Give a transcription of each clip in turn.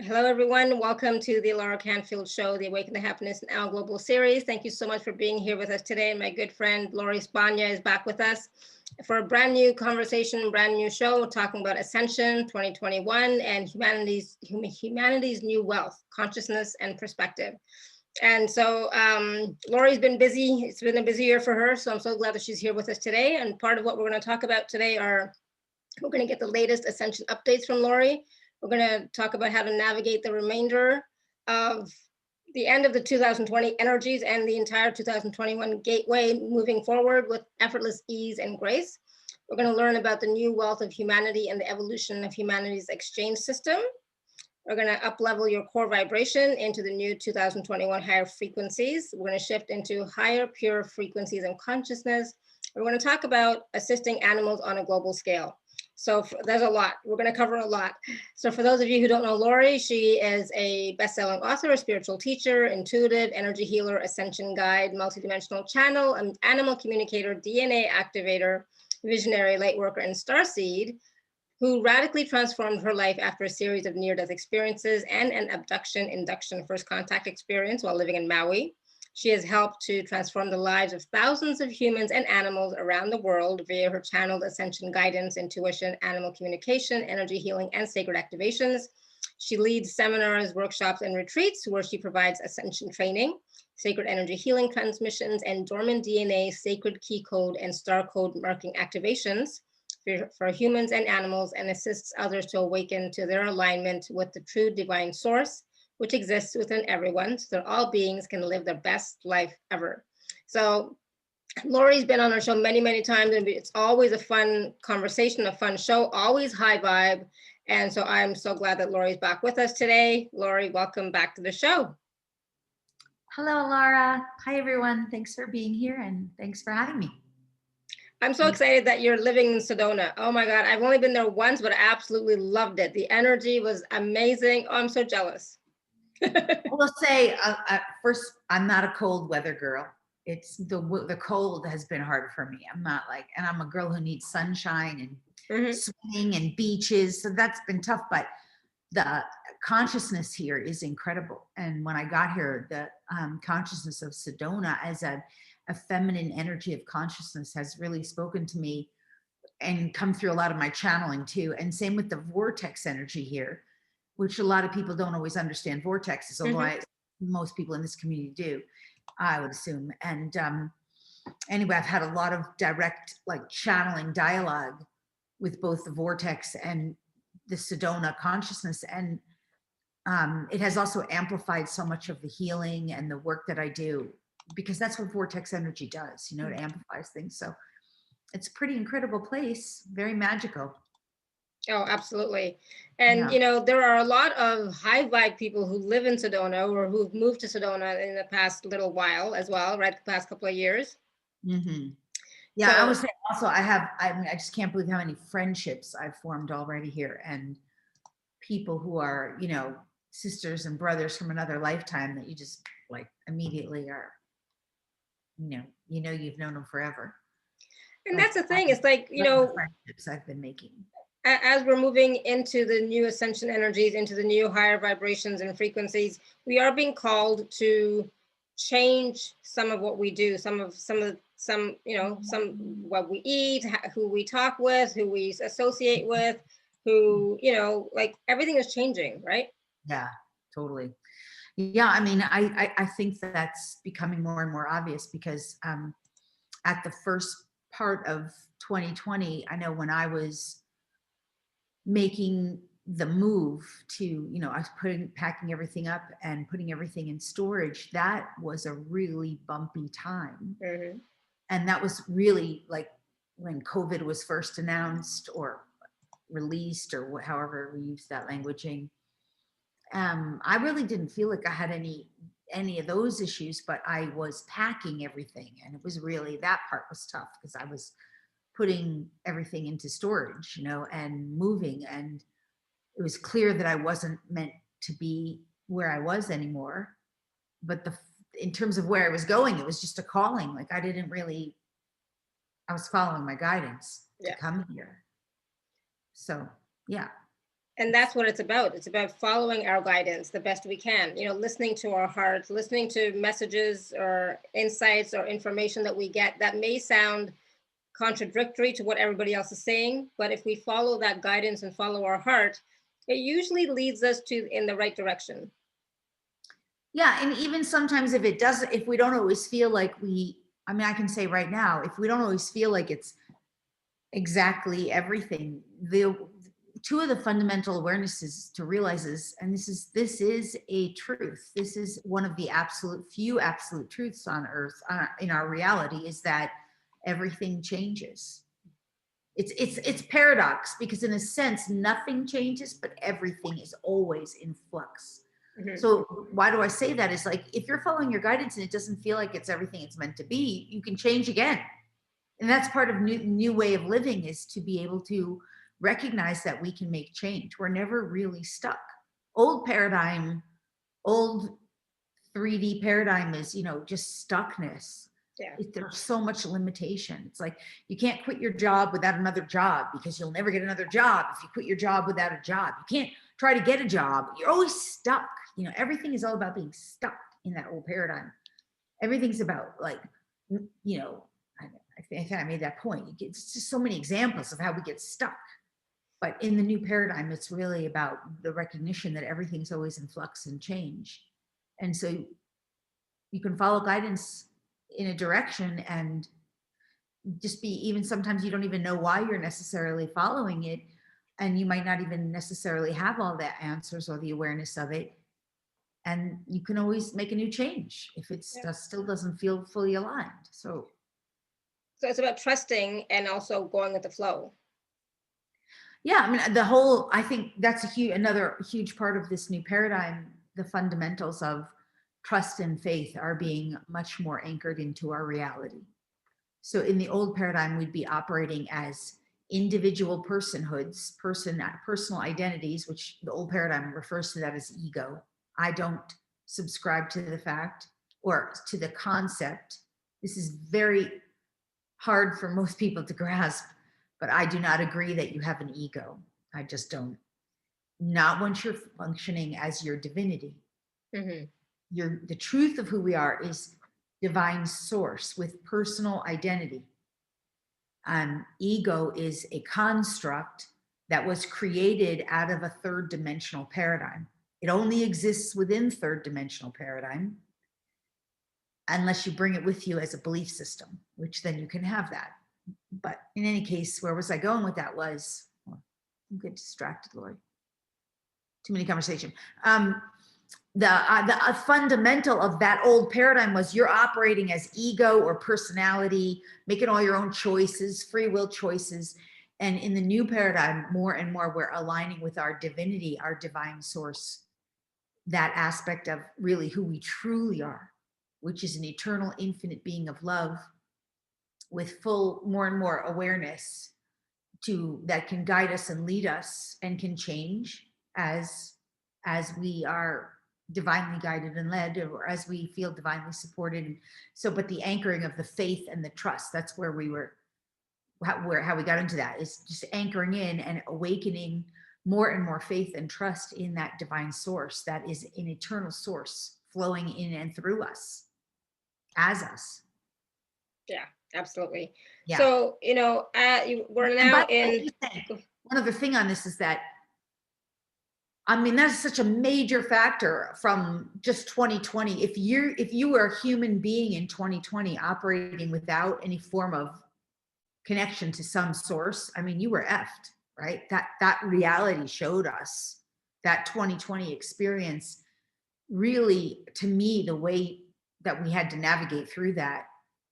Hello, everyone. Welcome to the Laura Canfield Show, the Awaken to Happiness in Our Global series. Thank you so much for being here with us today. My good friend Lori Spagna is back with us for a brand new conversation, brand new show, talking about Ascension 2021 and humanity's new wealth, consciousness, and perspective. And so Lori's been busy. It's been a busy year for her. So I'm so glad that she's here with us today. And part of what we're going to talk about today we're going to get the latest Ascension updates from Lori. We're going to talk about how to navigate the remainder of the end of the 2020 energies and the entire 2021 gateway moving forward with effortless ease and grace. We're going to learn about the new wealth of humanity and the evolution of humanity's exchange system. We're going to up-level your core vibration into the new 2021 higher frequencies. We're going to shift into higher pure frequencies of consciousness. We're going to talk about assisting animals on a global scale. So there's a lot. We're going to cover a lot. So for those of you who don't know Lori, she is a best-selling author, a spiritual teacher, intuitive, energy healer, ascension guide, multidimensional channel, an animal communicator, DNA activator, visionary, light worker, and starseed, who radically transformed her life after a series of near-death experiences and an abduction, induction, first contact experience while living in Maui. She has helped to transform the lives of thousands of humans and animals around the world via her channeled ascension guidance, intuition, animal communication, energy healing, and sacred activations. She leads seminars, workshops, and retreats where she provides ascension training, sacred energy healing transmissions, and dormant DNA, sacred key code, and star code marking activations for humans and animals, and assists others to awaken to their alignment with the true divine source, which exists within everyone, so that all beings can live their best life ever. So Lori's been on our show many, many times, and it's always a fun conversation, a fun show, always high vibe. And so I'm so glad that Lori's back with us today. Lori, welcome back to the show. Hello, Laura. Hi, everyone. Thanks for being here, and thanks for having me. I'm so excited that you're living in Sedona. Oh my God, I've only been there once, but I absolutely loved it. The energy was amazing. Oh, I'm so jealous. I will say, first, I'm not a cold weather girl. It's the cold has been hard for me. I'm not like, and I'm a girl who needs sunshine and swimming and beaches. So that's been tough, but the consciousness here is incredible. And when I got here, the consciousness of Sedona as a feminine energy of consciousness has really spoken to me and come through a lot of my channeling too. And same with the vortex energy here, which a lot of people don't always understand vortexes, although most people in this community do, I would assume. And anyway, I've had a lot of direct like channeling dialogue with both the vortex and the Sedona consciousness. And it has also amplified so much of the healing and the work that I do, because that's what vortex energy does, you know, it amplifies things. So it's a pretty incredible place, very magical. Oh, absolutely. And, you know, there are a lot of high vibe people who live in Sedona or who've moved to Sedona in the past little while as well, right? The past couple of years. Yeah, so, I would say also I just can't believe how many friendships I've formed already here, and people who are, you know, sisters and brothers from another lifetime that you just like immediately are, you've known them forever. And that's the thing. It's like, you know, friendships I've been making. As we're moving into the new ascension energies, into the new higher vibrations and frequencies, we are being called to change some of what we do, some what we eat, who we talk with, who we associate with, who, you know, like everything is changing, right? Yeah, totally. Yeah, I mean, I think that's becoming more and more obvious because at the first part of 2020, I know when I was making the move to, you know, I was packing everything up and putting everything in storage, that was a really bumpy time. And that was really like when COVID was first announced or released, or however we use that languaging. I really didn't feel like I had any of those issues, but I was packing everything, and it was really, that part was tough because I was putting everything into storage, you know, and moving, and it was clear that I wasn't meant to be where I was anymore. But in terms of where I was going, it was just a calling. Like I was following my guidance to come here. So yeah. And that's what it's about. It's about following our guidance the best we can, listening to our hearts, listening to messages or insights or information that we get that may sound contradictory to what everybody else is saying. But if we follow that guidance and follow our heart, it usually leads us in the right direction. Yeah. And even sometimes if we don't always feel like I can say right now, if we don't always feel like it's exactly everything, two of the fundamental awarenesses to realize is, and this is a truth. This is one of the few absolute truths on earth, in our reality, is that everything changes. It's paradox, because in a sense, nothing changes, but everything is always in flux. Mm-hmm. So why do I say that? It's like, if you're following your guidance and it doesn't feel like it's everything it's meant to be, you can change again. And that's part of new way of living, is to be able to recognize that we can make change. We're never really stuck. Old paradigm, old 3D paradigm is, just stuckness. Yeah. There's so much limitation. It's like, you can't quit your job without another job, because you'll never get another job if you quit your job without a job. You can't try to get a job. You're always stuck. Everything is all about being stuck in that old paradigm. Everything's about, like, I think I made that point. It's just so many examples of how we get stuck. But in the new paradigm, it's really about the recognition that everything's always in flux and change. And so you can follow guidance in a direction and just even sometimes you don't even know why you're necessarily following it. And you might not even necessarily have all the answers or the awareness of it. And you can always make a new change if it still doesn't feel fully aligned. So it's about trusting and also going with the flow. Yeah, I think that's another huge part of this new paradigm. The fundamentals of trust and faith are being much more anchored into our reality. So in the old paradigm, we'd be operating as individual personhoods, personal identities, which the old paradigm refers to that as ego. I don't subscribe to the fact or to the concept. This is very hard for most people to grasp, but I do not agree that you have an ego. I just don't. Not once you're functioning as your divinity. Mm-hmm. The truth of who we are is divine source with personal identity. Ego is a construct that was created out of a third dimensional paradigm. It only exists within third dimensional paradigm, unless you bring it with you as a belief system, which then you can have that. But in any case, where was I going with that I'm getting distracted, Lori. Too many conversation. The fundamental of that old paradigm was you're operating as ego or personality, making all your own choices, free will choices. And in the new paradigm, more and more, we're aligning with our divinity, our divine source, that aspect of really who we truly are, which is an eternal, infinite being of love with full, more and more awareness that can guide us and lead us and can change as we are divinely guided and led, or as we feel divinely supported. So, but the anchoring of the faith and the trust, that's where how we got into that, is just anchoring in and awakening more and more faith and trust in that divine source that is an eternal source flowing in and through us, as us. Yeah, absolutely. Yeah. So, we're now in. One other thing on this is that, that's such a major factor from just 2020. If you were a human being in 2020 operating without any form of connection to some source, you were effed, right? That reality showed us that 2020 experience. Really, to me, the way that we had to navigate through that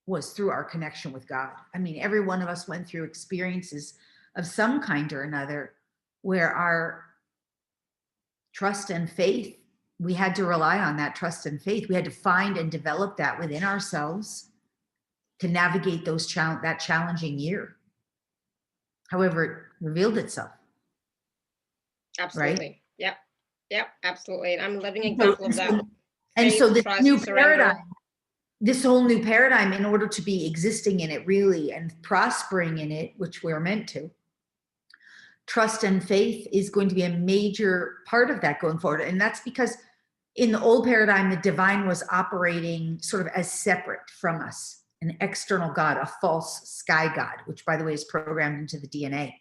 was through our connection with God. Every one of us went through experiences of some kind or another where our trust and faith, we had to rely on that trust and faith. We had to find and develop that within ourselves to navigate that challenging year. However, it revealed itself. Absolutely. Right? Yep, absolutely. And I'm a living example of that. And so this new paradigm, this whole new paradigm, in order to be existing in it really and prospering in it, which we're meant to, trust and faith is going to be a major part of that going forward. And that's because in the old paradigm, the divine was operating sort of as separate from us, an external God, a false sky God, which by the way is programmed into the DNA.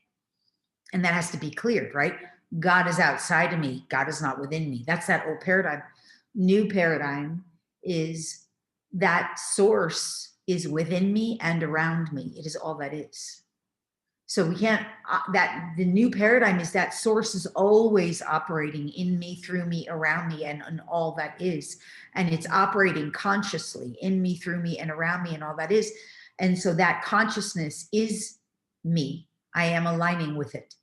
And that has to be cleared, right? God is outside of me. God is not within me. That's that old paradigm. New paradigm is that source is within me and around me. It is all that is. So we can't, the new paradigm is that source is always operating in me, through me, around me, and all that is. And it's operating consciously in me, through me, and around me, and all that is. And so that consciousness is me. I am aligning with it.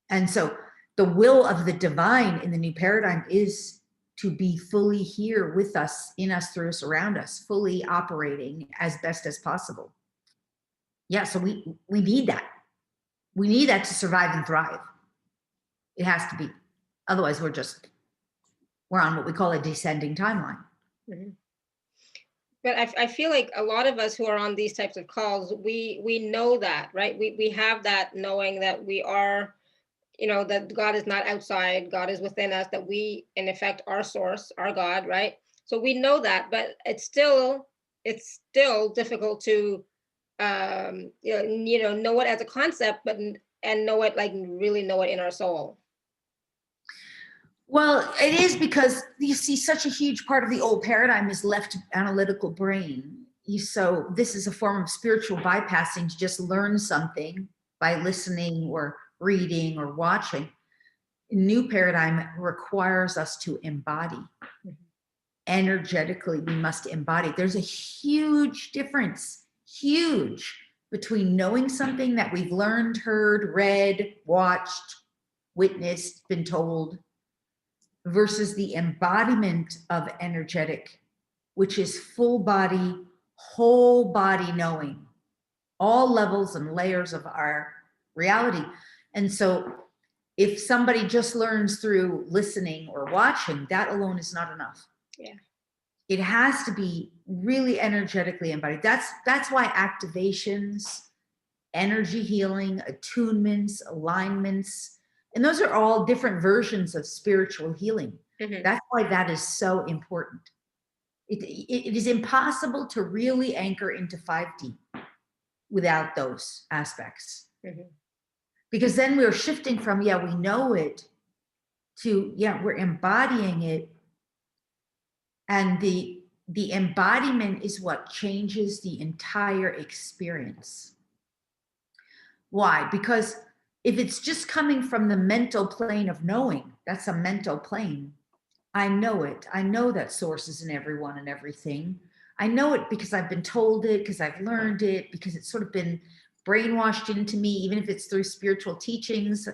And so the will of the divine in the new paradigm is to be fully here with us, in us, through us, around us, fully operating as best as possible. Yeah, so we need that. We need that to survive and thrive. It has to be. Otherwise, we're on what we call a descending timeline. Mm-hmm. But I feel like a lot of us who are on these types of calls, we know that, right? We have that knowing that we are, that God is not outside, God is within us, that we, in effect, our source, our God, right? So we know that, but it's still difficult to know it as a concept, and know it, like really know it in our soul. Well, it is because you see such a huge part of the old paradigm is left analytical brain. So this is a form of spiritual bypassing, to just learn something by listening or reading or watching. New paradigm requires us to embody. Mm-hmm. Energetically, we must embody. There's a huge difference, between knowing something that we've learned, heard, read, watched, witnessed, been told, versus the embodiment of energetic, which is full body, whole body knowing, all levels and layers of our reality. And so if somebody just learns through listening or watching, that alone is not enough. Yeah. It has to be really energetically embodied. That's why activations, energy healing, attunements, alignments, and those are all different versions of spiritual healing. Mm-hmm. That's why that is so important. It is impossible to really anchor into 5D without those aspects. Mm-hmm. Because then we're shifting from, we know it, to, we're embodying it. And the embodiment is what changes the entire experience. Why? Because if it's just coming from the mental plane of knowing, that's a mental plane. I know it. I know that source is in everyone and everything. I know it because I've been told it, because I've learned it, because it's sort of been brainwashed into me, even if it's through spiritual teachings.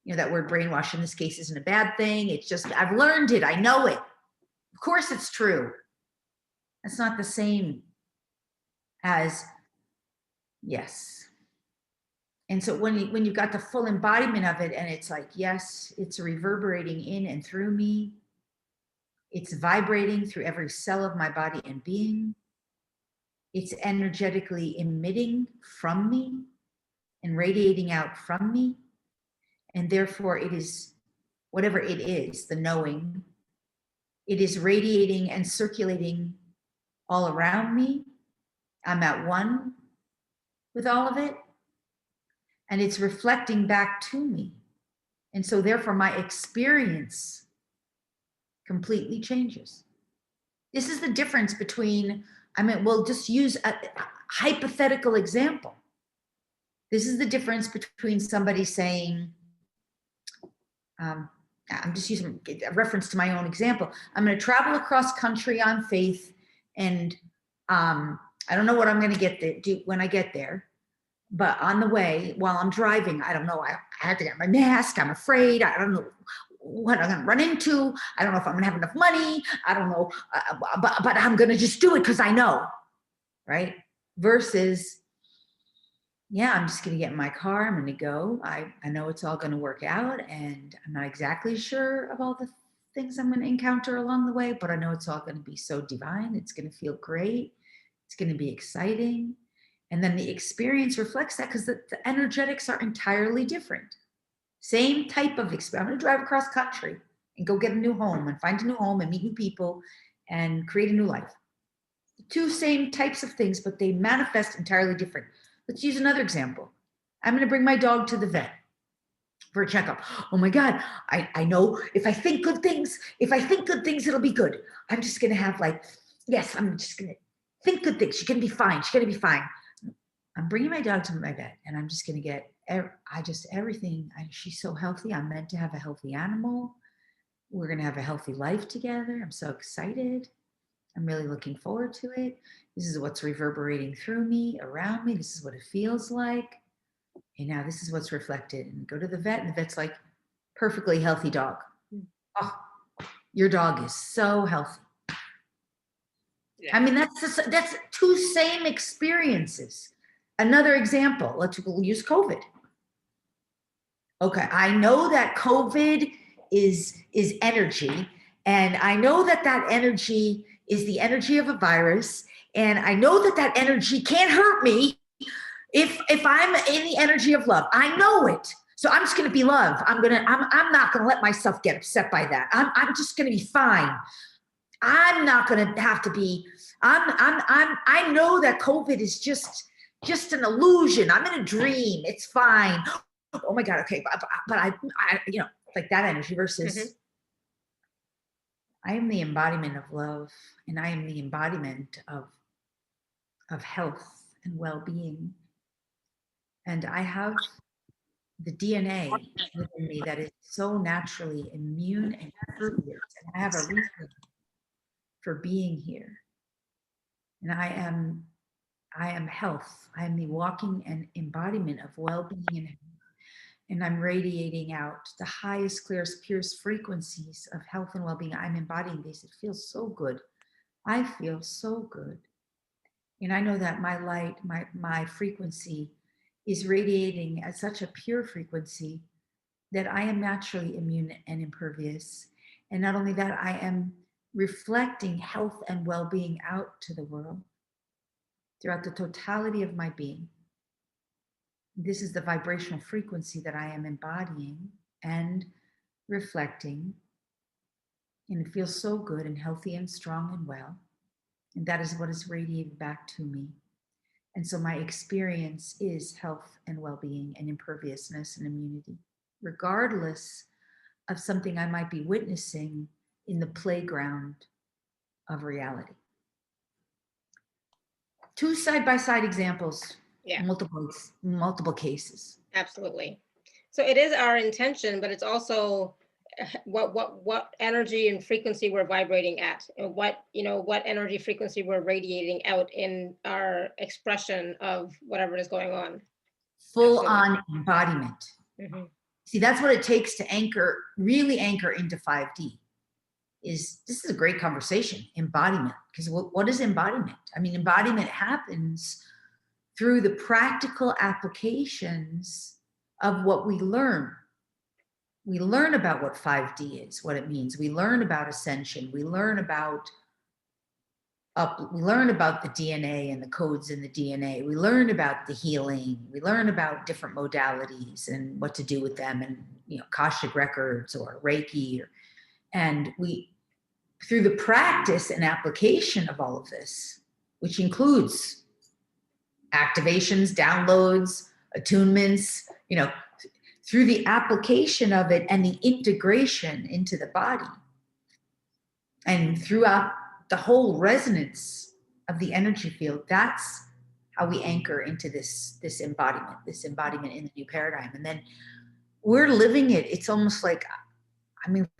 That word brainwash in this case isn't a bad thing. It's just, I've learned it. I know it. Of course it's true. That's not the same as yes. And so when you've got the full embodiment of it, and it's like, yes, it's reverberating in and through me. It's vibrating through every cell of my body and being. It's energetically emitting from me and radiating out from me. And therefore it is, whatever it is, the knowing, it is radiating and circulating all around me. I'm at one with all of it. And it's reflecting back to me. And so therefore my experience completely changes. This is the difference between, we'll just use a hypothetical example. This is the difference between somebody saying, I'm just using a reference to my own example. I'm going to travel across country on faith, and I don't know what I'm going to do when I get there. But on the way, while I'm driving, I don't know, I have to get my mask. I'm afraid. I don't know what I'm going to run into. I don't know if I'm going to have enough money. I don't know, but I'm going to just do it because I know, right? Versus, I'm just going to get in my car. I'm going to go. I know it's all going to work out, and I'm not exactly sure of all the things I'm going to encounter along the way, but I know it's all going to be so divine. It's going to feel great. It's going to be exciting. And then the experience reflects that, because the energetics are entirely different. Same type of experience. I'm going to drive across country and go get a new home and find a new home and meet new people and create a new life. Two same types of things, but they manifest entirely different. Let's use another example. I'm going to bring my dog to the vet for a checkup. Oh my God, I know if I think good things, it'll be good. I'm just going to have yes, I'm just going to think good things. She's going to be fine. She's going to be fine. I'm bringing my dog to my vet and I'm just going to get everything. She's so healthy. I'm meant to have a healthy animal. We're going to have a healthy life together. I'm so excited. I'm really looking forward to it. This is what's reverberating through me, around me. This is what it feels like. And now this is what's reflected. And go to the vet and the vet's like, perfectly healthy dog. Oh, your dog is so healthy. Yeah. I mean, that's two same experiences. Another example, we'll use COVID. Okay, I know that COVID is energy, and I know that energy is the energy of a virus, and I know that energy can't hurt me if I'm in the energy of love. I know it. So I'm just going to be love. I'm not going to let myself get upset by that. I'm just going to be fine. I'm not going to have to be, I know that COVID is just an illusion. I'm in a dream. It's fine. Oh my God. Okay. But I like that energy versus I am the embodiment of love, and I am the embodiment of health and well-being. And I have the DNA within me that is so naturally immune and impervious. And I have a reason for being here. And I am health. I am the walking and embodiment of well-being and health. And I'm radiating out the highest, clearest, purest frequencies of health and well-being. I'm embodying this. It feels so good. I feel so good. And I know that my light, my frequency is radiating at such a pure frequency that I am naturally immune and impervious. And not only that, I am reflecting health and well-being out to the world throughout the totality of my being. This is the vibrational frequency that I am embodying and reflecting. And it feels so good and healthy and strong and well. And that is what is radiated back to me. And so my experience is health and well-being and imperviousness and immunity, regardless of something I might be witnessing in the playground of reality. Two side-by-side examples, multiple cases. Absolutely. So it is our intention, but it's also what energy and frequency we're vibrating at, and what energy frequency we're radiating out in our expression of whatever is going on. Full on embodiment. Mm-hmm. See, that's what it takes to really anchor into 5D. This is a great conversation, embodiment. Because what is embodiment? I mean, embodiment happens through the practical applications of what we learn. We learn about what 5D is, what it means. We learn about ascension. We learn about the DNA and the codes in the DNA. We learn about the healing. We learn about different modalities and what to do with them, and Akashic records or Reiki, and we, through the practice and application of all of this, which includes activations, downloads, attunements, through the application of it and the integration into the body, and throughout the whole resonance of the energy field, that's how we anchor into this embodiment in the new paradigm. And then we're living it. It's almost like,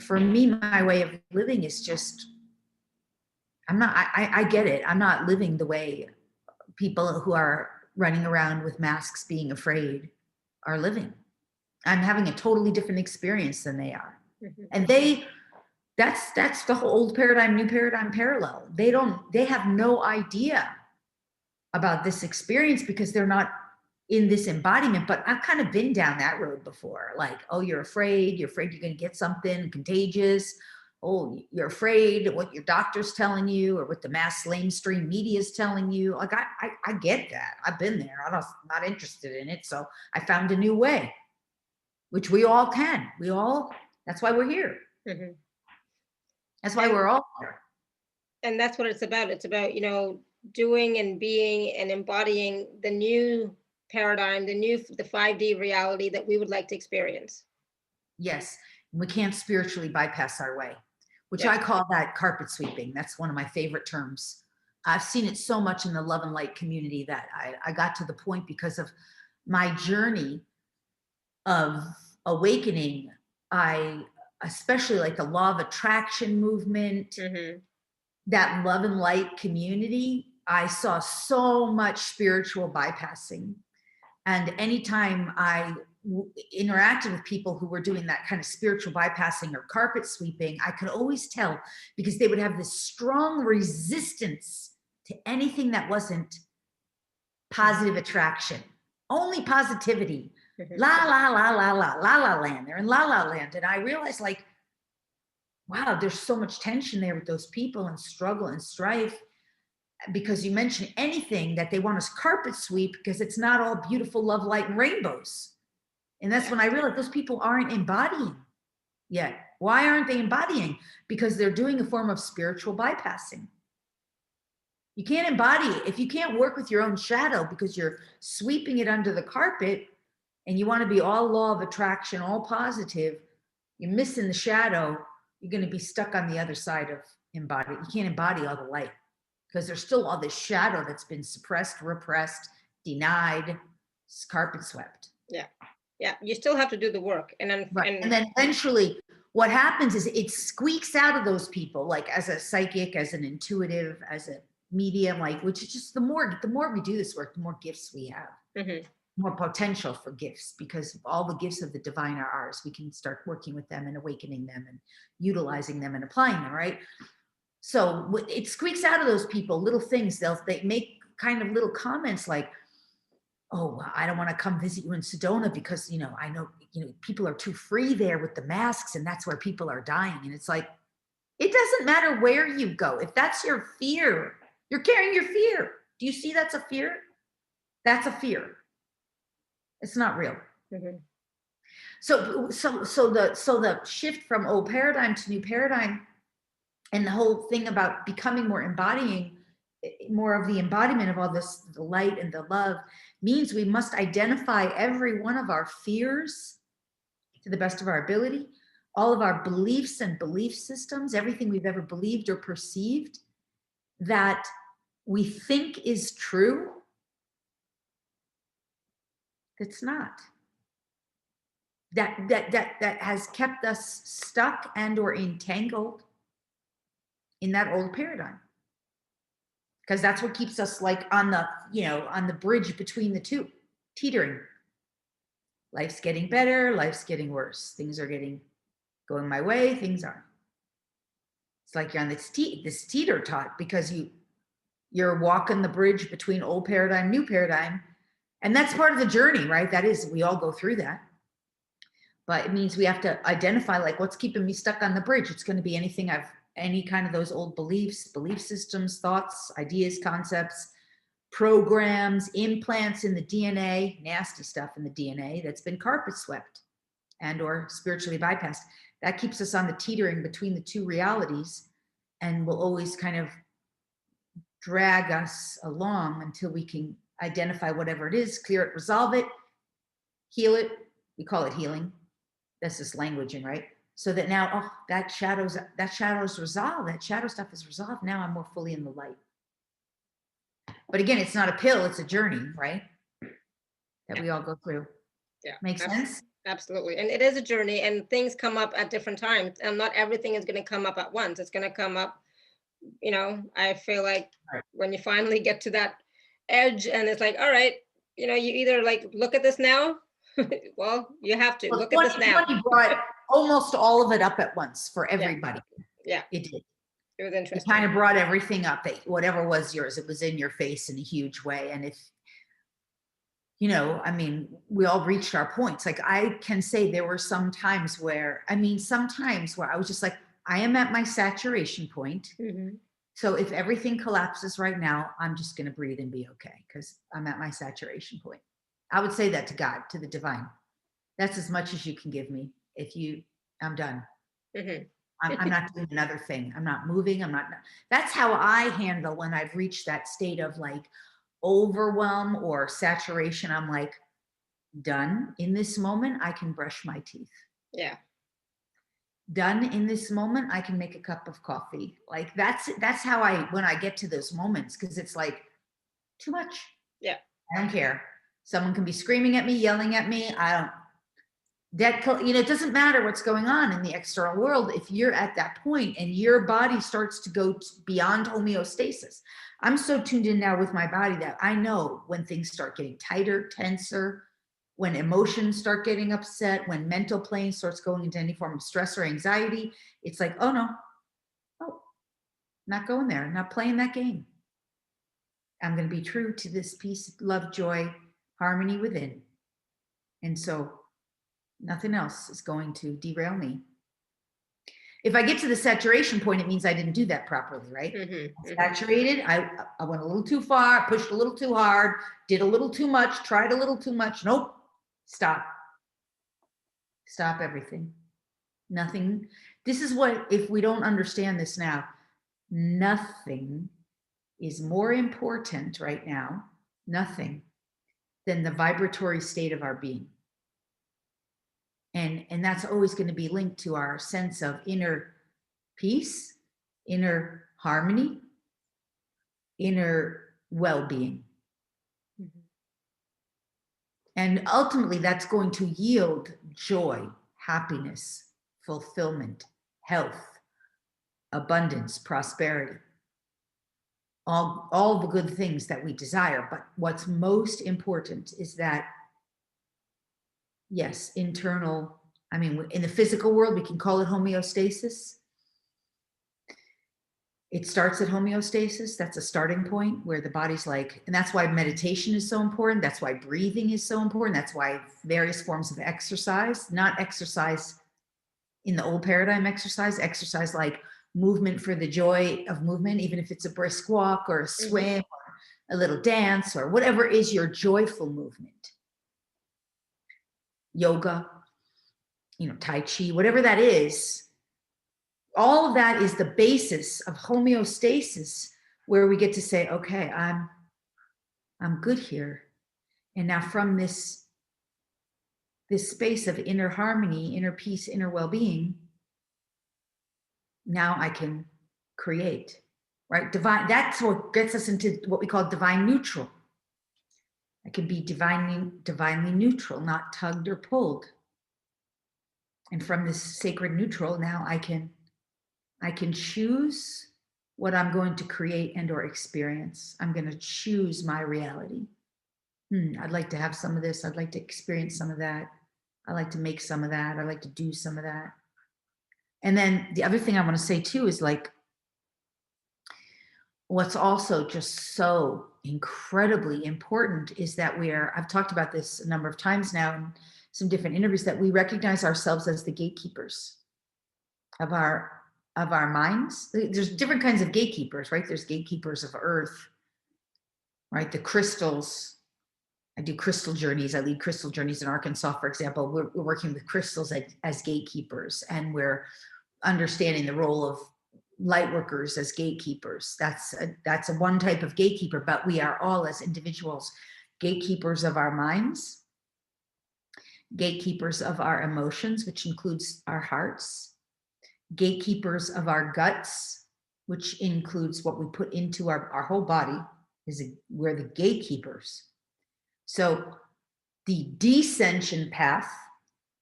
for me, my way of living is just, I get it. I'm not living the way people who are running around with masks being afraid are living. I'm having a totally different experience than they are. Mm-hmm. And that's the whole old paradigm, new paradigm parallel. They have no idea about this experience because they're not in this embodiment. But I've kind of been down that road before. Like, oh, you're afraid you're going to get something contagious. Oh, you're afraid of what your doctor's telling you or what the mass mainstream media is telling you. Like, I get that. I've been there. I'm not interested in it. So I found a new way. which we all can. That's why we're here. Mm-hmm. That's why we're all here. And that's what it's about. It's about, doing and being and embodying the new paradigm, the 5D reality that we would like to experience. Yes. We can't spiritually bypass our way, which Yeah. I call that carpet sweeping. That's one of my favorite terms. I've seen it so much in the love and light community that I got to the point, because of my journey of awakening, especially like the law of attraction movement, Mm-hmm. that love and light community, I saw so much spiritual bypassing. And anytime I interacted with people who were doing that kind of spiritual bypassing or carpet sweeping, I could always tell, because they would have this strong resistance to anything that wasn't positive attraction, only positivity. La, la, la, la, la, la, la land. They're in la, la land. And I realized, like, wow, there's so much tension there with those people, and struggle and strife, because you mention anything that they want us carpet sweep, because it's not all beautiful love, light, and rainbows. And that's when I realized those people aren't embodying yet. Why aren't they embodying? Because they're doing a form of spiritual bypassing. You can't embody it if you can't work with your own shadow, because you're sweeping it under the carpet and you want to be all law of attraction, all positive. You're missing the shadow. You're going to be stuck on the other side of embody. You can't embody all the light, because there's still all this shadow that's been suppressed, repressed, denied, carpet swept. Yeah. Yeah. You still have to do the work. And then eventually what happens is it squeaks out of those people, like as a psychic, as an intuitive, as a medium, like, which is just the more we do this work, the more gifts we have. Mm-hmm. More potential for gifts, because all the gifts of the divine are ours. We can start working with them and awakening them and utilizing them and applying them, right? So it squeaks out of those people, little things. They make kind of little comments like, oh, I don't want to come visit you in Sedona because, I know, people are too free there with the masks, and that's where people are dying. And it's like, it doesn't matter where you go. If that's your fear, you're carrying your fear. Do you see that's a fear? That's a fear. It's not real. Mm-hmm. So the shift from old paradigm to new paradigm, and the whole thing about becoming more embodying, more of the embodiment of all this, the light and the love, means we must identify every one of our fears to the best of our ability, all of our beliefs and belief systems, everything we've ever believed or perceived that we think is true, that's not. That has kept us stuck and or entangled in that old paradigm, because that's what keeps us like on the bridge between the two, teetering. Life's getting better, life's getting worse, things are going my way, things aren't. It's like you're on this teeter tot, because you're walking the bridge between old paradigm, new paradigm, and that's part of the journey, right? That is, we all go through that. But it means we have to identify, like, what's keeping me stuck on the bridge. It's going to be any kind of those old beliefs, belief systems, thoughts, ideas, concepts, programs, implants in the DNA, nasty stuff in the DNA that's been carpet swept and or spiritually bypassed. That keeps us on the teetering between the two realities, and will always kind of drag us along until we can identify whatever it is, clear it, resolve it, heal it. We call it healing. That's just languaging, right? So that now, that shadow's resolved. That shadow stuff is resolved. Now I'm more fully in the light. But again, it's not a pill, it's a journey, right? That we all go through. Yeah. Makes sense? Absolutely. And it is a journey, and things come up at different times, and not everything is going to come up at once. It's going to come up, I feel like when you finally get to that edge, and it's like, all right, you either like, look at this now. Well, you have to look at this now. 2020 brought almost all of it up at once for everybody. Yeah. It did. It was interesting. It kind of brought everything up, that whatever was yours, it was in your face in a huge way. And if, we all reached our points. Like, I can say there were some times where I was just like, I am at my saturation point. Mm-hmm. So if everything collapses right now, I'm just going to breathe and be okay, because I'm at my saturation point. I would say that to God, to the divine. That's as much as you can give me. I'm done. Mm-hmm. I'm not doing another thing. I'm not moving. That's how I handle when I've reached that state of like overwhelm or saturation. I'm like, done. In this moment, I can brush my teeth. Yeah. Done. In this moment, I can make a cup of coffee. Like that's how when I get to those moments, because it's like too much. Yeah. I don't care. Someone can be screaming at me, yelling at me. It doesn't matter what's going on in the external world. If you're at that point and your body starts to go beyond homeostasis, I'm so tuned in now with my body that I know when things start getting tighter, tenser, when emotions start getting upset, when mental plane starts going into any form of stress or anxiety, it's like, oh no, not going there, not playing that game. I'm going to be true to this peace, love, joy, harmony within. And so nothing else is going to derail me. If I get to the saturation point, it means I didn't do that properly, right? Mm-hmm. Saturated, I went a little too far, pushed a little too hard, did a little too much, tried a little too much. Nope. Stop everything. Nothing. This is what, if we don't understand this now, nothing is more important right now, nothing, than the vibratory state of our being. And that's always going to be linked to our sense of inner peace, inner harmony, inner well-being. Mm-hmm. And ultimately, that's going to yield joy, happiness, fulfillment, health, abundance, prosperity, all the good things that we desire. But what's most important is that, yes, internal, in the physical world, we can call it homeostasis. It starts at homeostasis. That's a starting point where the body's like, and that's why meditation is so important. That's why breathing is so important. That's why various forms of exercise, not exercise in the old paradigm exercise like movement for the joy of movement, even if it's a brisk walk or a swim or a little dance or whatever is your joyful movement. Yoga, Tai Chi, whatever that is. All of that is the basis of homeostasis, where we get to say, okay, I'm good here. And now from this space of inner harmony, inner peace, inner well-being, now I can create, right? Divine, that's what gets us into what we call divine neutral. I can be divinely neutral, not tugged or pulled. And from this sacred neutral, now I can choose what I'm going to create and or experience. I'm going to choose my reality. I'd like to have some of this. I'd like to experience some of that. I like to make some of that. I like to do some of that. And then the other thing I want to say too is like, what's also just so incredibly important is that I've talked about this a number of times now in some different interviews, that we recognize ourselves as the gatekeepers of our minds. There's different kinds of gatekeepers, right? There's gatekeepers of earth, right? The crystals. I do crystal journeys. I lead crystal journeys in Arkansas, for example. We're working with crystals as gatekeepers, and we're understanding the role of light workers as gatekeepers. That's a one type of gatekeeper, but we are all as individuals gatekeepers of our minds, gatekeepers of our emotions, which includes our hearts, gatekeepers of our guts, which includes what we put into our whole body. We're the gatekeepers. So the descension path,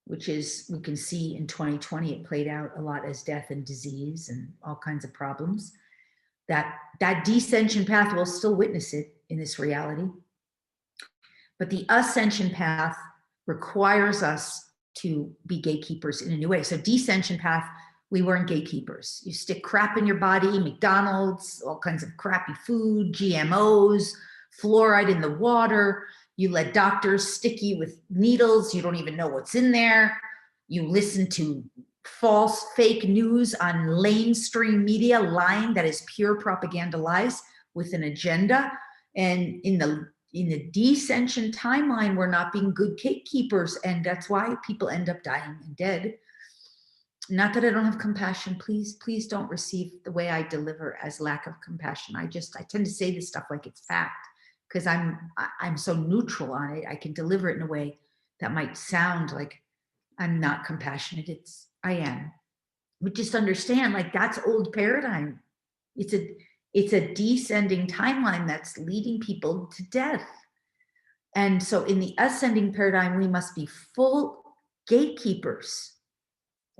which is, we can see in 2020, it played out a lot as death and disease and all kinds of problems. That descension path, we'll still witness it in this reality. But the ascension path requires us to be gatekeepers in a new way. So descension path, we weren't gatekeepers. You stick crap in your body, McDonald's, all kinds of crappy food, GMOs, fluoride in the water. You let doctors stick you with needles. You don't even know what's in there. You listen to false, fake news on mainstream media, lying that is pure propaganda lies with an agenda. And in in the descension timeline, we're not being good gatekeepers, and that's why people end up dying and dead. Not that I don't have compassion. Please don't receive the way I deliver as lack of compassion. I tend to say this stuff like it's fact, because I'm so neutral on it. I can deliver it in a way that might sound like I'm not compassionate. I am. But just understand, like, that's old paradigm. It's a descending timeline that's leading people to death. And so in the ascending paradigm, we must be full gatekeepers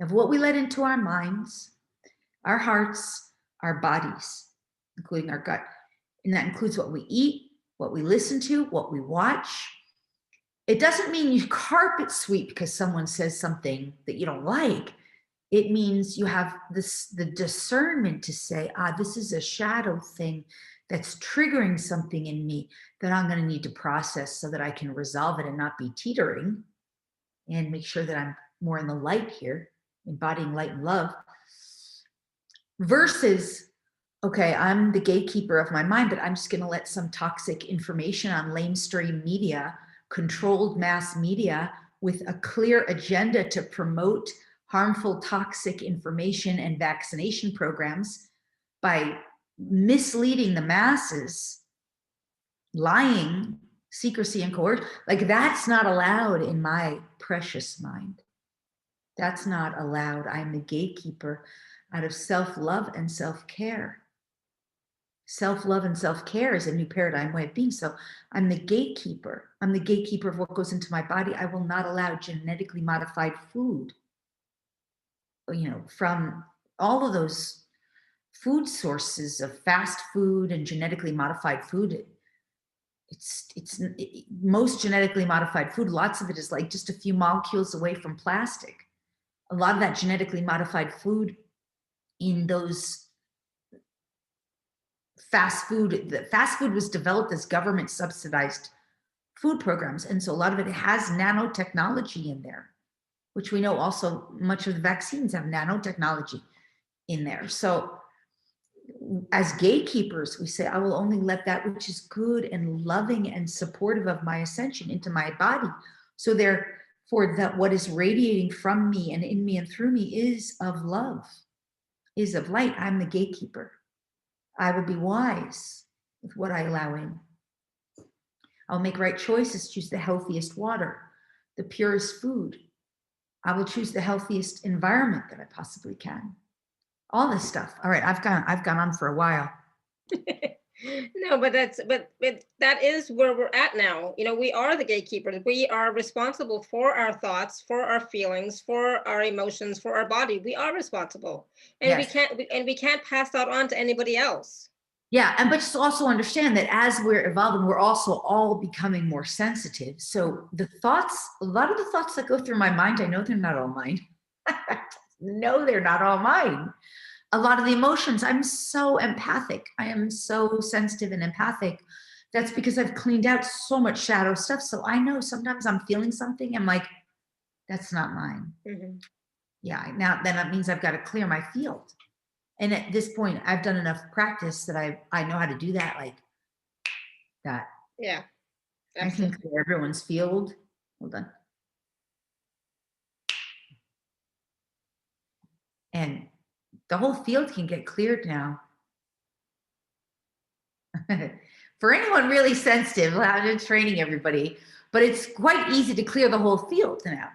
of what we let into our minds, our hearts, our bodies, including our gut. And that includes what we eat, what we listen to, what we watch. It doesn't mean you carpet sweep because someone says something that you don't like. It means you have the discernment to say, this is a shadow thing that's triggering something in me that I'm going to need to process so that I can resolve it and not be teetering, and make sure that I'm more in the light here, embodying light and love, versus, okay, I'm the gatekeeper of my mind, but I'm just going to let some toxic information on lamestream media, controlled mass media with a clear agenda to promote harmful, toxic information and vaccination programs by misleading the masses, lying, secrecy, and coercion. Like, that's not allowed in my precious mind. That's not allowed. I'm the gatekeeper out of self-love and self-care. Self-love and self-care is a new paradigm way of being. So I'm the gatekeeper. I'm the gatekeeper of what goes into my body. I will not allow genetically modified food, from all of those food sources of fast food and genetically modified food. Most genetically modified food, lots of it is like just a few molecules away from plastic. A lot of that genetically modified food in those fast food was developed as government subsidized food programs. And so a lot of it has nanotechnology in there, which we know also much of the vaccines have nanotechnology in there. So as gatekeepers, we say, I will only let that which is good and loving and supportive of my ascension into my body. So therefore, that what is radiating from me and in me and through me is of love, is of light. I'm the gatekeeper. I will be wise with what I allow in. I'll make right choices, choose the healthiest water, the purest food. I will choose the healthiest environment that I possibly can. All this stuff. All right, I've gone on for a while. No, but that is where we're at now. We are the gatekeepers. We are responsible for our thoughts, for our feelings, for our emotions, for our body. We are responsible, and Yes. we can't pass that on to anybody else. Yeah, but just also understand that as we're evolving, we're also all becoming more sensitive. So a lot of the thoughts that go through my mind, I know they're not all mine. No, they're not all mine. A lot of the emotions, I'm so empathic. I am so sensitive and empathic. That's because I've cleaned out so much shadow stuff. So I know sometimes I'm feeling something. I'm like, that's not mine. Mm-hmm. Yeah, now then that means I've got to clear my field. And at this point, I've done enough practice that I know how to do that like that. Yeah, absolutely. I can clear everyone's field. Hold on. And the whole field can get cleared now. For anyone really sensitive, I'm training everybody, but it's quite easy to clear the whole field now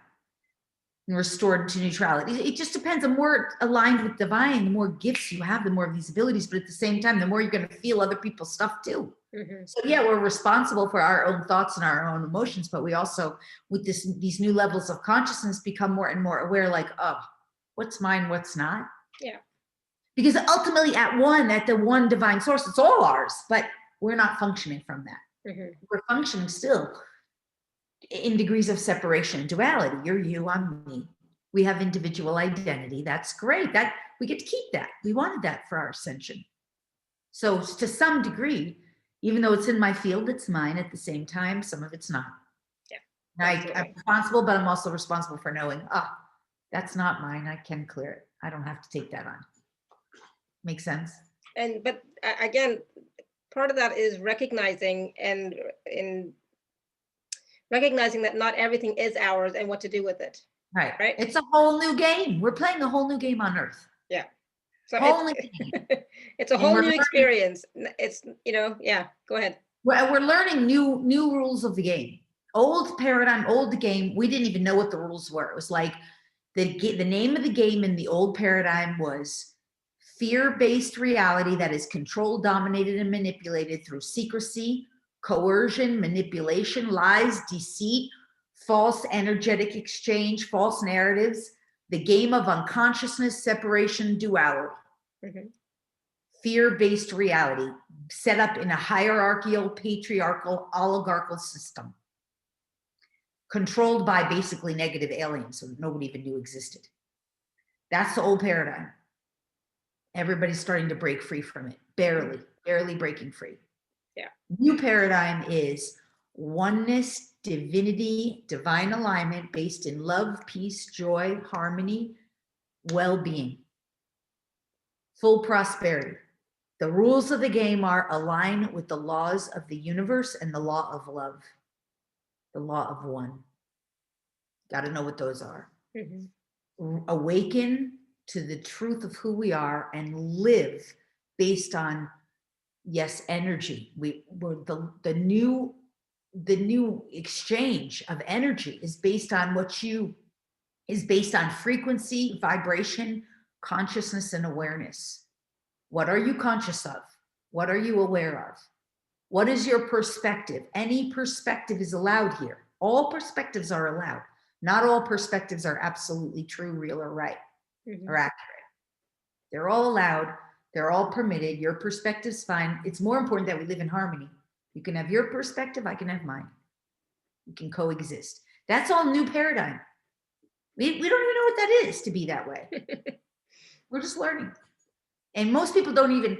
and restored to neutrality. It just depends. The more aligned with divine, the more gifts you have, the more of these abilities, but at the same time, the more you're going to feel other people's stuff too. Mm-hmm. So yeah, we're responsible for our own thoughts and our own emotions, but we also, with these new levels of consciousness, become more and more aware, like, oh, what's mine, what's not? Yeah. Because ultimately at the one divine source, it's all ours, but we're not functioning from that. Mm-hmm. We're functioning still in degrees of separation, duality. You're you, I'm me. We have individual identity. That's great. That we get to keep that. We wanted that for our ascension. So to some degree, even though it's in my field, it's mine. At the same time, some of it's not. Yeah. I'm responsible, but I'm also responsible for knowing, that's not mine. I can clear it. I don't have to take that on. Makes sense? But again, part of that is recognizing and in recognizing that not everything is ours and what to do with it. Right. Right. It's a whole new game. We're playing a whole new game on Earth. Yeah. So Whole new game. it's a And whole we're new learning, experience. It's, yeah, go ahead. we're learning new rules of the game. Old paradigm, old game. We didn't even know what the rules were. It was like the name of the game in the old paradigm was fear-based reality that is controlled, dominated, and manipulated through secrecy, coercion, manipulation, lies, deceit, false energetic exchange, false narratives, the game of unconsciousness, separation, duality. Mm-hmm. Fear-based reality set up in a hierarchical, patriarchal, oligarchical system, controlled by basically negative aliens, so nobody even knew existed. That's the old paradigm. Everybody's starting to break free from it, barely breaking free. Yeah. New paradigm is oneness, divinity, divine alignment based in love, peace, joy, harmony, well-being, full prosperity. The rules of the game are align with the laws of the universe and the law of love, the law of one. Got to know what those are. Mm-hmm. Awaken to the truth of who we are and live based on, yes, energy. We're the new exchange of energy is based on based on frequency, vibration, consciousness, and awareness. What are you conscious of? What are you aware of? What is your perspective? Any perspective is allowed here. All perspectives are allowed. Not all perspectives are absolutely true, real, or right, or accurate. They're all allowed. They're all permitted. Your perspective's fine. It's more important that we live in harmony. You can have your perspective. I can have mine. We can coexist. That's all new paradigm. We don't even know what that is to be that way. We're just learning. And most people don't even,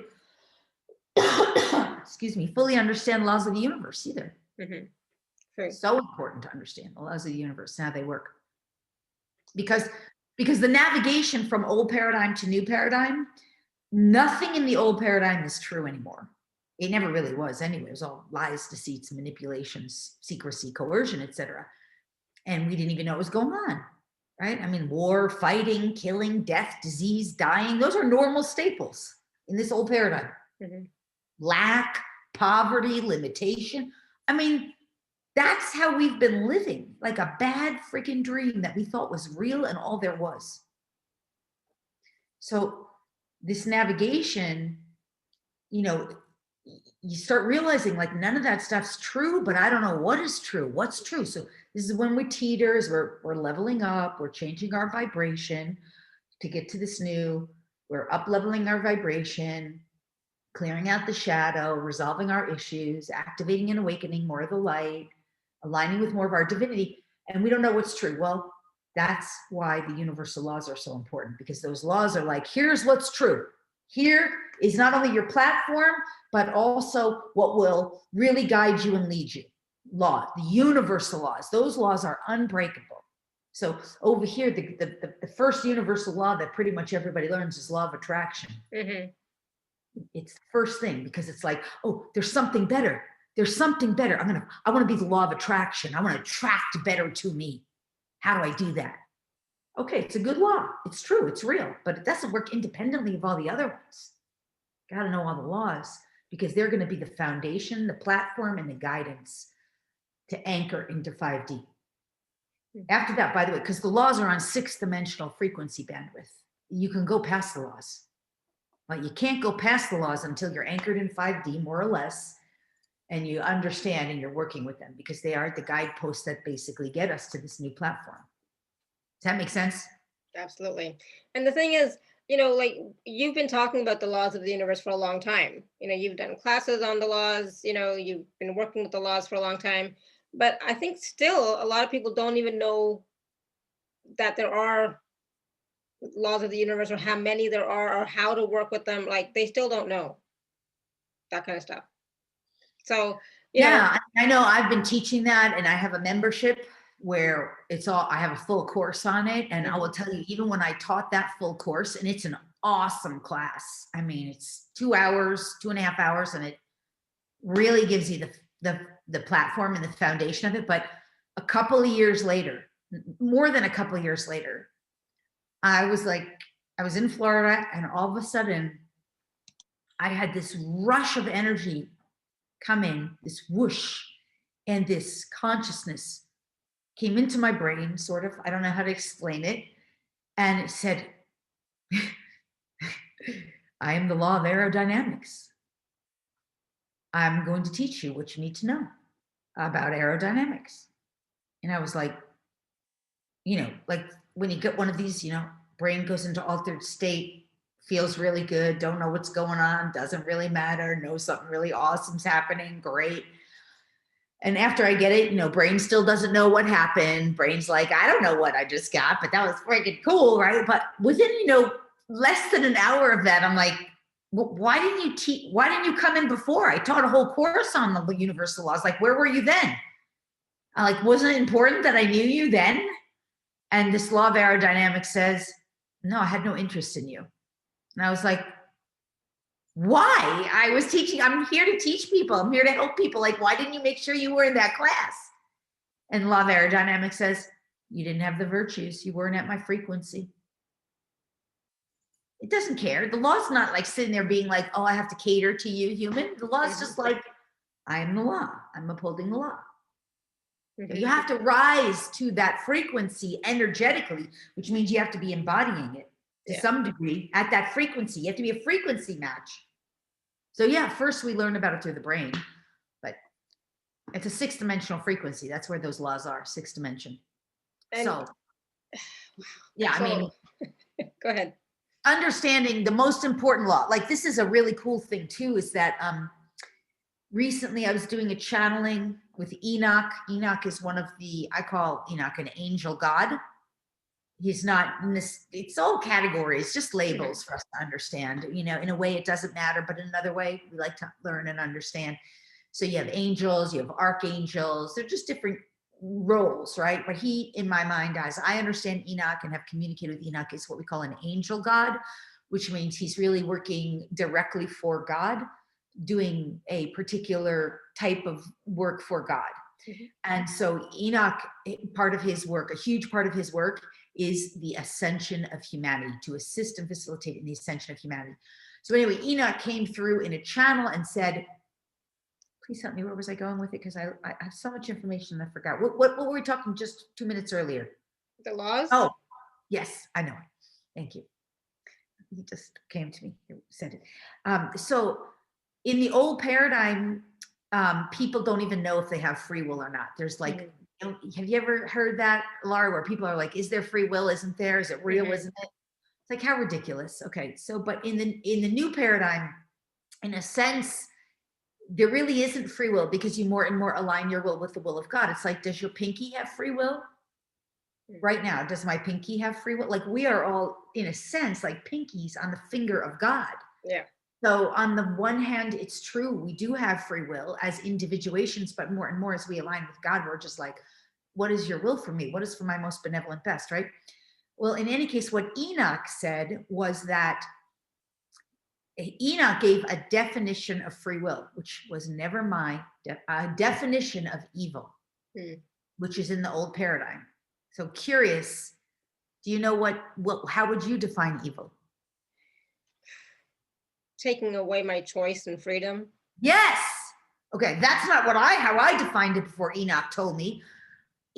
excuse me, fully understand laws of the universe either. Mm-hmm. Sure. So important to understand the laws of the universe and how they work. Because the navigation from old paradigm to new paradigm, nothing in the old paradigm is true anymore. It never really was anyway. It was all lies, deceits, manipulations, secrecy, coercion, etc. And we didn't even know what was going on, right? I mean, war, fighting, killing, death, disease, dying, those are normal staples in this old paradigm. Mm-hmm. Lack, poverty, limitation. I mean, that's how we've been living, like a bad freaking dream that we thought was real and all there was. So this navigation, you start realizing like none of that stuff's true, but I don't know what is true. What's true? So this is when we're teeters, we're leveling up, we're changing our vibration to get to this new, we're up leveling our vibration, clearing out the shadow, resolving our issues, activating and awakening more of the light, aligning with more of our divinity. And we don't know what's true. Well, that's why the universal laws are so important, because those laws are like, here's what's true. Here is not only your platform, but also what will really guide you and lead you. Law, the universal laws, those laws are unbreakable. So over here, the first universal law that pretty much everybody learns is law of attraction. Mm-hmm. It's the first thing, because it's like, oh, there's something better. There's something better. I want to be the law of attraction. I want to attract better to me. How do I do that? Okay, it's a good law. It's true. It's real, but it doesn't work independently of all the other ones. Got to know all the laws, because they're going to be the foundation, the platform, and the guidance to anchor into 5D. After that, by the way, because the laws are on 6th-dimensional frequency bandwidth, you can go past the laws. But you can't go past the laws until you're anchored in 5D, more or less, and you understand and you're working with them, because they are the guideposts that basically get us to this new platform. Does that make sense? Absolutely. And the thing is, like you've been talking about the laws of the universe for a long time. You've done classes on the laws, you've been working with the laws for a long time. But I think still a lot of people don't even know that there are laws of the universe, or how many there are, or how to work with them. Like they still don't know that kind of stuff. So, yeah, I know I've been teaching that, and I have a membership where I have a full course on it. And I will tell you, even when I taught that full course, and it's an awesome class. I mean, it's 2 hours, 2.5 hours, and really gives you the platform and the foundation of it. But a couple of years later, more than a couple of years later, I was in Florida, and all of a sudden I had this rush of energy come in, this whoosh, and this consciousness came into my brain, sort of. I don't know how to explain it. And it said, I am the law of aerodynamics. I'm going to teach you what you need to know about aerodynamics. And I was like, like when you get one of these, brain goes into altered state, feels really good, don't know what's going on, doesn't really matter, know something really awesome's happening, great. And after I get it, brain still doesn't know what happened. Brain's like, I don't know what I just got, but that was freaking cool, right? But within, less than an hour of that, I'm like, why didn't you come in before? I taught a whole course on the universal laws. Like, where were you then? I'm like, wasn't it important that I knew you then? And this law of aerodynamics says, no, I had no interest in you. And I was like, why? I'm here to teach people. I'm here to help people. Like, why didn't you make sure you were in that class? And the law of aerodynamics says, you didn't have the virtues. You weren't at my frequency. It doesn't care. The law's not like sitting there being like, oh, I have to cater to you, human. The law's just like, I am the law. I'm upholding the law. You have to rise to that frequency energetically, which means you have to be embodying it to some degree at that frequency. You have to be a frequency match. So first we learn about it through the brain, but it's a 6-dimensional frequency. That's where those laws are, 6th dimension. And so, go ahead. Understanding the most important law, like this is a really cool thing too, is that recently I was doing a channeling with Enoch. Enoch is one of I call Enoch an angel god. He's not in this, it's all categories, just labels for us to understand. In a way it doesn't matter, but in another way we like to learn and understand. So you have angels, you have archangels, they're just different roles, right? But he, in my mind, as I understand Enoch and have communicated with Enoch, is what we call an angel god, which means he's really working directly for God, doing a particular type of work for God. And so Enoch, part of his work, a huge part of his work, is the ascension of humanity, to assist and facilitate in the ascension of humanity. So anyway, Enoch came through in a channel and said, please help me, where was I going with it? Because I have so much information, I forgot. What were we talking just 2 minutes earlier? The laws? Oh, yes, I know. Thank you. He just came to me, he said it. So in the old paradigm, people don't even know if they have free will or not. There's like, have you ever heard that, Laura, where people are like, is there free will? Isn't there? Is it real? Isn't it? It's like, how ridiculous. Okay. So, but in the new paradigm, in a sense, there really isn't free will, because you more and more align your will with the will of God. It's like, does your pinky have free will? Right now, does my pinky have free will? Like, we are all, in a sense, like pinkies on the finger of God. Yeah. So on the one hand, it's true, we do have free will as individuations, but more and more as we align with God, we're just like, what is your will for me? What is for my most benevolent best, right? Well, in any case, what Enoch said was that Enoch gave a definition of free will, which was never my definition of evil, which is in the old paradigm. So curious, do you know how would you define evil? Taking away my choice and freedom. Yes. Okay, that's not how I defined it before Enoch told me.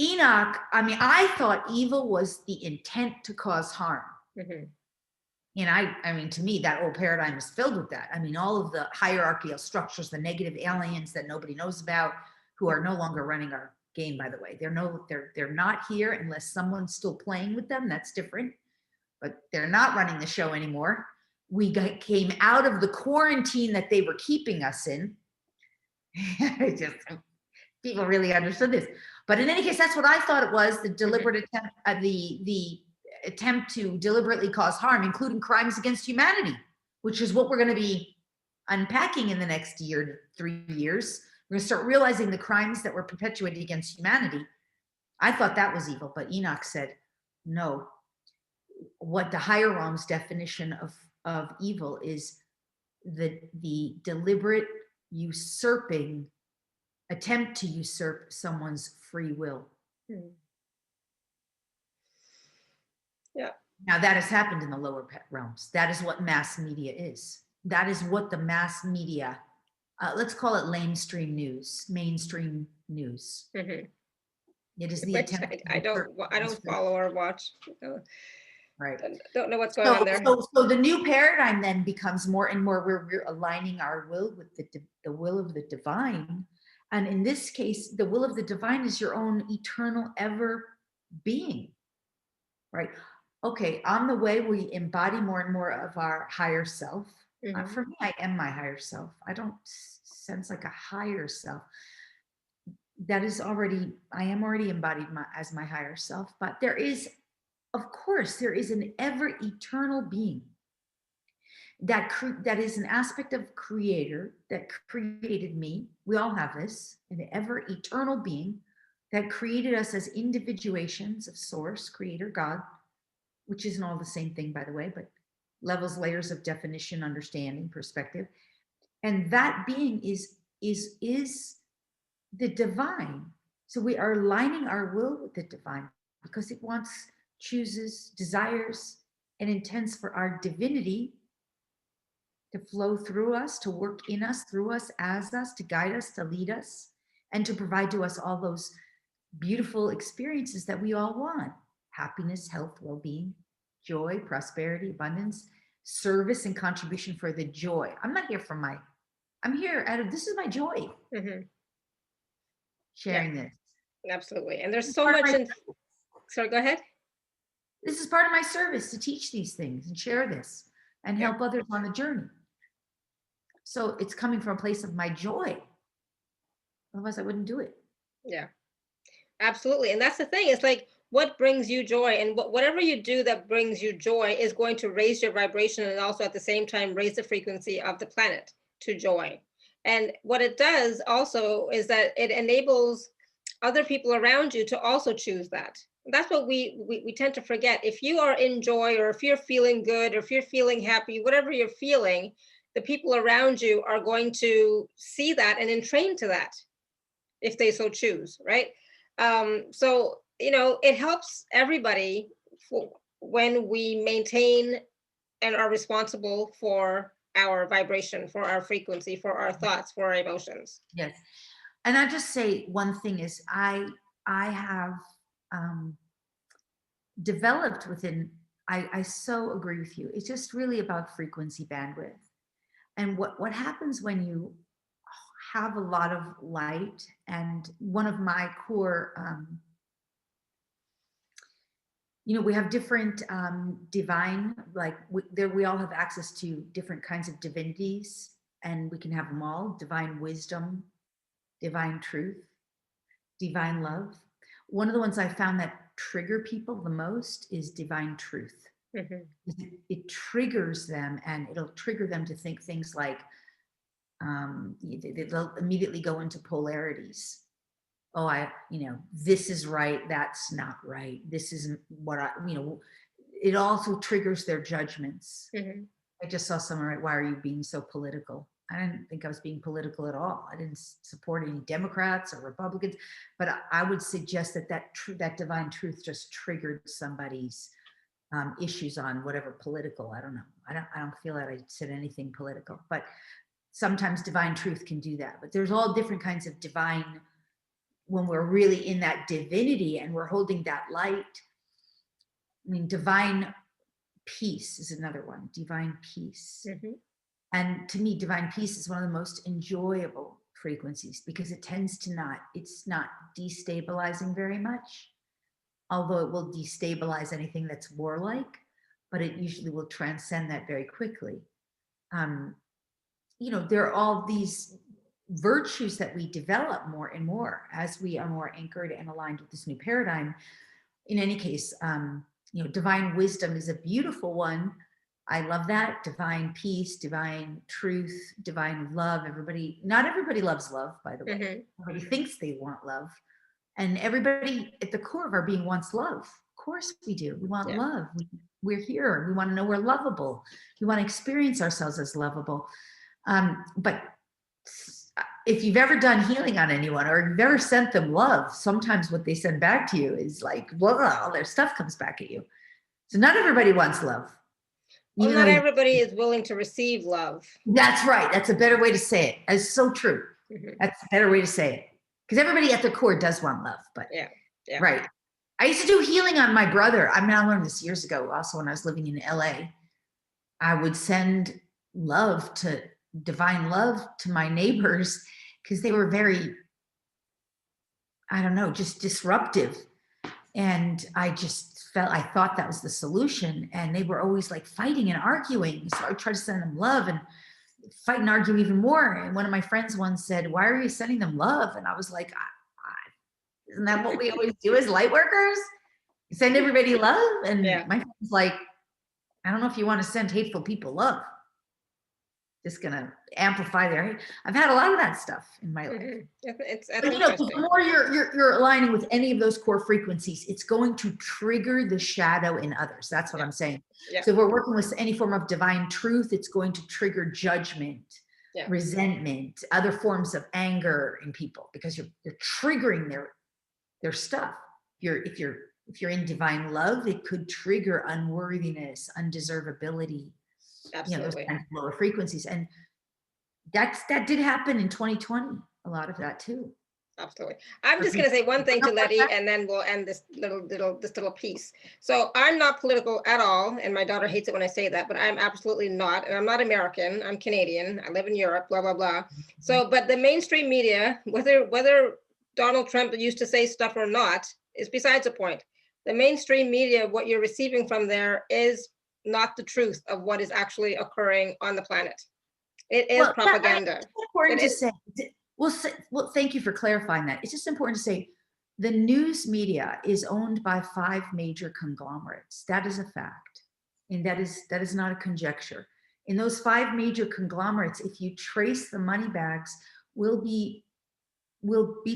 Enoch, I thought evil was the intent to cause harm. And I mean, to me, that old paradigm is filled with that. All of the hierarchical structures, the negative aliens that nobody knows about, who are no longer running our game, by the way. They're not here unless someone's still playing with them. That's different. But they're not running the show anymore. We came out of the quarantine that they were keeping us in. People really understood this. But in any case, that's what I thought it was, the deliberate attempt, the attempt to deliberately cause harm, including crimes against humanity, which is what we're going to be unpacking in the next 3 years. We're going to start realizing the crimes that were perpetuated against humanity. I thought that was evil, but Enoch said, no. What the higher realm's definition of evil is the deliberate attempt to usurp someone's free will. Yeah. Now that has happened in the lower realms. That is what mass media is. That is what the mass media, let's call it mainstream news. It is the attempt. I don't follow or watch. Right. Don't know what's going on there. So the new paradigm then becomes more and more where we're aligning our will with the will of the divine. And in this case, the will of the divine is your own eternal ever being, right? Okay, on the way, we embody more and more of our higher self. For me, I am my higher self. I don't sense like a higher self. That is already, I am already embodied as my higher self, but there is, of course, there is an ever eternal being that is an aspect of creator that created me. We all have this, an ever eternal being that created us as individuations of source, creator, God, which isn't all the same thing, by the way, but levels, layers of definition, understanding, perspective. And that being is the divine. So we are aligning our will with the divine because it wants, chooses, desires, and intends for our divinity to flow through us, to work in us, through us, as us, to guide us, to lead us, and to provide to us all those beautiful experiences that we all want: happiness, health, well-being, joy, prosperity, abundance, service, and contribution for the joy. I'm not here for I'm here this is my joy. Sharing this. Absolutely. And there's so much sorry, go ahead. This is part of my service, to teach these things and share this and help others on the journey. So it's coming from a place of my joy. Otherwise I wouldn't do it. Yeah, absolutely. And that's the thing. It's like, what brings you joy? And whatever you do that brings you joy is going to raise your vibration and also at the same time raise the frequency of the planet to joy. And what it does also is that it enables other people around you to also choose that. That's what we tend to forget. If you are in joy, or if you're feeling good, or if you're feeling happy, whatever you're feeling, the people around you are going to see that and entrain to that if they so choose, right? So, it helps everybody when we maintain and are responsible for our vibration, for our frequency, for our thoughts, for our emotions. Yes. And I just say one thing is I have developed within, I so agree with you. It's just really about frequency bandwidth. And what happens when you have a lot of light, and one of my core, we have different divine, like we all have access to different kinds of divinities, and we can have them all: divine wisdom, divine truth, divine love. One of the ones I found that trigger people the most is divine truth. It triggers them, and it'll trigger them to think things like, they'll immediately go into polarities. Oh, this is right, that's not right, this isn't what it also triggers their judgments. I just saw someone write, "Why are you being so political?" I didn't think I was being political at all. I didn't support any Democrats or Republicans, but I would suggest that divine truth just triggered somebody's issues on whatever political. I don't know. I don't feel that I said anything political, but sometimes divine truth can do that. But there's all different kinds of divine, when we're really in that divinity and we're holding that light. I mean, divine peace is another one. Divine peace. And to me, divine peace is one of the most enjoyable frequencies, because it tends to it's not destabilizing very much, although it will destabilize anything that's warlike, but it usually will transcend that very quickly. There are all these virtues that we develop more and more as we are more anchored and aligned with this new paradigm. In any case, divine wisdom is a beautiful one. I love that. Divine peace, divine truth, divine love. Not everybody loves love, by the way. Everybody thinks they want love. And everybody at the core of our being wants love. Of course we do. We want love. We're here. We want to know we're lovable. We want to experience ourselves as lovable. But if you've ever done healing on anyone or you've ever sent them love, sometimes what they send back to you is like, blah, all their stuff comes back at you. So not everybody wants love. Well, not everybody is willing to receive love. That's right. That's a better way to say it. That's so true. That's a better way to say it. Because everybody at their core does want love, but yeah. Right. I used to do healing on my brother. I mean, I learned this years ago, also when I was living in LA. I would send love to divine love to my neighbors because they were very, I don't know, just disruptive. And I thought that was the solution. And they were always like fighting and arguing. So I tried to send them love and fight and argue even more. And one of my friends once said, "Why are you sending them love?" And I was like, isn't that what we always do as light workers? Send everybody love? And my friend was like, "I don't know if you want to send hateful people love. Just gonna amplify their hate." I've had a lot of that stuff in my life. But, the more you're aligning with any of those core frequencies, it's going to trigger the shadow in others. That's what I'm saying. So if we're working with any form of divine truth, it's going to trigger judgment, resentment, other forms of anger in people, because you're triggering their stuff. If you're in divine love, it could trigger unworthiness, undeservability, those kinds of lower frequencies. And that did happen in 2020, a lot of that too. Absolutely. I'm just going to say one thing to Letty, and then we'll end this little piece. So I'm not political at all, and my daughter hates it when I say that, but I'm absolutely not. And I'm not American. I'm Canadian. I live in Europe. Blah blah blah. So, but the mainstream media, whether Donald Trump used to say stuff or not, is besides the point. The mainstream media, what you're receiving from there is not the truth of what is actually occurring on the planet. It is propaganda. It's important to say. Well, thank you for clarifying that. It's just important to say the news media is owned by 5 major conglomerates. That is a fact. And that is not a conjecture. In those 5 major conglomerates, if you trace the money bags, will be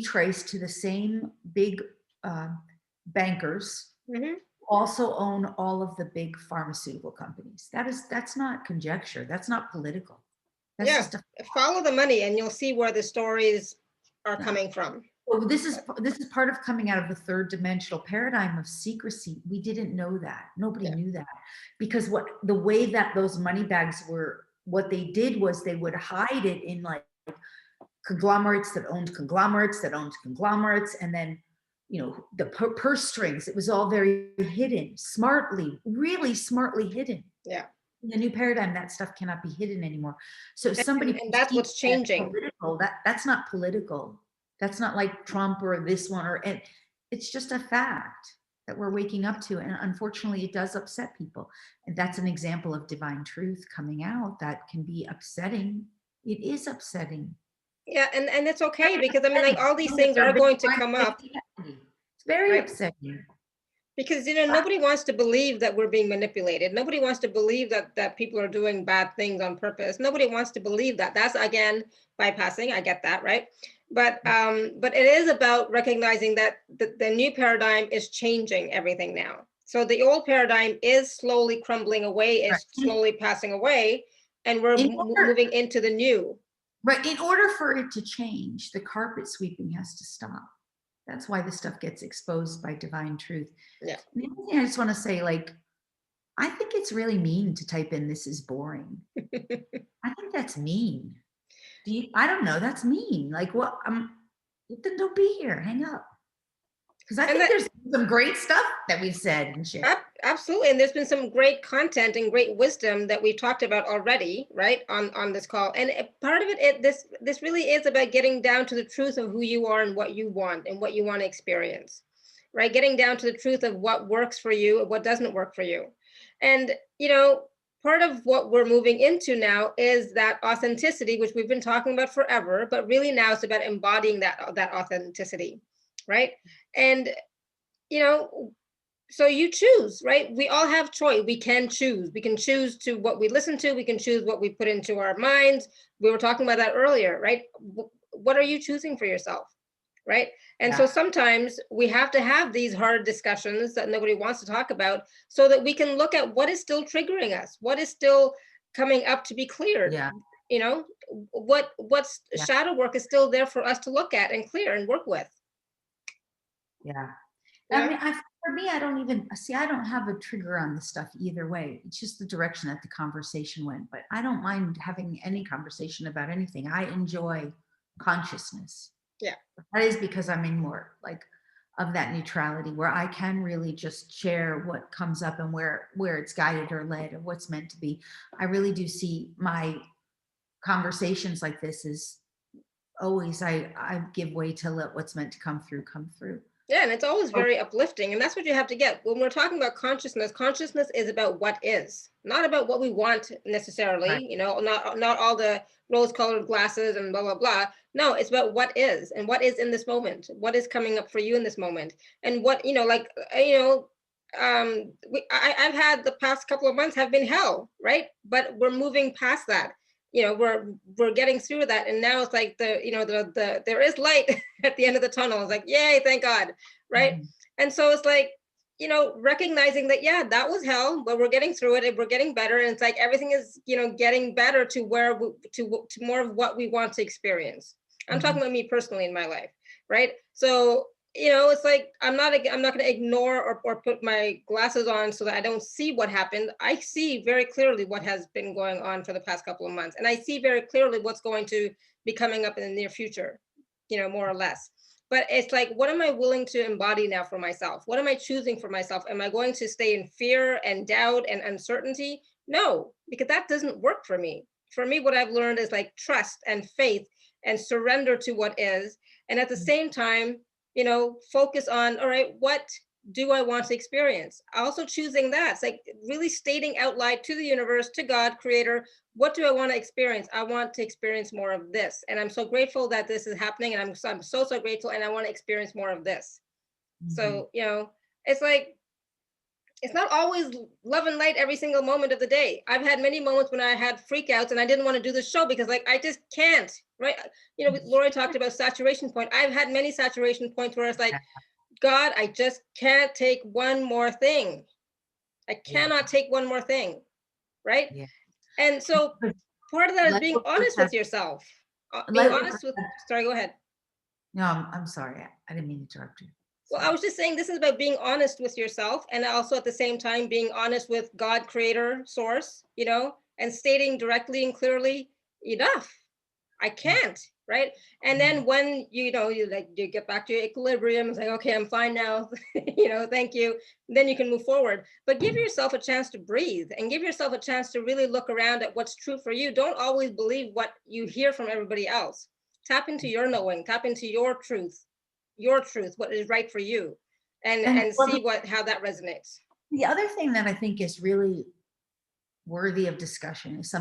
traced to the same big bankers, also own all of the big pharmaceutical companies. That's not conjecture. That's not political. That's just follow the money and you'll see where the stories are coming from. Well, this is part of coming out of the 3rd dimensional paradigm of secrecy. We didn't know that. Nobody knew that, because the way that those money bags were, what they did was they would hide it in like conglomerates that owned conglomerates that owned conglomerates, and then the purse strings. It was all very hidden, really smartly hidden. Yeah. In the new paradigm, that stuff cannot be hidden anymore. So and that's what's changing. That's not political. That's not like Trump or this one, and it's just a fact that we're waking up to. And unfortunately, it does upset people. And that's an example of divine truth coming out that can be upsetting. It is upsetting. Yeah, and it's okay, because I mean, like, all these things are going to come up. It's very upsetting. Because nobody wants to believe that we're being manipulated. Nobody wants to believe that people are doing bad things on purpose. Nobody wants to believe that. That's, again, bypassing. I get that, right? But it is about recognizing that the new paradigm is changing everything now. So the old paradigm is slowly crumbling away, is slowly passing away, and we're moving into the new. Right. In order for it to change, the carpet sweeping has to stop. That's why this stuff gets exposed by divine truth. Yeah. And the other thing I just want to say, like, I think it's really mean to type in "this is boring." I think that's mean. I don't know. That's mean. Like, what? Then don't be here. Hang up. Because I think there's some great stuff that we've said and shared. Absolutely. And there's been some great content and great wisdom that we've talked about already, right, on this call. And part of it, this really is about getting down to the truth of who you are and what you want to experience, right? Getting down to the truth of what works for you and what doesn't work for you. And, part of what we're moving into now is that authenticity, which we've been talking about forever, but really now it's about embodying that authenticity, right? And, so you choose, right? We all have choice. We can choose. We can choose to what we listen to. We can choose what we put into our minds. We were talking about that earlier, right? What are you choosing for yourself, right? And so sometimes we have to have these hard discussions that nobody wants to talk about, so that we can look at what is still triggering us, what is still coming up to be cleared. what's shadow work is still there for us to look at and clear and work with. Yeah. You know? I mean, for me, I don't even see, I don't have a trigger on this stuff either way. It's just the direction that the conversation went, but I don't mind having any conversation about anything. I enjoy consciousness. Yeah. That is because I'm in more like of that neutrality where I can really just share what comes up and where it's guided or led or what's meant to be. I really do see my conversations like this is always, I give way to let what's meant to come through. Yeah, and it's always very uplifting. And that's what you have to get. When we're talking about consciousness, consciousness is about what is, not about what we want necessarily, Right. you know, not all the rose-colored glasses and blah, blah, blah. No, it's about what is and what is in this moment. What is coming up for you in this moment? And what, you know, like, I've had the past couple of months have been hell, right? But we're moving past that. You know, we're getting through that, and now it's like there is light at the end of the tunnel. It's like, yay, thank God, right? Mhm. And so it's like, you know, recognizing that, yeah, that was hell, but we're getting through it and we're getting better, and it's like everything is, you know, getting better to where to more of what we want to experience. I'm talking about me personally in my life, right? So, you know, it's like I'm not going to ignore or put my glasses on so that I don't see what happened. I see very clearly what has been going on for the past couple of months, and I see very clearly what's going to be coming up in the near future, you know, more or less. But it's like, what am I willing to embody now for myself? What am I choosing for myself? Am I going to stay in fear and doubt and uncertainty? No, because that doesn't work for me. For me, what I've learned is like trust and faith and surrender to what is, and at the same time, you know, focus on, all right, what do I want to experience? Also choosing that. It's like really stating out loud to the universe, to God, creator, what do I want to experience? I want to experience more of this. And I'm so grateful that this is happening. And I'm so grateful. And I want to experience more of this. So, you know, it's like, it's not always love and light every single moment of the day. I've had many moments when I had freakouts and I didn't want to do the show because like, I just can't, right? You know, Lori talked about saturation point. I've had many saturation points where it's like, God, I just can't take one more thing. I cannot take one more thing, right? Yeah. And so part of that is Let being what honest with yourself. Being honest with, sorry, go ahead. No, I'm sorry. I didn't mean to interrupt you. Well, I was just saying this is about being honest with yourself and also at the same time being honest with God, creator, source, you know, and stating directly and clearly, enough. I can't, right? And then when you know you get back to your equilibrium, it's like, okay, I'm fine now, you know, thank you. Then you can move forward. But give yourself a chance to breathe and give yourself a chance to really look around at what's true for you. Don't always believe what you hear from everybody else. Tap into your knowing, tap into your truth, what is right for you, and see how that resonates. The other thing that I think is really worthy of discussion is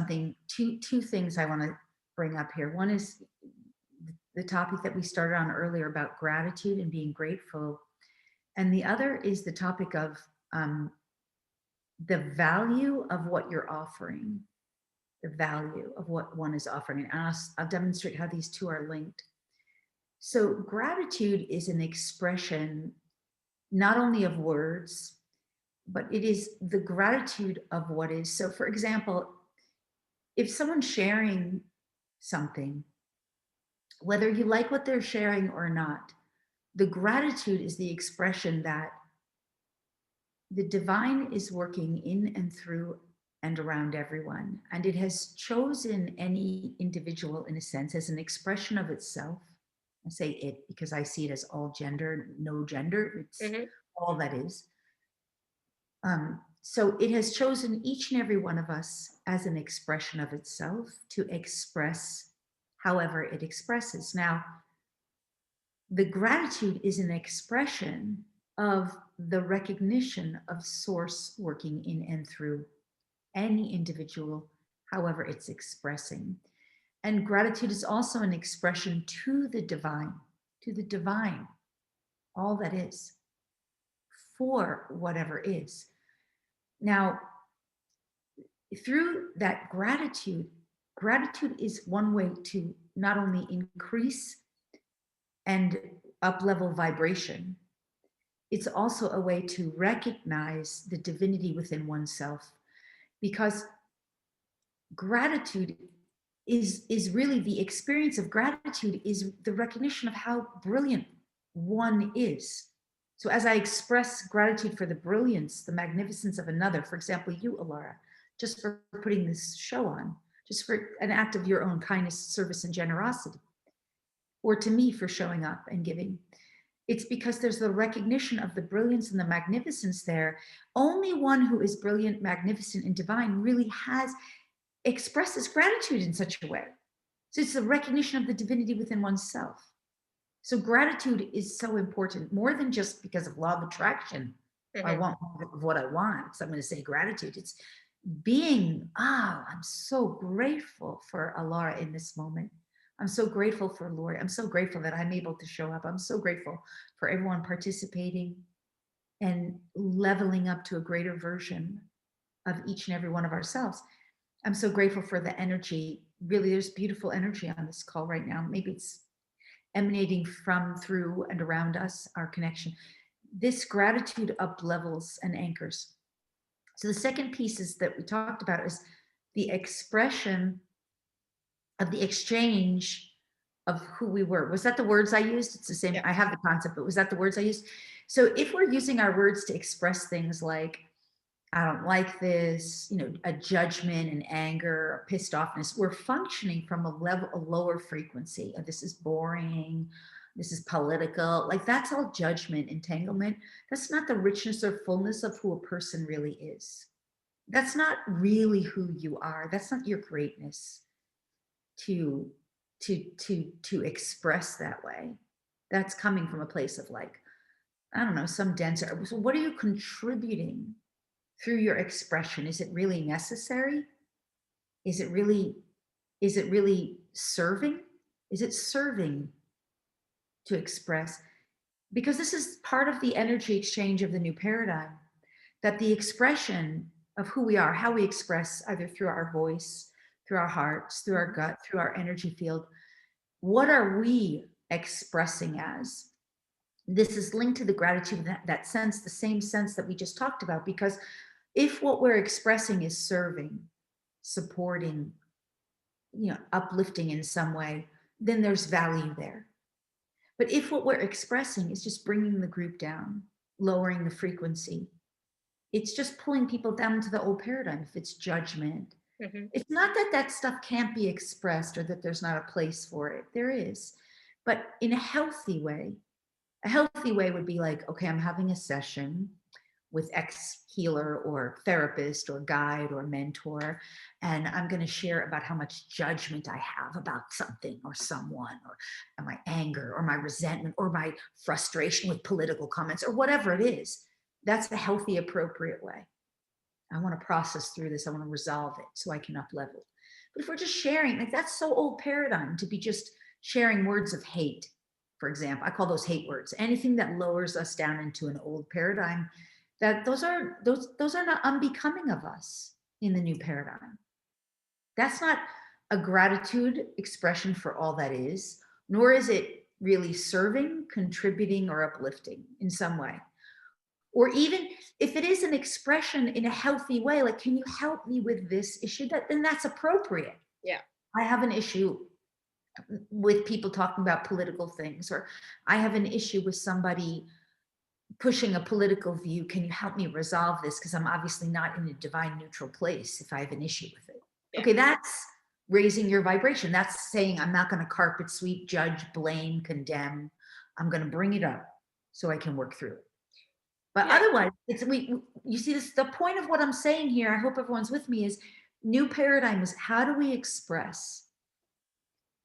two things I want to bring up here. One is the topic that we started on earlier about gratitude and being grateful. And the other is the topic of the value of what you're offering, the value of what one is offering. And I'll demonstrate how these two are linked. So gratitude is an expression not only of words, but it is the gratitude of what is. So for example, if someone's sharing something, whether you like what they're sharing or not, the gratitude is the expression that the divine is working in and through and around everyone. And it has chosen any individual, in a sense, as an expression of itself. I say it because I see it as all gender, no gender. It's all that is. So it has chosen each and every one of us as an expression of itself to express however it expresses. Now, the gratitude is an expression of the recognition of source working in and through any individual, however it's expressing. And gratitude is also an expression to the divine, all that is, for whatever is. Now, through that gratitude is one way to not only increase and up-level vibration, it's also a way to recognize the divinity within oneself, because gratitude is really the experience of gratitude, is the recognition of how brilliant one is. So as I express gratitude for the brilliance, the magnificence of another, for example, you, Alara, just for putting this show on, just for an act of your own kindness, service, and generosity, or to me for showing up and giving, it's because there's the recognition of the brilliance and the magnificence there. Only one who is brilliant, magnificent, and divine really expresses gratitude in such a way. So it's the recognition of the divinity within oneself. So gratitude is so important, more than just because of law of attraction. I want what I want, so I'm going to say gratitude. It's being, I'm so grateful for Alara in this moment. I'm so grateful for Lori. I'm so grateful that I'm able to show up. I'm so grateful for everyone participating and leveling up to a greater version of each and every one of ourselves. I'm so grateful for the energy. Really, there's beautiful energy on this call right now. Maybe it's emanating from, through, and around us, our connection. This gratitude up levels and anchors. So the second piece is that we talked about is the expression of the exchange of who we were. Was that the words I used? It's the same. Yeah. I have the concept, but was that the words I used? So if we're using our words to express things like, I don't like this, a judgment and anger, a pissed offness, we're functioning from a lower frequency. This is boring. This is political. Like, that's all judgment, entanglement. That's not the richness or fullness of who a person really is. That's not really who you are. That's not your greatness to express that way. That's coming from a place of, like, I don't know, some denser. So what are you contributing through your expression? Is it really necessary? Is it really serving? Is it serving to express? Because this is part of the energy exchange of the new paradigm, that the expression of who we are, how we express, either through our voice, through our hearts, through our gut, through our energy field, what are we expressing as? This is linked to the gratitude, that sense, the same sense that we just talked about, because if what we're expressing is serving, supporting, uplifting in some way, then there's value there. But if what we're expressing is just bringing the group down, lowering the frequency, it's just pulling people down to the old paradigm. If it's judgment, it's not that that stuff can't be expressed or that there's not a place for it. There is, but in a healthy way. A healthy way would be like, okay, I'm having a session with X healer or therapist or guide or mentor, and I'm going to share about how much judgment I have about something or someone, or my anger or my resentment or my frustration with political comments or whatever it is. That's the healthy, appropriate way. I want to process through this. I want to resolve it so I can up level. But if we're just sharing, like, that's so old paradigm to be just sharing words of hate, for example. I call those hate words. Anything that lowers us down into an old paradigm, that those are not unbecoming of us in the new paradigm. That's not a gratitude expression for all that is, nor is it really serving, contributing, or uplifting in some way. Or even if it is an expression in a healthy way, like, can you help me with this issue? Then that's appropriate. Yeah. I have an issue with people talking about political things, or I have an issue with somebody pushing a political view. Can you help me resolve this? Because I'm obviously not in a divine neutral place if I have an issue with it. Yeah. Okay, that's raising your vibration. That's saying, I'm not going to carpet sweep, judge, blame, condemn. I'm going to bring it up so I can work through it. But yeah. Otherwise, you see this, the point of what I'm saying here, I hope everyone's with me, is new paradigm is, how do we express?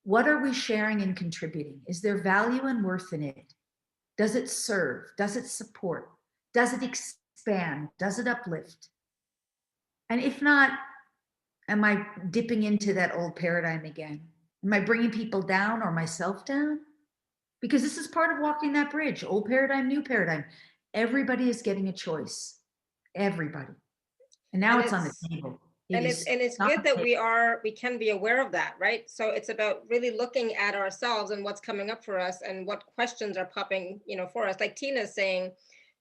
What are we sharing and contributing? Is there value and worth in it? Does it serve? Does it support? Does it expand? Does it uplift? And if not, am I dipping into that old paradigm again? Am I bringing people down or myself down? Because this is part of walking that bridge, old paradigm, new paradigm. Everybody is getting a choice. Everybody. And now it's on the table. It's good that we can be aware of that, right? So it's about really looking at ourselves and what's coming up for us and what questions are popping, for us. Like Tina's saying,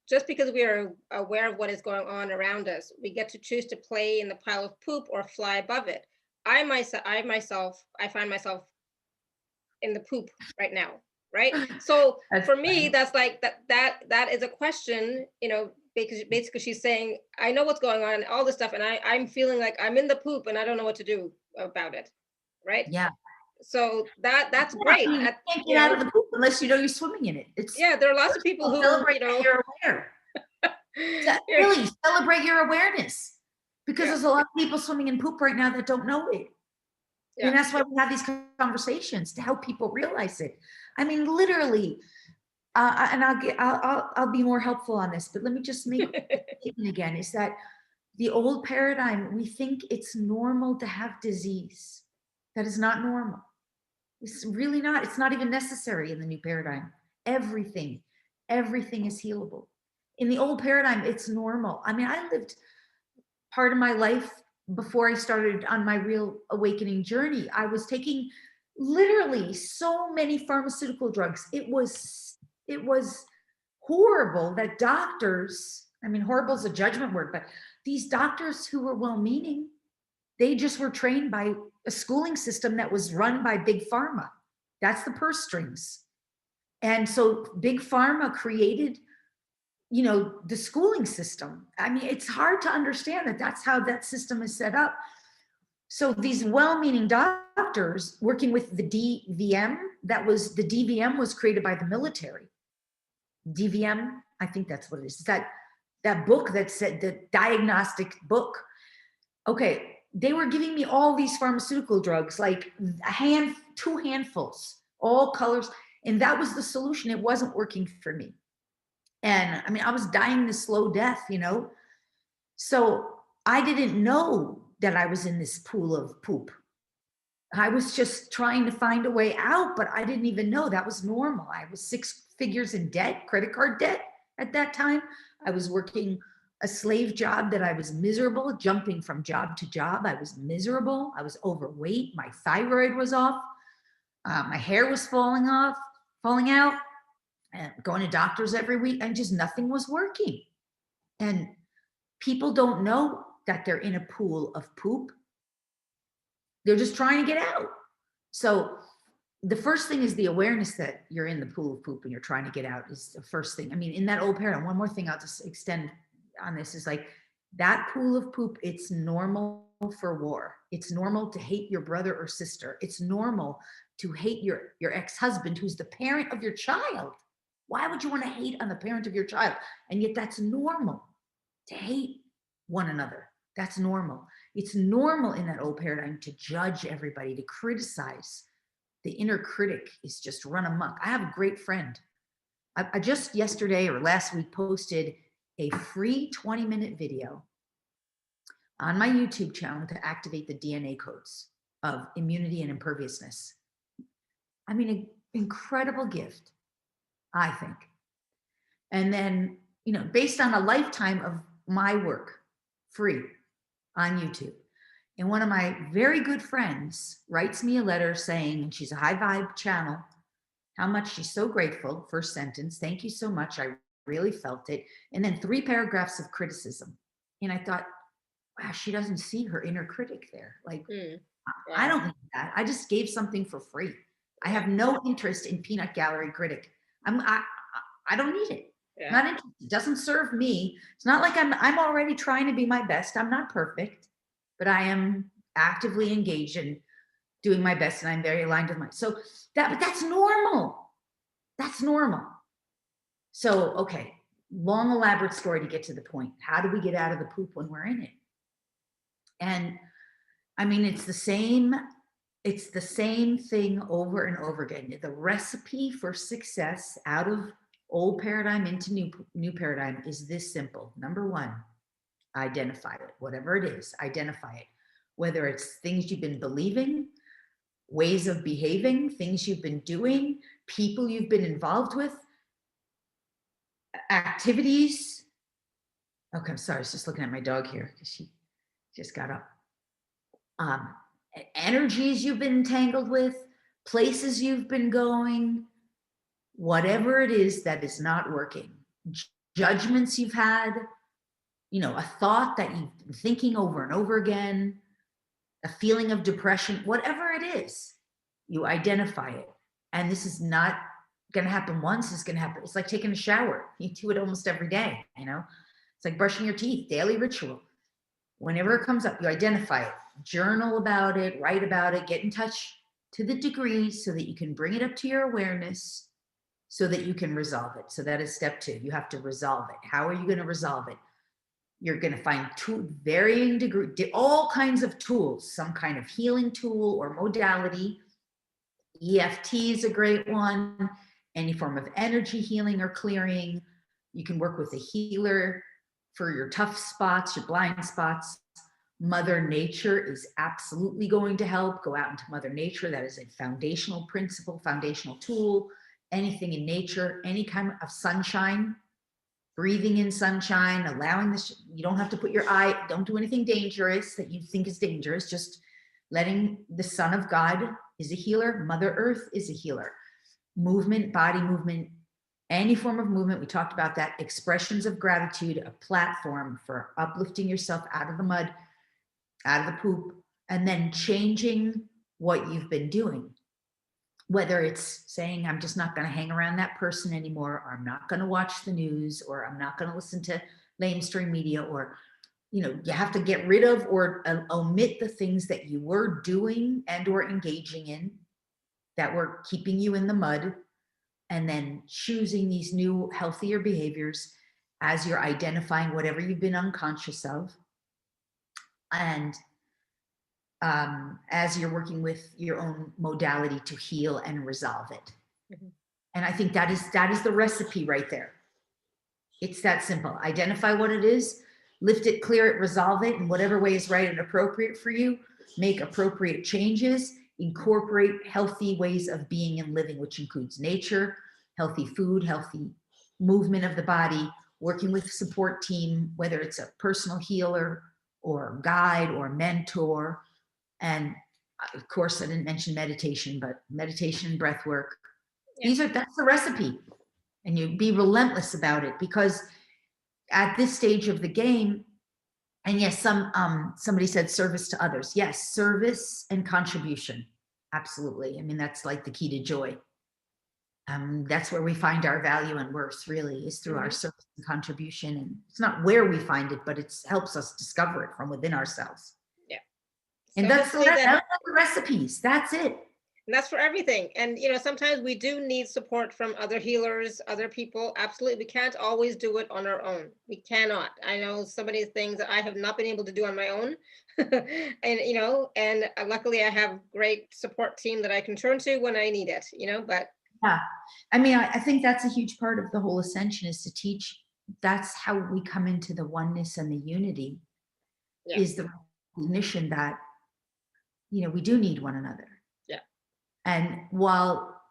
just because we are aware of what is going on around us, we get to choose to play in the pile of poop or fly above it. I find myself in the poop right now, right? So That's for me, funny. that's like that is a question, because basically she's saying, I know what's going on, all this stuff, and I'm feeling like I'm in the poop and I don't know what to do about it, right? Yeah. So that's Yeah, great. you can't get out of the poop unless you know you're swimming in it. It's Yeah, there are lots of first of people all, who, celebrate that you're aware. yeah, Really celebrate your awareness, because yeah, there's a lot of people swimming in poop right now that don't know it. yeah. And that's why we have these conversations, to help people realize it. I mean, literally, and I'll be more helpful on this, but let me just make a statement again, is that the old paradigm, we think it's normal to have disease. That is not normal. It's really not. It's not even necessary in the new paradigm. Everything, everything is healable. In the old paradigm, it's normal. I mean, I lived part of my life before I started on my real awakening journey. I was taking literally so many pharmaceutical drugs. It was horrible that doctors, I mean, horrible is a judgment word, but these doctors who were well-meaning, they just were trained by a schooling system that was run by big pharma. That's the purse strings. And so big pharma created, the schooling system. I mean, it's hard to understand that that's how that system is set up. So these well-meaning doctors working with the DVM, the DVM was created by the military. DVM, I think that's what it is. That book that said, the diagnostic book. Okay, they were giving me all these pharmaceutical drugs, like two handfuls, all colors, and that was the solution. It wasn't working for me. And I mean, I was dying the slow death, So I didn't know that I was in this pool of poop. I was just trying to find a way out, but I didn't even know that was normal. I was 6 figures in debt, credit card debt at that time. I was working a slave job that I was miserable, jumping from job to job. I was miserable. I was overweight. My thyroid was off. My hair was falling out, and going to doctors every week, and just nothing was working. And people don't know that they're in a pool of poop. They're just trying to get out. So the first thing is the awareness that you're in the pool of poop and you're trying to get out is the first thing. I mean, in that old paradigm, one more thing I'll just extend on this is like that pool of poop, it's normal for war. It's normal to hate your brother or sister. It's normal to hate your ex-husband, who's the parent of your child. Why would you want to hate on the parent of your child? And yet that's normal to hate one another. That's normal. It's normal in that old paradigm to judge everybody, to criticize. The inner critic is just run amok. I have a great friend. I just yesterday or last week posted a free 20-minute video on my YouTube channel to activate the DNA codes of immunity and imperviousness. I mean, an incredible gift, I think. And then, based on a lifetime of my work, free on YouTube. And one of my very good friends writes me a letter saying, and she's a high vibe channel, how much she's so grateful. First sentence, thank you so much. I really felt it. And then 3 paragraphs of criticism. And I thought, wow, she doesn't see her inner critic there. Like, wow. I don't need that. I just gave something for free. I have no interest in peanut gallery critic. I don't need it. Yeah. Not interested. It doesn't serve me. It's not like I'm already trying to be my best. I'm not perfect, but I am actively engaged in doing my best, and I'm very aligned with but that's normal. That's normal. So, okay, long elaborate story to get to the point. How do we get out of the poop when we're in it? And I mean, it's the same thing over and over again. The recipe for success out of old paradigm into new paradigm is this simple. Number 1, identify it. Whatever it is, identify it. Whether it's things you've been believing, ways of behaving, things you've been doing, people you've been involved with, activities. Okay, I'm sorry. I was just looking at my dog here because she just got up. Energies you've been entangled with, places you've been going, whatever it is that is not working, judgments you've had, a thought that you've been thinking over and over again, a feeling of depression, whatever it is, you identify it. And this is not going to happen once. It's going to happen. It's like taking a shower. You do it almost every day, you know? It's like brushing your teeth, daily ritual. Whenever it comes up, you identify it, journal about it, write about it, get in touch to the degree so that you can bring it up to your awareness so that you can resolve it. So that is step 2. You have to resolve it. How are you going to resolve it? You're going to find varying degree, all kinds of tools, some kind of healing tool or modality. EFT is a great one. Any form of energy healing or clearing. You can work with a healer for your tough spots, your blind spots. Mother Nature is absolutely going to help. Go out into Mother Nature. That is a foundational principle, foundational tool. Anything in nature, any kind of sunshine, breathing in sunshine, allowing this, you don't have to put your don't do anything dangerous that you think is dangerous. Just letting the Son of God is a healer. Mother Earth is a healer. Movement, body movement, any form of movement. We talked about that. Expressions of gratitude, a platform for uplifting yourself out of the mud, out of the poop, and then changing what you've been doing. Whether it's saying, I'm just not going to hang around that person anymore, or I'm not going to watch the news, or I'm not going to listen to mainstream media, or, you know, you have to get rid of or omit the things that you were doing and or engaging in that were keeping you in the mud, and then choosing these new healthier behaviors as you're identifying whatever you've been unconscious of. And as you're working with your own modality to heal and resolve it. Mm-hmm. And I think that is the recipe right there. It's that simple. Identify what it is, lift it, clear it, resolve it in whatever way is right and appropriate for you, make appropriate changes, incorporate healthy ways of being and living, which includes nature, healthy food, healthy movement of the body, working with a support team, whether it's a personal healer or guide or mentor. And of course, I didn't mention meditation, but meditation and breath work. Yeah. That's the recipe. And you be relentless about it, because at this stage of the game, and yes, somebody said service to others. Yes, service and contribution. Absolutely. I mean, that's like the key to joy. That's where we find our value and worth, really, is through our service and contribution. And it's not where we find it, but it helps us discover it from within ourselves. And so that's the recipes. That's it. And that's for everything. And, you know, sometimes we do need support from other healers, other people. Absolutely. We can't always do it on our own. We cannot. I know so many things that I have not been able to do on my own. And, you know, and luckily I have great support team that I can turn to when I need it, you know, but. Yeah. I mean, I think that's a huge part of the whole ascension, is to teach. That's how we come into the oneness and the unity, is the recognition that, you know, we do need one another. Yeah. And while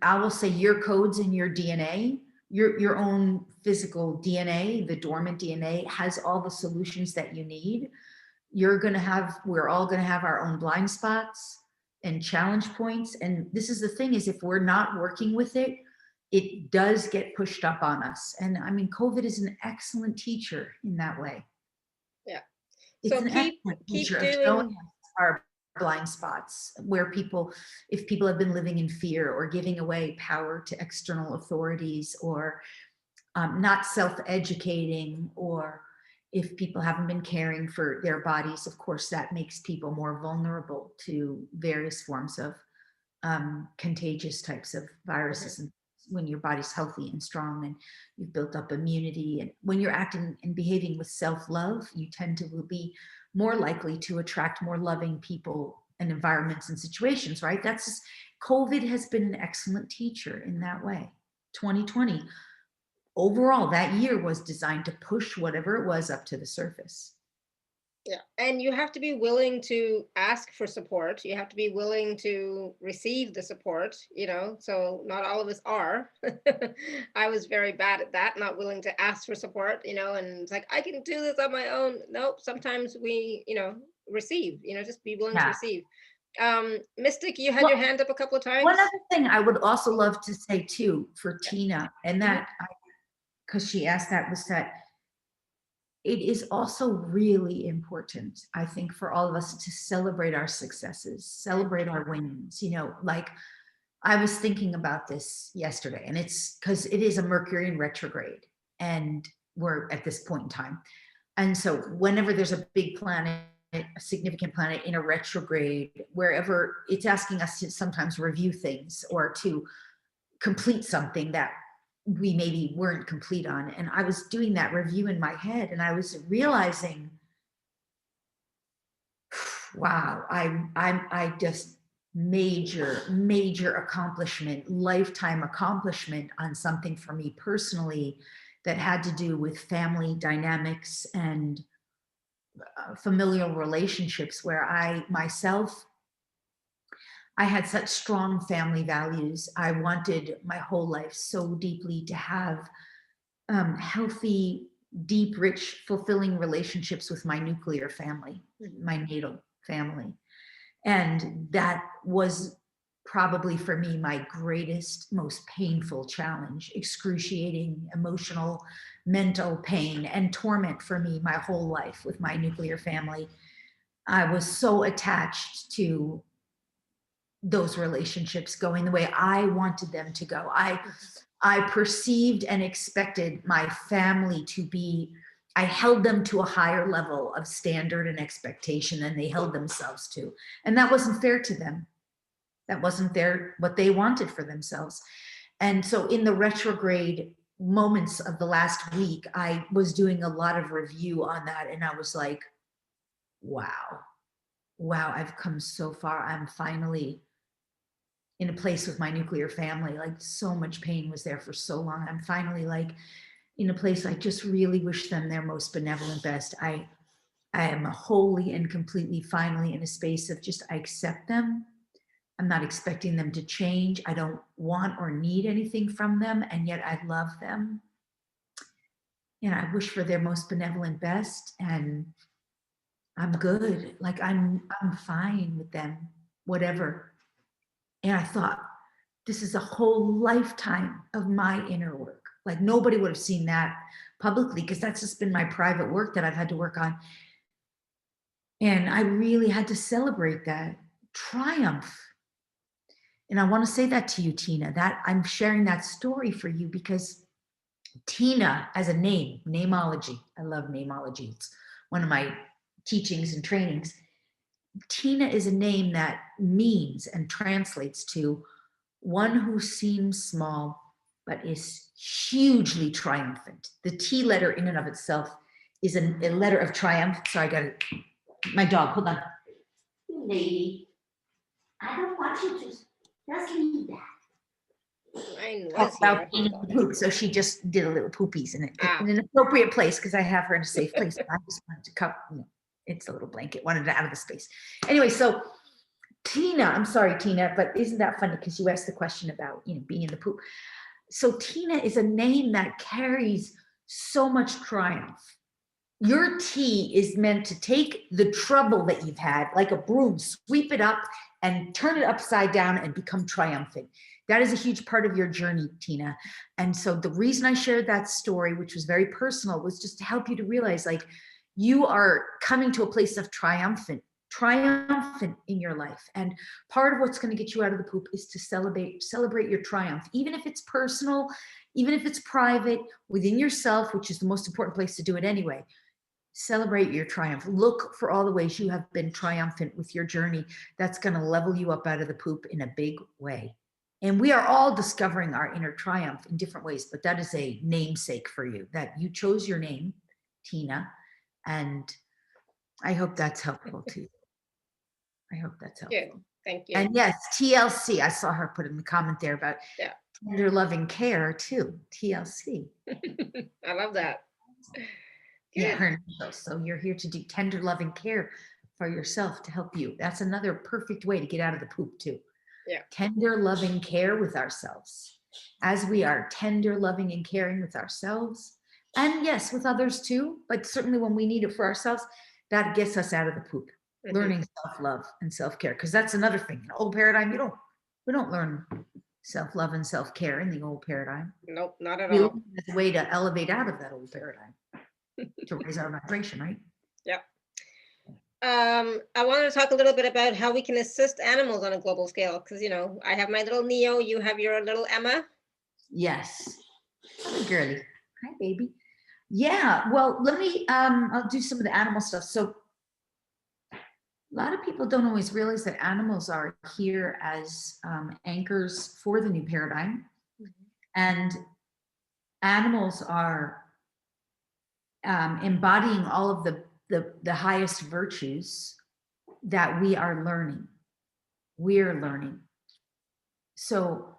I will say your codes in your DNA, your own physical DNA, the dormant DNA, has all the solutions that you need. We're all going to have our own blind spots and challenge points. And this is the thing, is if we're not working with it, it does get pushed up on us. And I mean, COVID is an excellent teacher in that way. Yeah. It's an excellent teacher of showing us our blind spots, where if people have been living in fear or giving away power to external authorities, or not self-educating, or if people haven't been caring for their bodies, of course, that makes people more vulnerable to various forms of contagious types of viruses. And when your body's healthy and strong and you've built up immunity, and when you're acting and behaving with self-love, you tend to be more likely to attract more loving people and environments and situations, right? COVID has been an excellent teacher in that way. 2020, overall, that year was designed to push whatever it was up to the surface. Yeah. And you have to be willing to ask for support. You have to be willing to receive the support, you know, so not all of us are. I was very bad at that, not willing to ask for support, you know, and it's like, I can do this on my own. Nope. Sometimes we, you know, receive, you know, just be willing to receive. Mystic, you had your hand up a couple of times. One other thing I would also love to say too, for Tina, and that, because she asked that, was that it is also really important, I think, for all of us to celebrate our successes, celebrate our wins. You know, like I was thinking about this yesterday, and it's because it is a Mercury in retrograde, and we're at this point in time. And so whenever there's a big planet, a significant planet in a retrograde, wherever, it's asking us to sometimes review things or to complete something that we maybe weren't complete on. And I was doing that review in my head, and I was realizing, wow, I just major accomplishment, lifetime accomplishment on something for me personally that had to do with family dynamics and familial relationships, where I had such strong family values. I wanted my whole life so deeply to have healthy, deep, rich, fulfilling relationships with my nuclear family, my natal family. And that was probably for me my greatest, most painful challenge, excruciating, emotional, mental pain and torment for me my whole life with my nuclear family. I was so attached to those relationships going the way I wanted them to go. I perceived and expected my family to be, I held them to a higher level of standard and expectation than they held themselves to. And that wasn't fair to them. That wasn't what they wanted for themselves. And so in the retrograde moments of the last week, I was doing a lot of review on that. And I was like, wow, I've come so far. I'm finally in a place with my nuclear family. Like, so much pain was there for so long. I'm finally like in a place I just really wish them their most benevolent best. I am wholly and completely finally in a space of just, I accept them. I'm not expecting them to change. I don't want or need anything from them, and yet I love them. And I wish for their most benevolent best, and I'm good. Like I'm fine with them, whatever. And I thought, this is a whole lifetime of my inner work. Like, nobody would have seen that publicly, because that's just been my private work that I've had to work on. And I really had to celebrate that triumph. And I want to say that to you, Tina, that I'm sharing that story for you because Tina as a name, namology, I love namology. It's one of my teachings and trainings. Tina is a name that means and translates to one who seems small but is hugely triumphant. The T letter in and of itself is a letter of triumph. Sorry, I got it. My dog, hold on. Lady, I don't want you to just leave that. So she just did a little poopies in an appropriate place, because I have her in a safe place. I just wanted to cover, it's a little blanket, wanted it out of the space. Anyway, so Tina, I'm sorry, Tina, but isn't that funny? Because you asked the question about, being in the poop. So Tina is a name that carries so much triumph. Your T is meant to take the trouble that you've had, like a broom, sweep it up and turn it upside down and become triumphant. That is a huge part of your journey, Tina. And so the reason I shared that story, which was very personal, was just to help you to realize, like, you are coming to a place of triumphant in your life. And part of what's going to get you out of the poop is to celebrate your triumph, even if it's personal, even if it's private, within yourself, which is the most important place to do it anyway. Celebrate your triumph. Look for all the ways you have been triumphant with your journey. That's going to level you up out of the poop in a big way. And we are all discovering our inner triumph in different ways, but that is a namesake for you, that you chose your name, Tina. And I hope that's helpful too. I hope that's helpful. Thank you. And yes, TLC, I saw her put in the comment there about tender loving care too, TLC. I love that. Yeah, her initials. So you're here to do tender loving care for yourself to help you. That's another perfect way to get out of the poop too. Yeah. Tender loving care with ourselves. As we are tender, loving, and caring with ourselves, and yes, with others too, but certainly when we need it for ourselves, that gets us out of the poop. Mm-hmm. Learning self-love and self-care, because that's another thing. In the old paradigm, we don't learn self-love and self-care in the old paradigm. Nope, not at all. It's a way to elevate out of that old paradigm. to raise our vibration, right? Yeah. I wanted to talk a little bit about how we can assist animals on a global scale, because, you know, I have my little Neo, you have your little Emma. Yes. Hi, girly. Hi, baby. Yeah. Well, let me, I'll do some of the animal stuff. So a lot of people don't always realize that animals are here as anchors for the new paradigm. And animals are embodying all of the highest virtues that we are learning. We're learning. So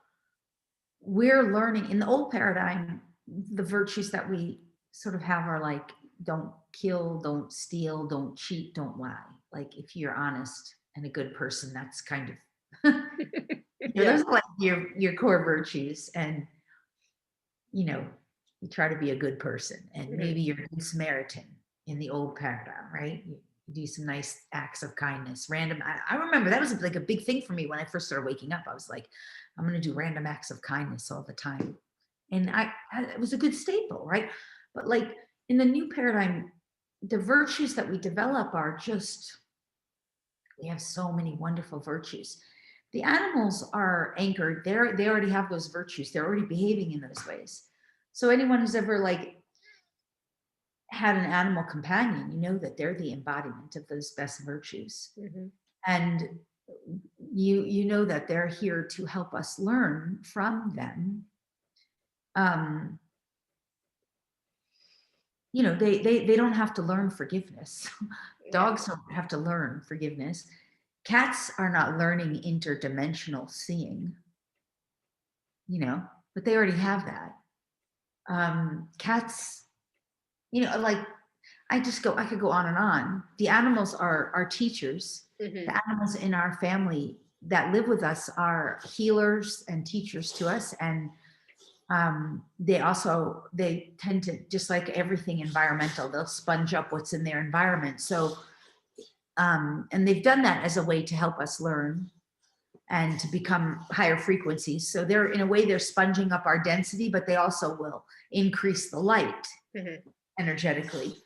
we're learning in the old paradigm, the virtues that we sort of have are like, don't kill, don't steal, don't cheat, don't lie. Like if you're honest and a good person, that's kind of, those are like your core virtues. And, you know, you try to be a good person, and maybe you're a good Samaritan in the old paradigm, right? You do some nice acts of kindness, random. I remember that was like a big thing for me when I first started waking up. I was like, I'm going to do random acts of kindness all the time. And it was a good staple, right? But like in the new paradigm, the virtues that we develop are just, we have so many wonderful virtues. The animals are anchored. They already have those virtues. They're already behaving in those ways. So anyone who's ever like had an animal companion, you know that they're the embodiment of those best virtues. And you know that they're here to help us learn from them. You know, they don't have to learn forgiveness. Dogs don't have to learn forgiveness. Cats are not learning interdimensional seeing, you know, but they already have that. Cats, you know, like I could go on and on. The animals are our teachers. The animals in our family that live with us are healers and teachers to us. And they tend to, just like everything environmental, they'll sponge up what's in their environment. So, and they've done that as a way to help us learn and to become higher frequencies. So they're, in a way, they're sponging up our density, but they also will increase the light energetically.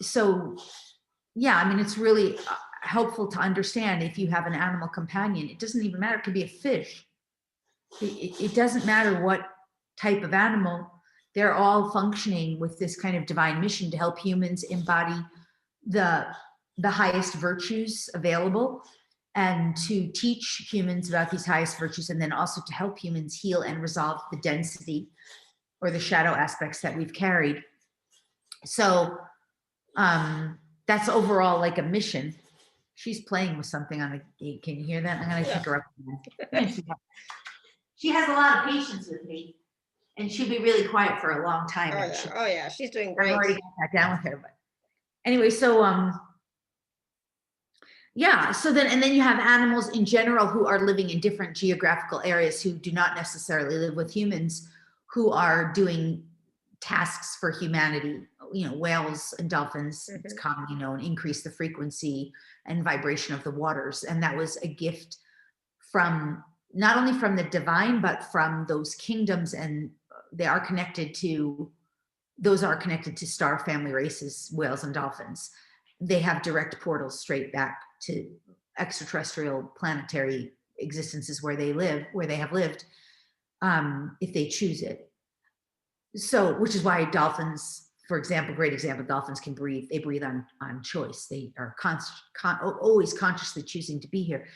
So yeah, I mean, it's really helpful to understand if you have an animal companion. It doesn't even matter. It could be a fish. It doesn't matter what type of animal. They're all functioning with this kind of divine mission to help humans embody the highest virtues available, and to teach humans about these highest virtues, and then also to help humans heal and resolve the density or the shadow aspects that we've carried. So that's overall like a mission. She's playing with something on the gate. Can you hear that? I'm gonna pick her up. She has a lot of patience with me, and she'll be really quiet for a long time. Oh yeah, she's doing great. I've already got that down with her, but anyway, so yeah, so then you have animals in general who are living in different geographical areas, who do not necessarily live with humans, who are doing tasks for humanity. You know, whales and dolphins, it's commonly known, increase the frequency and vibration of the waters. And that was a gift from, not only from the divine, but from those kingdoms. And those are connected to star family races, whales and dolphins. They have direct portals straight back to extraterrestrial planetary existences where they have lived, if they choose it. So, which is why dolphins, for example, great example, dolphins can breathe. They breathe on choice. They are always consciously choosing to be here.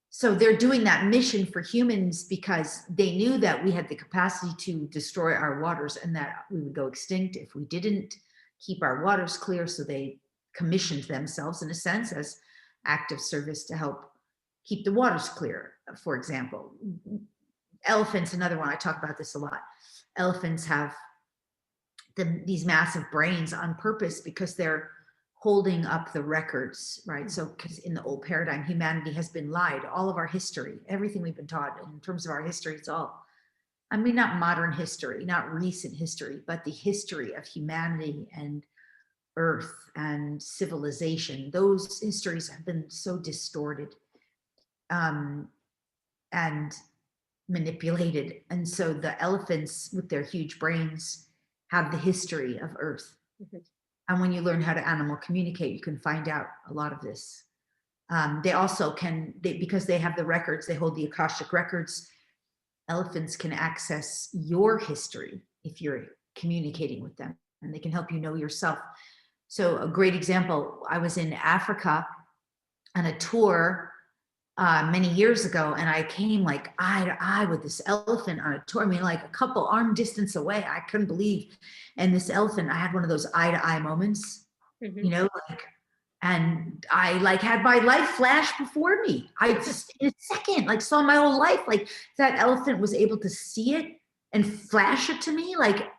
So they're doing that mission for humans because they knew that we had the capacity to destroy our waters and that we would go extinct if we didn't keep our waters clear. So they commissioned themselves, in a sense, as active service to help keep the waters clear. For example, elephants, another one, I talk about this a lot. Elephants have these massive brains on purpose because they're holding up the records, right? So, because in the old paradigm, humanity has been lied. All of our history, everything we've been taught in terms of our history, it's all, I mean, not modern history, not recent history, but the history of humanity and Earth and civilization. Those histories have been so distorted and manipulated. And so the elephants with their huge brains have the history of Earth. And when you learn how to animal communicate, you can find out a lot of this. They also can, because they have the records, they hold the Akashic records. Elephants can access your history if you're communicating with them, and they can help you know yourself. So a great example, I was in Africa on a tour many years ago, and I came like eye to eye with this elephant on a tour. I mean, like a couple arm distance away. I couldn't believe. And this elephant, I had one of those eye to eye moments, you know, like, and I like had my life flash before me. I just in a second, like saw my whole life. Like that elephant was able to see it and flash it to me. Like,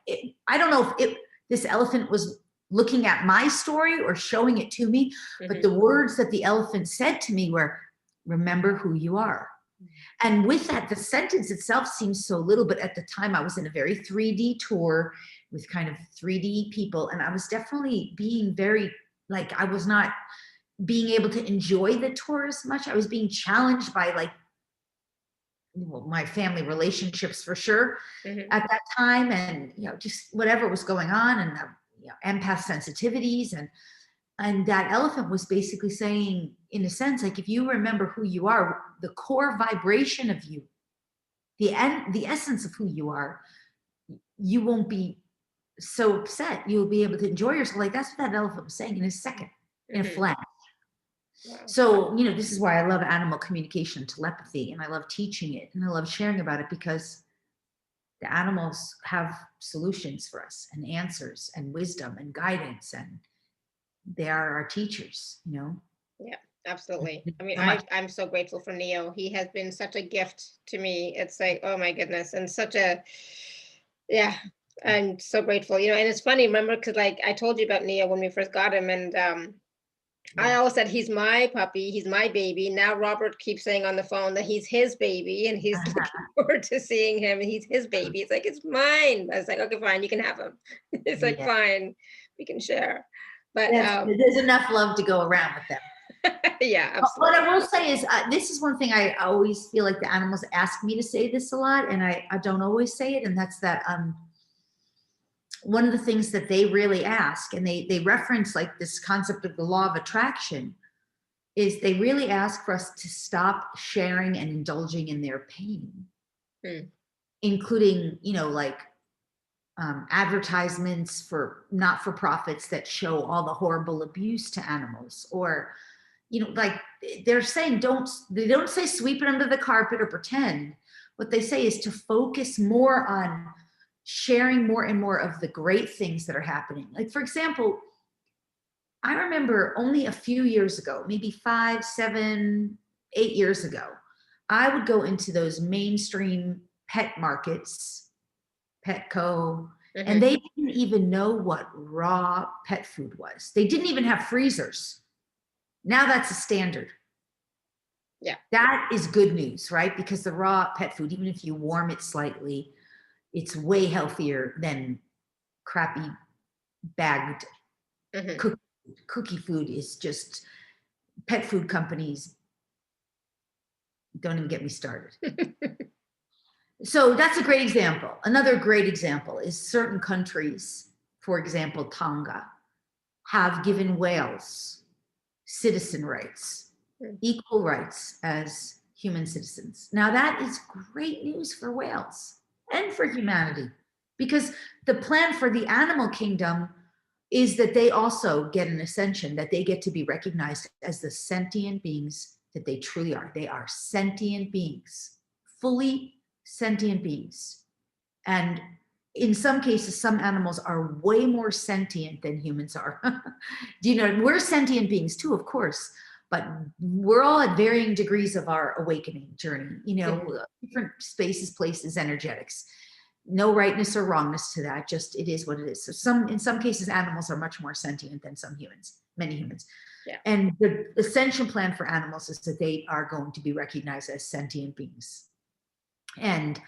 I don't know if this elephant was looking at my story or showing it to me, but the words that the elephant said to me were, remember who you are. And with that, the sentence itself seems so little, but at the time I was in a very 3D tour with kind of 3D people. And I was definitely being very, like, I was not being able to enjoy the tour as much. I was being challenged by like, well, my family relationships for sure at that time. And, you know, just whatever was going on, and, you know, empath sensitivities, and that elephant was basically saying, in a sense, like, if you remember who you are, the core vibration of you, the essence of who you are, you won't be so upset. You'll be able to enjoy yourself. Like, that's what that elephant was saying in a second, in a flash. Wow. So, you know, this is why I love animal communication, telepathy, and I love teaching it, and I love sharing about it, because the animals have solutions for us, and answers, and wisdom, and guidance, and they are our teachers, you know? Yeah, absolutely. I mean, I'm so grateful for Neo. He has been such a gift to me. It's like, oh my goodness. And such a, yeah, I'm so grateful. You know, and it's funny, remember, because like I told you about Neo when we first got him, and I always said, he's my puppy, he's my baby. Now Robert keeps saying on the phone that he's his baby, and he's looking forward to seeing him, and he's his baby. It's like, it's mine. I was like, okay, fine, you can have him. It's like, fine, we can share. But there's enough love to go around with them. Yeah, absolutely. What I will say is, this is one thing I always feel like the animals ask me to say this a lot, and I don't always say it, and that's that one of the things that they really ask, and they reference like this concept of the law of attraction, is they really ask for us to stop sharing and indulging in their pain, including, you know, like advertisements for not-for-profits that show all the horrible abuse to animals, or, you know, like they're saying, they don't say sweep it under the carpet or pretend. What they say is to focus more on sharing more and more of the great things that are happening. Like, for example, I remember only a few years ago, maybe 5, 7, 8 years ago, I would go into those mainstream pet markets, Petco, and they didn't even know what raw pet food was. They didn't even have freezers. Now that's a standard. Yeah. That is good news, right? Because the raw pet food, even if you warm it slightly, it's way healthier than crappy bagged cookie food. Is just, pet food companies, don't even get me started. So that's a great example. Another great example is certain countries, for example, Tonga, have given whales citizen rights, equal rights as human citizens. Now that is great news for whales and for humanity, because the plan for the animal kingdom is that they also get an ascension, that they get to be recognized as the sentient beings that they truly are. They are sentient beings, fully sentient beings. And in some cases, some animals are way more sentient than humans are. You know, we're sentient beings too, of course, but we're all at varying degrees of our awakening journey, you know, different spaces, places, energetics. No rightness or wrongness to that, just it is what it is. So in some cases, animals are much more sentient than some humans, many humans. Yeah. And the ascension plan for animals is that they are going to be recognized as sentient beings, and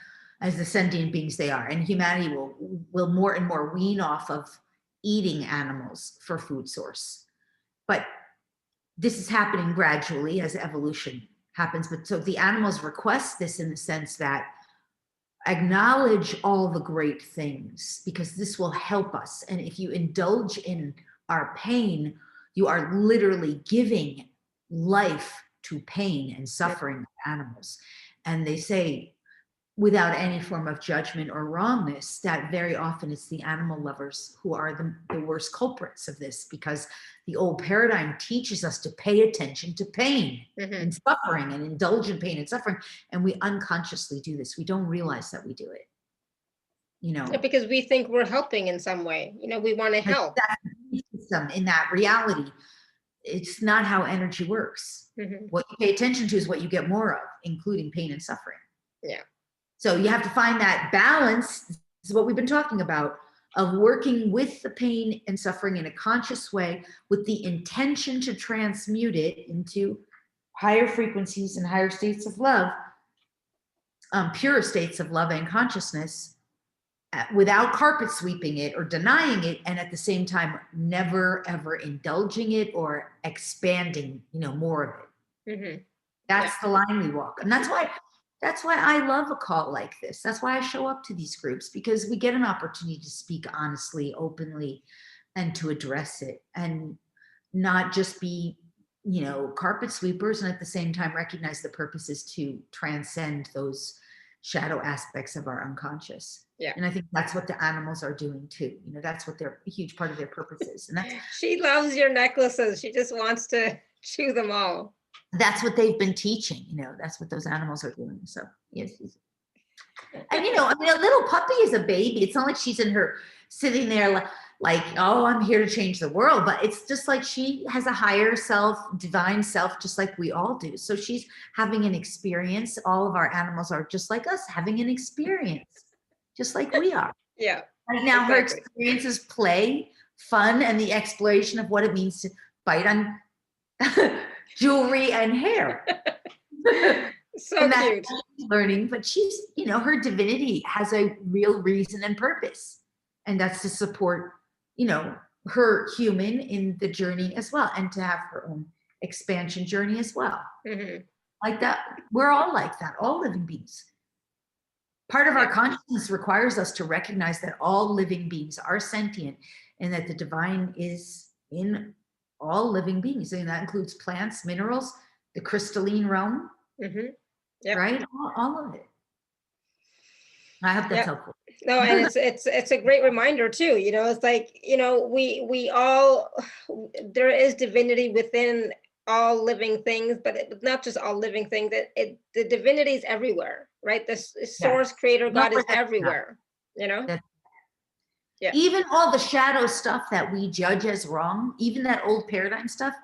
as the sentient beings they are. And humanity will more and more wean off of eating animals for food source. But this is happening gradually as evolution happens. But so the animals request this in the sense that acknowledge all the great things, because this will help us. And if you indulge in our pain, you are literally giving life to pain and suffering of animals. And they say, without any form of judgment or wrongness, that very often it's the animal lovers who are the worst culprits of this, because the old paradigm teaches us to pay attention to pain and suffering and indulge in pain and suffering. And we unconsciously do this. We don't realize that we do it. You know, because we think we're helping in some way. You know, we want to help. In that reality, it's not how energy works. What you pay attention to is what you get more of, including pain and suffering. Yeah. So you have to find that balance. This is what we've been talking about, of working with the pain and suffering in a conscious way with the intention to transmute it into higher frequencies and higher states of love, pure states of love and consciousness, without carpet sweeping it or denying it, and at the same time never ever indulging it or expanding, you know, more of it. That's the line we walk. And that's why I love a call like this. That's why I show up to these groups, because we get an opportunity to speak honestly, openly, and to address it, and not just be, you know, carpet sweepers, and at the same time recognize the purpose is to transcend those shadow aspects of our unconscious. Yeah. And I think that's what the animals are doing too. You know, that's what a huge part of their purpose is. And that's, she loves your necklaces. She just wants to chew them all. That's what they've been teaching, you know, that's what those animals are doing. So yes. And you know, I mean, a little puppy is a baby. It's not like she's in her sitting there like, oh, I'm here to change the world. But it's just like she has a higher self, divine self, just like we all do. So she's having an experience. All of our animals are just like us, having an experience, just like we are. Yeah. Right now, exactly. Her experience is play, fun, and the exploration of what it means to bite on jewelry and hair. So and cute. Learning, but she's, you know, her divinity has a real reason and purpose, and that's to support, you know, her human in the journey as well, and to have her own expansion journey as well. Like that, we're all like that, all living beings. Part of our consciousness requires us to recognize that all living beings are sentient, and that the divine is in all living beings, and that includes plants, minerals, the crystalline realm, right? All of it. I hope that's helpful. No, and it's a great reminder too. You know, it's like, you know, we all, there is divinity within all living things, but not just all living things. That the divinity is everywhere, right? The source, creator, God is everywhere. You know. Yeah. Even all the shadow stuff that we judge as wrong, even that old paradigm stuff,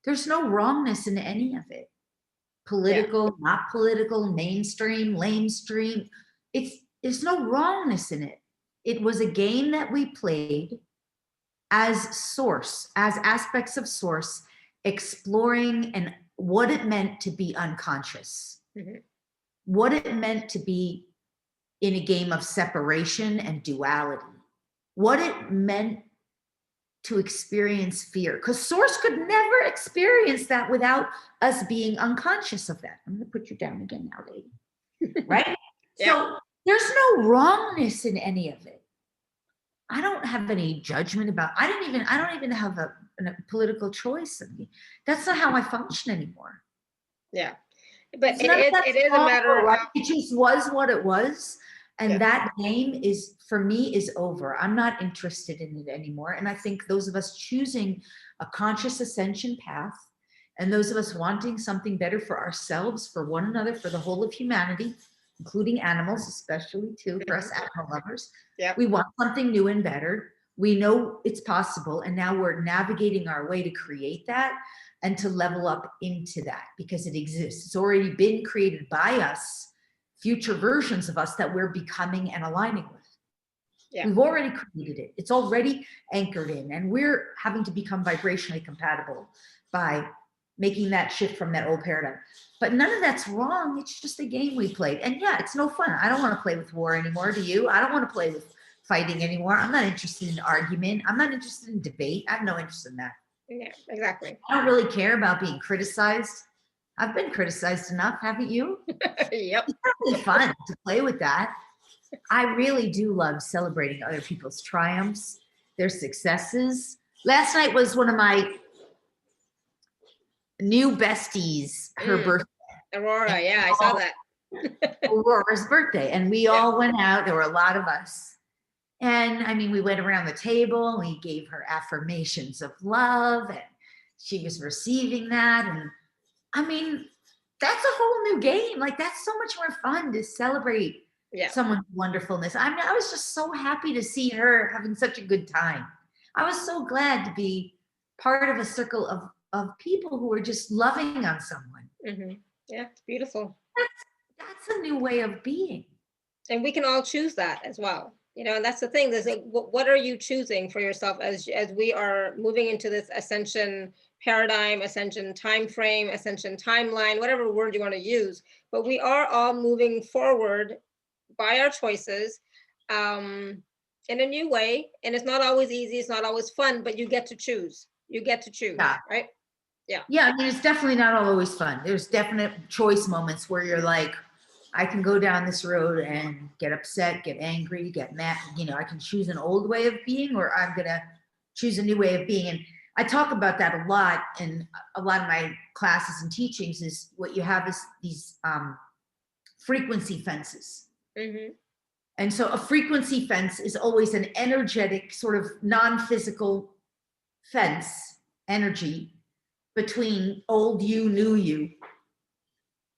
there's no wrongness in any of it. Political, not political, mainstream, lamestream. There's no wrongness in it. It was a game that we played as source, as aspects of source, exploring and what it meant to be unconscious, what it meant to be in a game of separation and duality, what it meant to experience fear, because source could never experience that without us being unconscious of that. I'm going to put you down again now, lady. Right? So there's no wrongness in any of it. I don't have any judgment about, I don't even have a political choice in me. That's not how I function anymore. Yeah. But it is a matter of, it just was what it was. And that game is, for me, is over. I'm not interested in it anymore. And I think those of us choosing a conscious ascension path, and those of us wanting something better for ourselves, for one another, for the whole of humanity, including animals, especially too, for us animal lovers. We want something new and better. We know it's possible. And now we're navigating our way to create that and to level up into that, because it exists. It's already been created by us. Future versions of us that we're becoming and aligning with. We've already created it. It's already anchored in, and we're having to become vibrationally compatible by making that shift from that old paradigm. But none of that's wrong. It's just a game we played. And it's no fun. I don't want to play with war anymore. Do you? I don't want to play with fighting anymore. I'm not interested in argument. I'm not interested in debate. I have no interest in that. Yeah, exactly. I don't really care about being criticized. I've been criticized enough, haven't you? Yep. It's really fun to play with that. I really do love celebrating other people's triumphs, their successes. Last night was one of my new besties, her birthday. Aurora, yeah, I saw that. Aurora's birthday, and we all went out. There were a lot of us. And I mean, we went around the table and we gave her affirmations of love, and she was receiving that. And I mean, that's a whole new game. Like, that's so much more fun to celebrate someone's wonderfulness. I mean, I was just so happy to see her having such a good time. I was so glad to be part of a circle of people who are just loving on someone. Yeah, it's beautiful. That's a new way of being. And we can all choose that as well. You know, and that's the thing. There's like, what are you choosing for yourself as we are moving into this ascension paradigm, ascension time frame, ascension timeline, whatever word you want to use. But we are all moving forward by our choices in a new way. And it's not always easy. It's not always fun, but you get to choose. You get to choose, right? Yeah. Yeah, I mean, it's definitely not always fun. There's definite choice moments where you're like, I can go down this road and get upset, get angry, get mad. You know, I can choose an old way of being, or I'm going to choose a new way of being. And I talk about that a lot in a lot of my classes and teachings. Is what you have is these frequency fences. And so a frequency fence is always an energetic, sort of non-physical fence, energy, between old you, new you,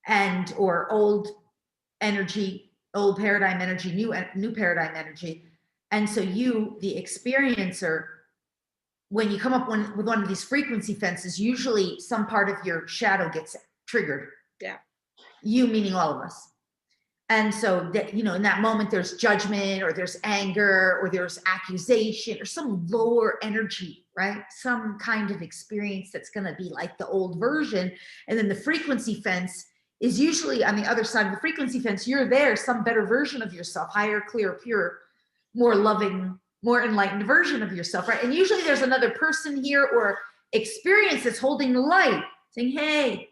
and or old energy, old paradigm energy, new paradigm energy. And so you, the experiencer, when you come up with one of these frequency fences, usually some part of your shadow gets triggered. Yeah. You meaning all of us. And so that, you know, in that moment, there's judgment, or there's anger, or there's accusation, or some lower energy, right? Some kind of experience that's going to be like the old version. And then the frequency fence is usually on the other side of the frequency fence. You're there, some better version of yourself, higher, clear, pure, more loving, more enlightened version of yourself, right? And usually there's another person here or experience that's holding the light, saying, hey,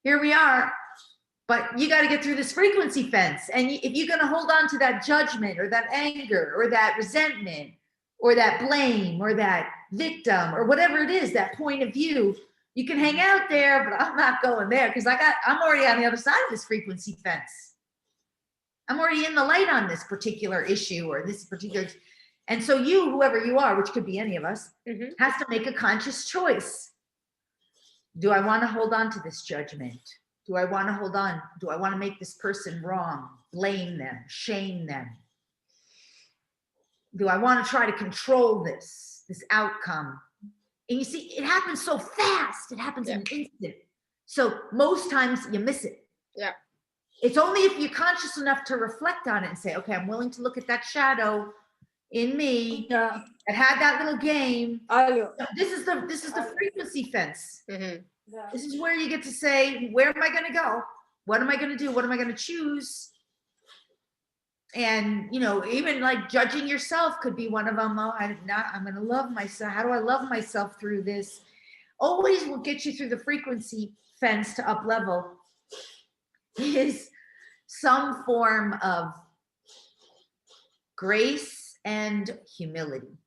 here we are. But you got to get through this frequency fence. And if you're going to hold on to that judgment or that anger or that resentment or that blame or that victim or whatever it is, that point of view, you can hang out there, but I'm not going there because I'm already on the other side of this frequency fence. I'm already in the light on this particular issue or this particular. And so you, whoever you are, which could be any of us, has to make a conscious choice. Do I want to hold on to this judgment? Do I want to hold on? Do I want to make this person wrong, blame them, shame them? Do I want to try to control this outcome? And you see, it happens so fast. It happens in an instant. So most times you miss it. Yeah. It's only if you're conscious enough to reflect on it and say, okay, I'm willing to look at that shadow in me that had that little game. This is the frequency fence. This is where you get to say, where am I going to go? What am I going to do? What am I going to choose? And, you know, even like judging yourself could be one of them. Oh, I'm going to love myself. How do I love myself through this? Always will get you through the frequency fence to up level is some form of grace and humility.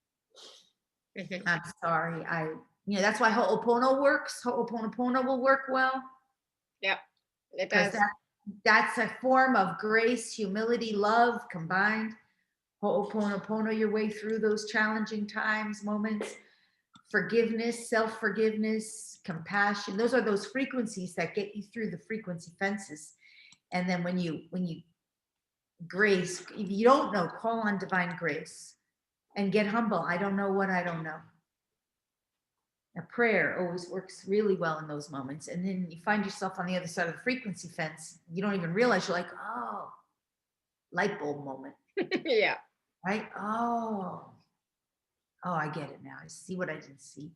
I'm sorry. That's why Ho'opono works. Ho'oponopono will work well. Yeah, it does. That's a form of grace, humility, love combined. Ho'oponopono your way through those challenging times, moments. Forgiveness, self-forgiveness, compassion. Those are those frequencies that get you through the frequency fences. And then when you grace, if you don't know, call on divine grace and get humble. I don't know what I don't know. A prayer always works really well in those moments. And then you find yourself on the other side of the frequency fence. You don't even realize, you're like, oh, light bulb moment. Yeah. Right? Oh, I get it now. I see what I didn't see.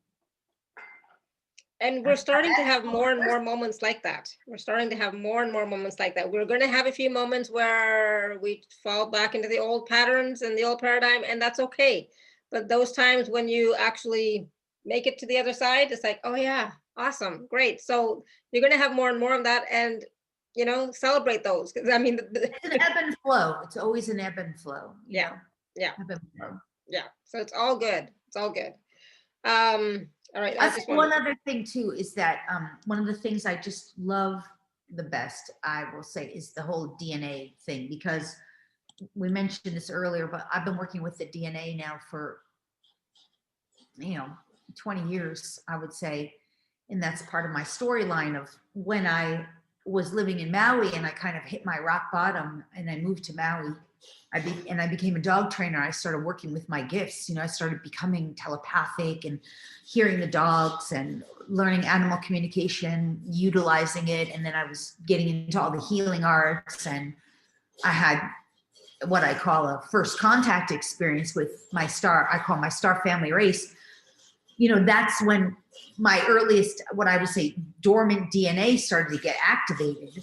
And we're starting to have more and more moments like that. We're starting to have more and more moments like that. We're going to have a few moments where we fall back into the old patterns and the old paradigm, and that's okay. But those times when you actually make it to the other side, it's like, oh yeah, awesome, great. So you're going to have more and more of that. And you know, celebrate those. Because I mean, It's an ebb and flow. It's always an ebb and flow. Yeah. Yeah. Ebb and flow. Yeah. So it's all good. It's all good. All right. I think one other thing too is that one of the things I just love the best, I will say, is the whole DNA thing, because we mentioned this earlier, but I've been working with the DNA now for, 20 years, I would say. And that's part of my storyline of when I was living in Maui and I kind of hit my rock bottom and I moved to Maui. I became a dog trainer. I started working with my gifts. I started becoming telepathic and hearing the dogs and learning animal communication, utilizing it. And then I was getting into all the healing arts, and I had what I call a first contact experience with my star. I call my star family race. That's when my earliest, what I would say, dormant DNA started to get activated,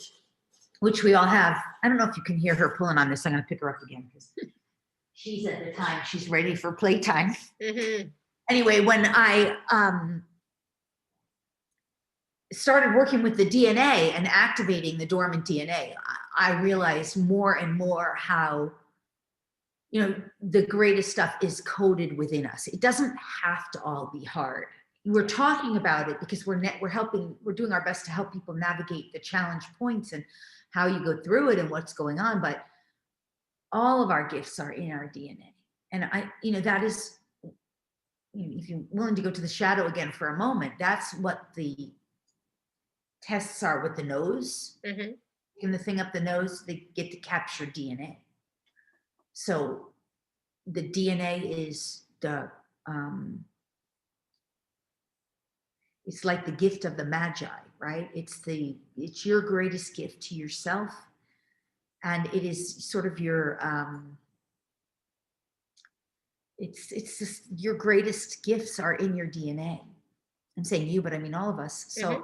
which we all have. I don't know if you can hear her pulling on this. I'm going to pick her up again because she's at the time. She's ready for playtime. Mm-hmm. Anyway, when I started working with the DNA and activating the dormant DNA, I realized more and more how, the greatest stuff is coded within us. It doesn't have to all be hard. We're talking about it because we're doing our best to help people navigate the challenge points and how you go through it and what's going on. But all of our gifts are in our DNA. And that is, if you're willing to go to the shadow again for a moment, that's what the tests are with the nose. Mm-hmm. And the thing up the nose, they get to capture DNA. So the DNA is it's like the gift of the Magi, right? It's your greatest gift to yourself. And it is sort of your, it's just your greatest gifts are in your DNA. I'm saying you, but I mean all of us. So mm-hmm.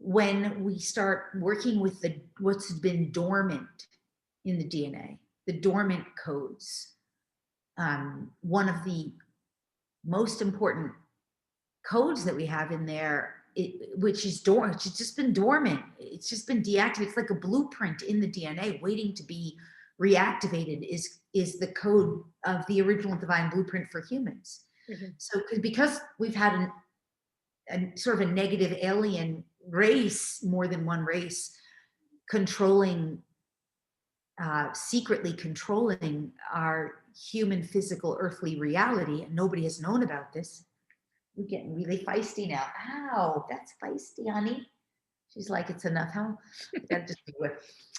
When we start working with what's been dormant in the DNA, the dormant codes, one of the most important codes that we have in there, which is dormant, it's just been dormant, it's just been deactivated. It's like a blueprint in the DNA waiting to be reactivated, is the code of the original divine blueprint for humans. Mm-hmm. So because we've had a sort of a negative alien race, more than one race, secretly controlling our human physical earthly reality, and nobody has known about this. We're getting really feisty now. Ow, that's feisty, honey. She's like, it's enough, huh? That just be good.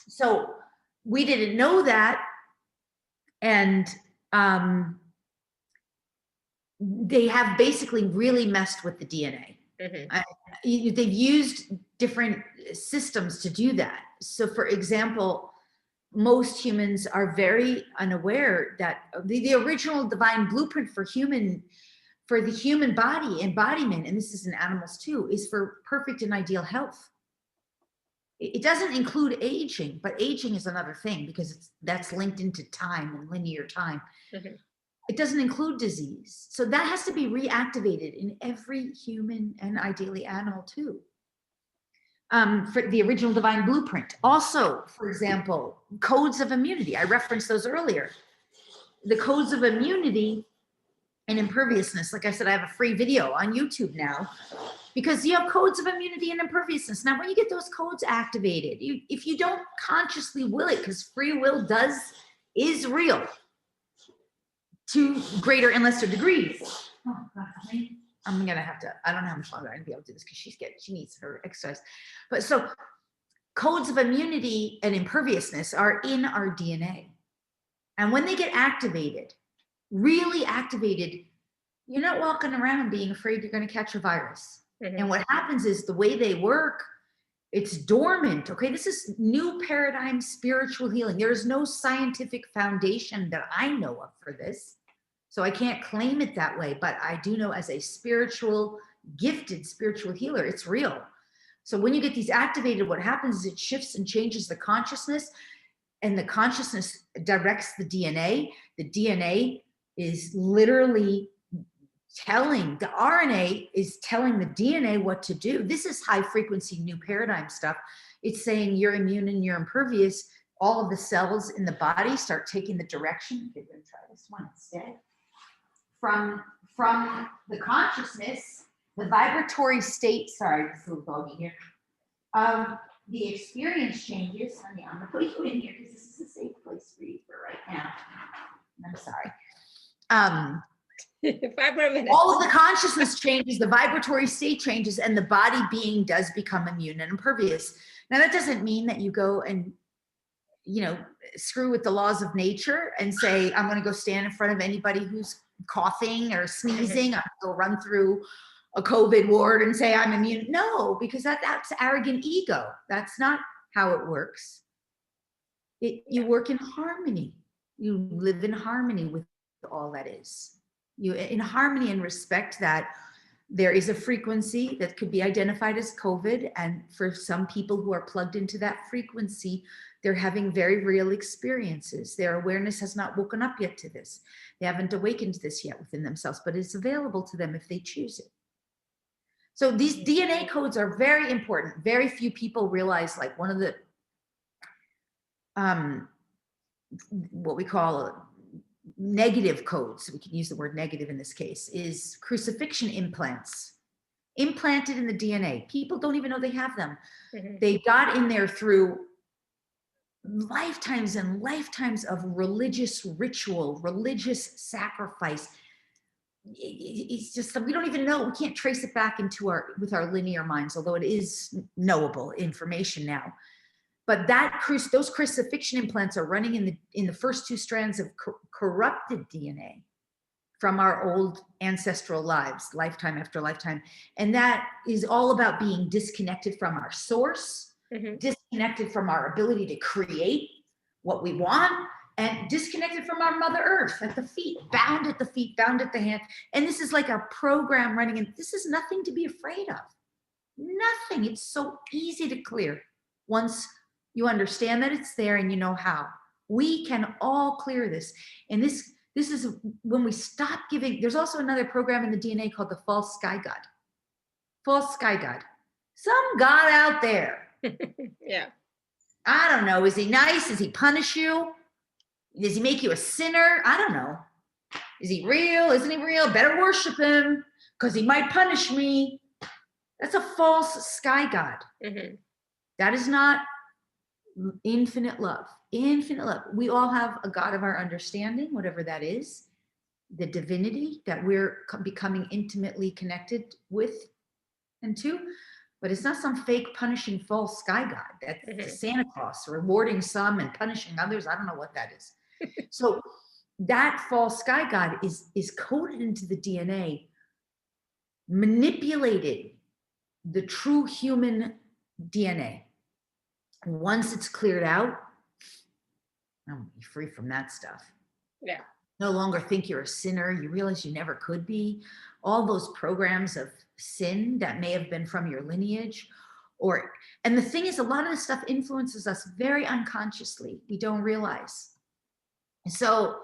So we didn't know that, and they have basically really messed with the DNA. Mm-hmm. They've used different systems to do that. So, for example, most humans are very unaware that the original divine blueprint for the human body embodiment, and this is in animals too, is for perfect and ideal health. It doesn't include aging, but aging is another thing because that's linked into time and linear time. Mm-hmm. It doesn't include disease. So that has to be reactivated in every human and ideally animal too. For the original divine blueprint. Also, for example, codes of immunity. I referenced those earlier. The codes of immunity and imperviousness. Like I said, I have a free video on YouTube now because you have codes of immunity and imperviousness. Now, when you get those codes activated, if you don't consciously will it, because free will is real to greater and lesser degrees. Oh, God, I'm gonna have to, I don't know how much longer I'm gonna be able to do this because she needs her exercise. But so codes of immunity and imperviousness are in our DNA. And when they get activated, really activated, you're not walking around being afraid you're gonna catch a virus. Mm-hmm. And what happens is the way they work, it's dormant. Okay, this is new paradigm spiritual healing. There is no scientific foundation that I know of for this. So I can't claim it that way, but I do know as a gifted spiritual healer, it's real. So when you get these activated, what happens is it shifts and changes the consciousness, and the consciousness directs the DNA. The DNA is literally the RNA is telling the DNA what to do. This is high frequency, new paradigm stuff. It's saying you're immune and you're impervious. All of the cells in the body start taking the direction. Okay, we're gonna try this one instead. From the consciousness, the vibratory state, sorry, it's a little boggy here, the experience changes. Honey, I'm gonna put you in here because this is a safe place for you for right now. I'm sorry. 5 more minutes. All of the consciousness changes, the vibratory state changes, and the body being does become immune and impervious. Now, that doesn't mean that you go and, screw with the laws of nature and say, I'm going to go stand in front of anybody who's coughing or sneezing. I'm going to go run through a COVID ward and say I'm immune. No, because that's arrogant ego. That's not how it works. You work in harmony. You live in harmony with all that is. You in harmony and respect that there is a frequency that could be identified as COVID. And for some people who are plugged into that frequency, they're having very real experiences. Their awareness has not woken up yet to this. They haven't awakened this yet within themselves, but it's available to them if they choose it. So these DNA codes are very important. Very few people realize, like, one of the, what we call negative codes, we can use the word negative in this case, is crucifixion implants implanted in the DNA. People don't even know they have them. Mm-hmm. They got in there through lifetimes and lifetimes of religious ritual, religious sacrifice. It's just, we don't even know. We can't trace it back into with our linear minds, although it is knowable information now. But those crucifixion implants are running in the first 2 strands of corrupted DNA from our old ancestral lives, lifetime after lifetime. And that is all about being disconnected from our source, mm-hmm. disconnected from our ability to create what we want, and disconnected from our Mother Earth at the feet, bound at the feet, bound at the hand. And this is like a program running, and this is nothing to be afraid of. Nothing. It's so easy to clear once you understand that it's there and you know how. We can all clear this. And this is when we stop giving. There's also another program in the DNA called the false sky god. False sky god. Some god out there. Yeah. I don't know. Is he nice? Does he punish you? Does he make you a sinner? I don't know. Is he real? Isn't he real? Better worship him because he might punish me. That's a false sky god. Mm-hmm. That is not infinite love. Infinite love. We all have a God of our understanding, whatever that is, the divinity that we're becoming intimately connected with and to. But it's not some fake punishing false sky god. That's mm-hmm. Santa Claus rewarding some and punishing others. I don't know what that is. So that false sky god is coded into the DNA, manipulating the true human DNA. Once it's cleared out, I'm free from that stuff. Yeah. No longer think you're a sinner. You realize you never could be. All those programs of sin that may have been from your lineage, and the thing is, a lot of this stuff influences us very unconsciously. We don't realize. So,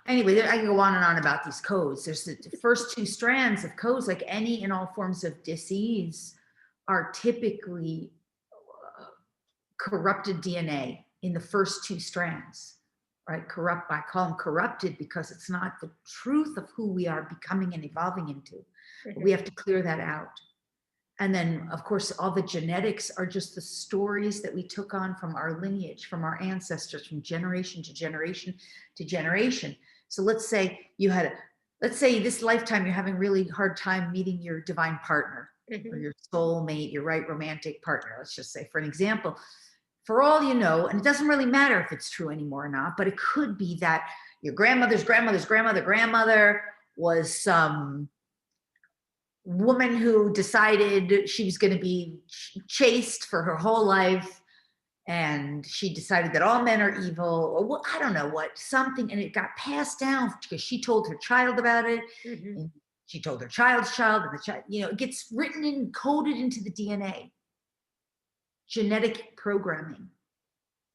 anyway, I can go on and on about these codes. There's the first 2 strands of codes, like any and all forms of disease, are typically corrupted DNA in the first 2 strands, right? I call them corrupted because it's not the truth of who we are becoming and evolving into. Mm-hmm. We have to clear that out. And then, of course, all the genetics are just the stories that we took on from our lineage, from our ancestors, from generation to generation to generation. So let's say this lifetime, you're having really hard time meeting your divine partner, mm-hmm. or your soulmate, your right romantic partner. Let's just say, for an example, for all you know, and it doesn't really matter if it's true anymore or not, but it could be that your grandmother's grandmother was some woman who decided she was going to be chaste for her whole life, and she decided that all men are evil, or I don't know what, something, and it got passed down because she told her child about it, mm-hmm. and she told her child's child, and the child, it gets written and coded into the DNA. Genetic programming,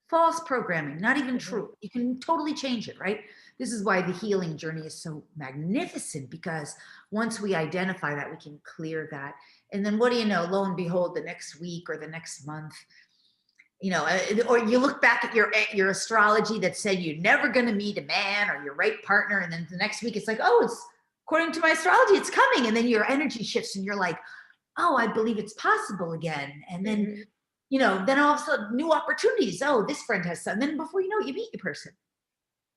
false programming, not even mm-hmm. true. You can totally change it, right? this is why the healing journey is so magnificent, because once we identify that, we can clear that. And then what do you know, lo and behold, the next week or the next month, you know, or you look back at your astrology that said you're never going to meet a man or your right partner. And then the next week it's like, oh, it's according to my astrology, it's coming. And then your energy shifts and you're like, oh, I believe it's possible again. And then, you know, then all of a sudden new opportunities. Oh, this friend has some. Then before you know it, you meet your person.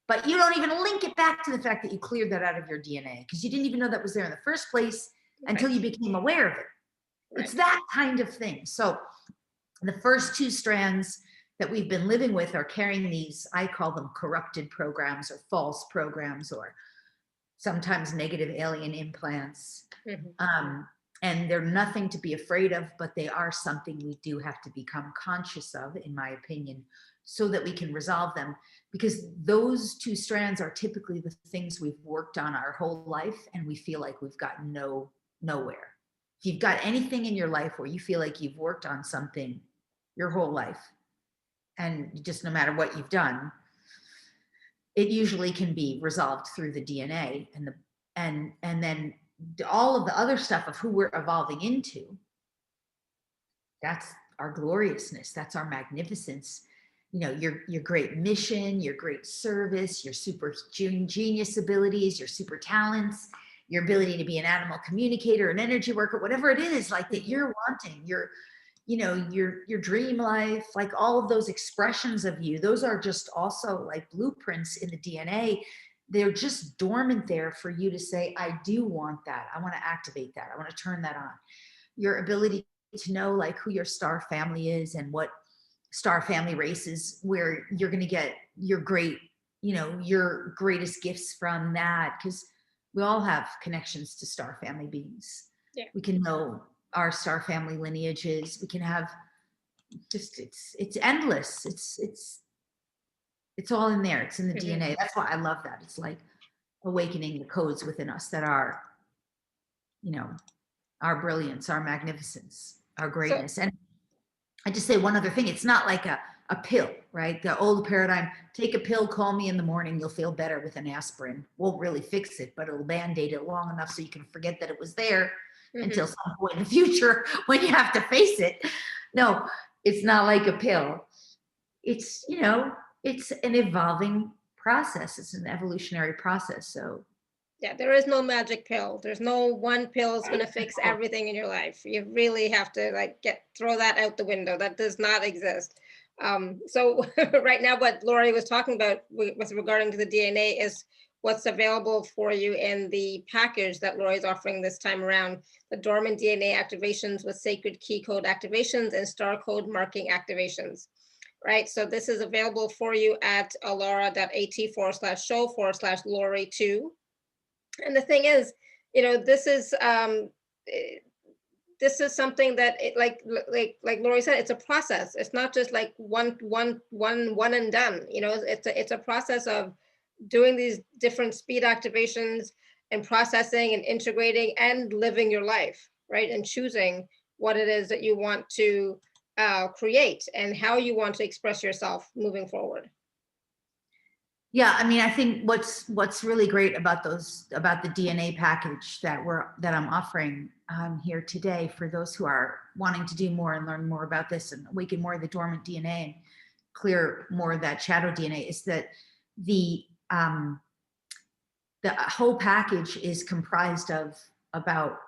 But you don't even link it back to the fact that you cleared that out of your DNA, because you didn't even know that was there in the first place until you became aware of it. It's that kind of thing. So the first two strands that we've been living with are carrying these, I call them corrupted programs or false programs, or sometimes negative alien implants. And they're nothing to be afraid of, but they are something we do have to become conscious of, in my opinion, so that we can resolve them. Because those two strands are typically the things we've worked on our whole life, and we feel like we've gotten nowhere. If you've got anything in your life where you feel like you've worked on something your whole life, and just no matter what you've done, it usually can be resolved through the DNA, and then all of the other stuff of who we're evolving into. That's our gloriousness. That's our magnificence. You know, your great mission, your great service, your super genius abilities, your super talents, your ability to be an animal communicator, an energy worker, whatever it is like that you're wanting, your dream life, like all of those expressions of you, those are just also like blueprints in the DNA. They're just dormant there for you to say, I do want that. I want to activate that. I want to turn that on. Your ability to know like who your star family is and what star family races, where you're going to get your your greatest gifts from that. Because we all have connections to star family beings. Yeah. We can know our star family lineages. We can have just, it's endless. It's all in there. It's in the DNA. That's why I love that. It's like awakening the codes within us that are, our brilliance, our magnificence, our greatness. And I just say one other thing. It's not like a pill, right? The old paradigm, take a pill, call me in the morning, you'll feel better with an aspirin. Won't really fix it, but it'll band-aid it long enough so you can forget that it was there until some point in the future when you have to face it. No, it's not like a pill. It's, it's an evolving process. It's an evolutionary process. So yeah, there is no magic pill. There's no one pill is going to fix everything in your life. You really have to throw that out the window. That does not exist. So right now, what Lori was talking about with regarding to the DNA is what's available for you in the package that Lori is offering this time around: the dormant DNA activations with sacred key code activations and star code marking activations. Right. So this is available for you at alara.at/show/Lori2. And the thing is, this is something that like Lori said, it's a process. It's not just like one and done. It's a process of doing these different speed activations and processing and integrating and living your life, right? And choosing what it is that you want to create and how you want to express yourself moving forward. Yeah, I mean, I think what's really great about the DNA package that I'm offering here today for those who are wanting to do more and learn more about this and awaken more of the dormant DNA and clear more of that shadow DNA is that the whole package is comprised of about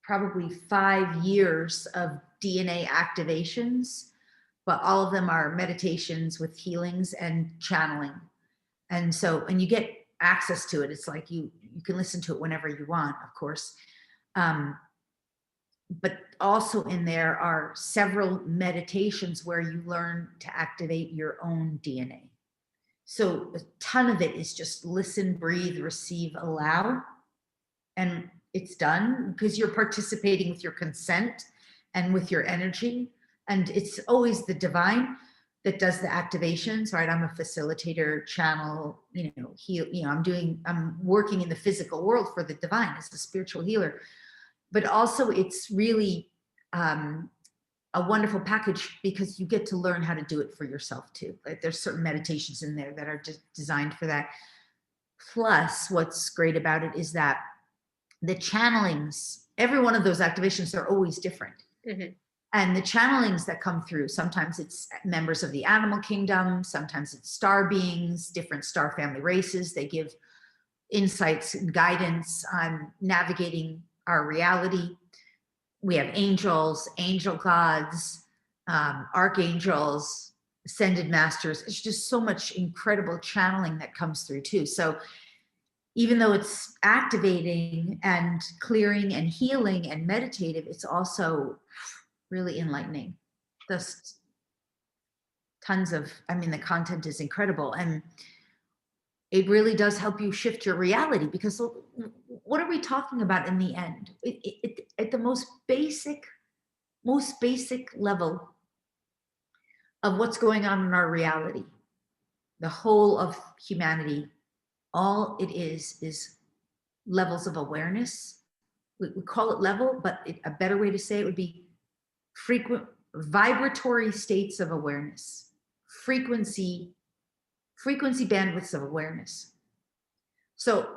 probably 5 years of DNA activations, but all of them are meditations with healings and channeling. And you get access to it. It's like you can listen to it whenever you want, of course. But also in there are several meditations where you learn to activate your own DNA. So a ton of it is just listen, breathe, receive, allow. And it's done because you're participating with your consent and with your energy. And it's always the divine that does the activations, right? I'm a facilitator, channel, heal, I'm working in the physical world for the divine as a spiritual healer. But also it's really a wonderful package because you get to learn how to do it for yourself too. Like there's certain meditations in there that are just designed for that. Plus, what's great about it is that the channelings, every one of those activations are always different. Mm-hmm. And the channelings that come through, sometimes it's members of the animal kingdom, sometimes it's star beings, different star family races. They give insights and guidance on navigating our reality. We have angels, angel gods, archangels, ascended masters. It's just so much incredible channeling that comes through too. So even though it's activating and clearing and healing and meditative, it's also really enlightening. Just tons of, I mean, the content is incredible. And it really does help you shift your reality, because what are we talking about in the end? At the most basic level of what's going on in our reality, the whole of humanity, all it is levels of awareness. We call it level, but a better way to say it would be frequent vibratory states of awareness, frequency bandwidths of awareness. So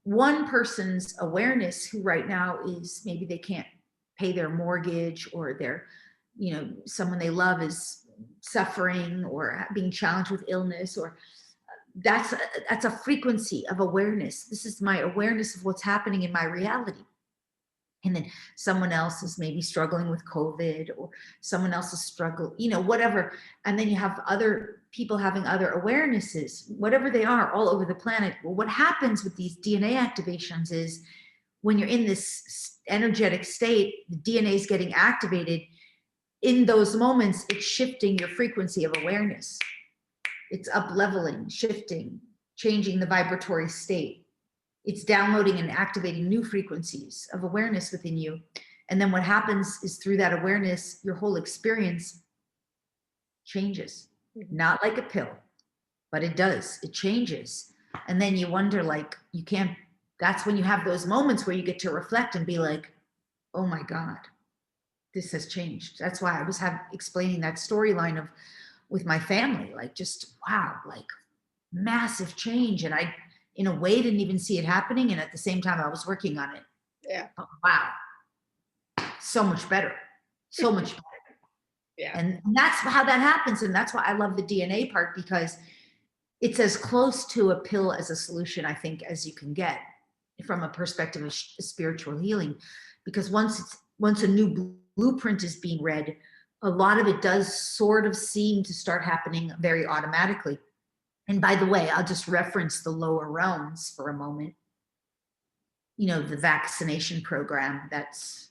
one person's awareness who right now is, maybe they can't pay their mortgage, or their, someone they love is suffering or being challenged with illness, or that's a frequency of awareness. This is my awareness of what's happening in my reality. And then someone else is maybe struggling with COVID, or someone else is struggling, whatever. And then you have other people having other awarenesses, whatever they are, all over the planet. Well, what happens with these DNA activations is when you're in this energetic state, the DNA is getting activated. In those moments, it's shifting your frequency of awareness. It's up leveling, shifting, changing the vibratory state. It's downloading and activating new frequencies of awareness within you. And then what happens is, through that awareness, your whole experience changes. Not like a pill, but it does. It changes. And then you wonder, that's when you have those moments where you get to reflect and be like, oh my God, this has changed. That's why I was explaining that storyline with my family, wow, massive change. And I, in a way, didn't even see it happening. And at the same time, I was working on it. Yeah. Oh, wow. So much better. So much better. Yeah. And that's how that happens. And that's why I love the DNA part, because it's as close to a pill as a solution, I think, as you can get from a perspective of spiritual healing. Because once a new blueprint is being read, a lot of it does sort of seem to start happening very automatically. And by the way, I'll just reference the lower realms for a moment. The vaccination program that's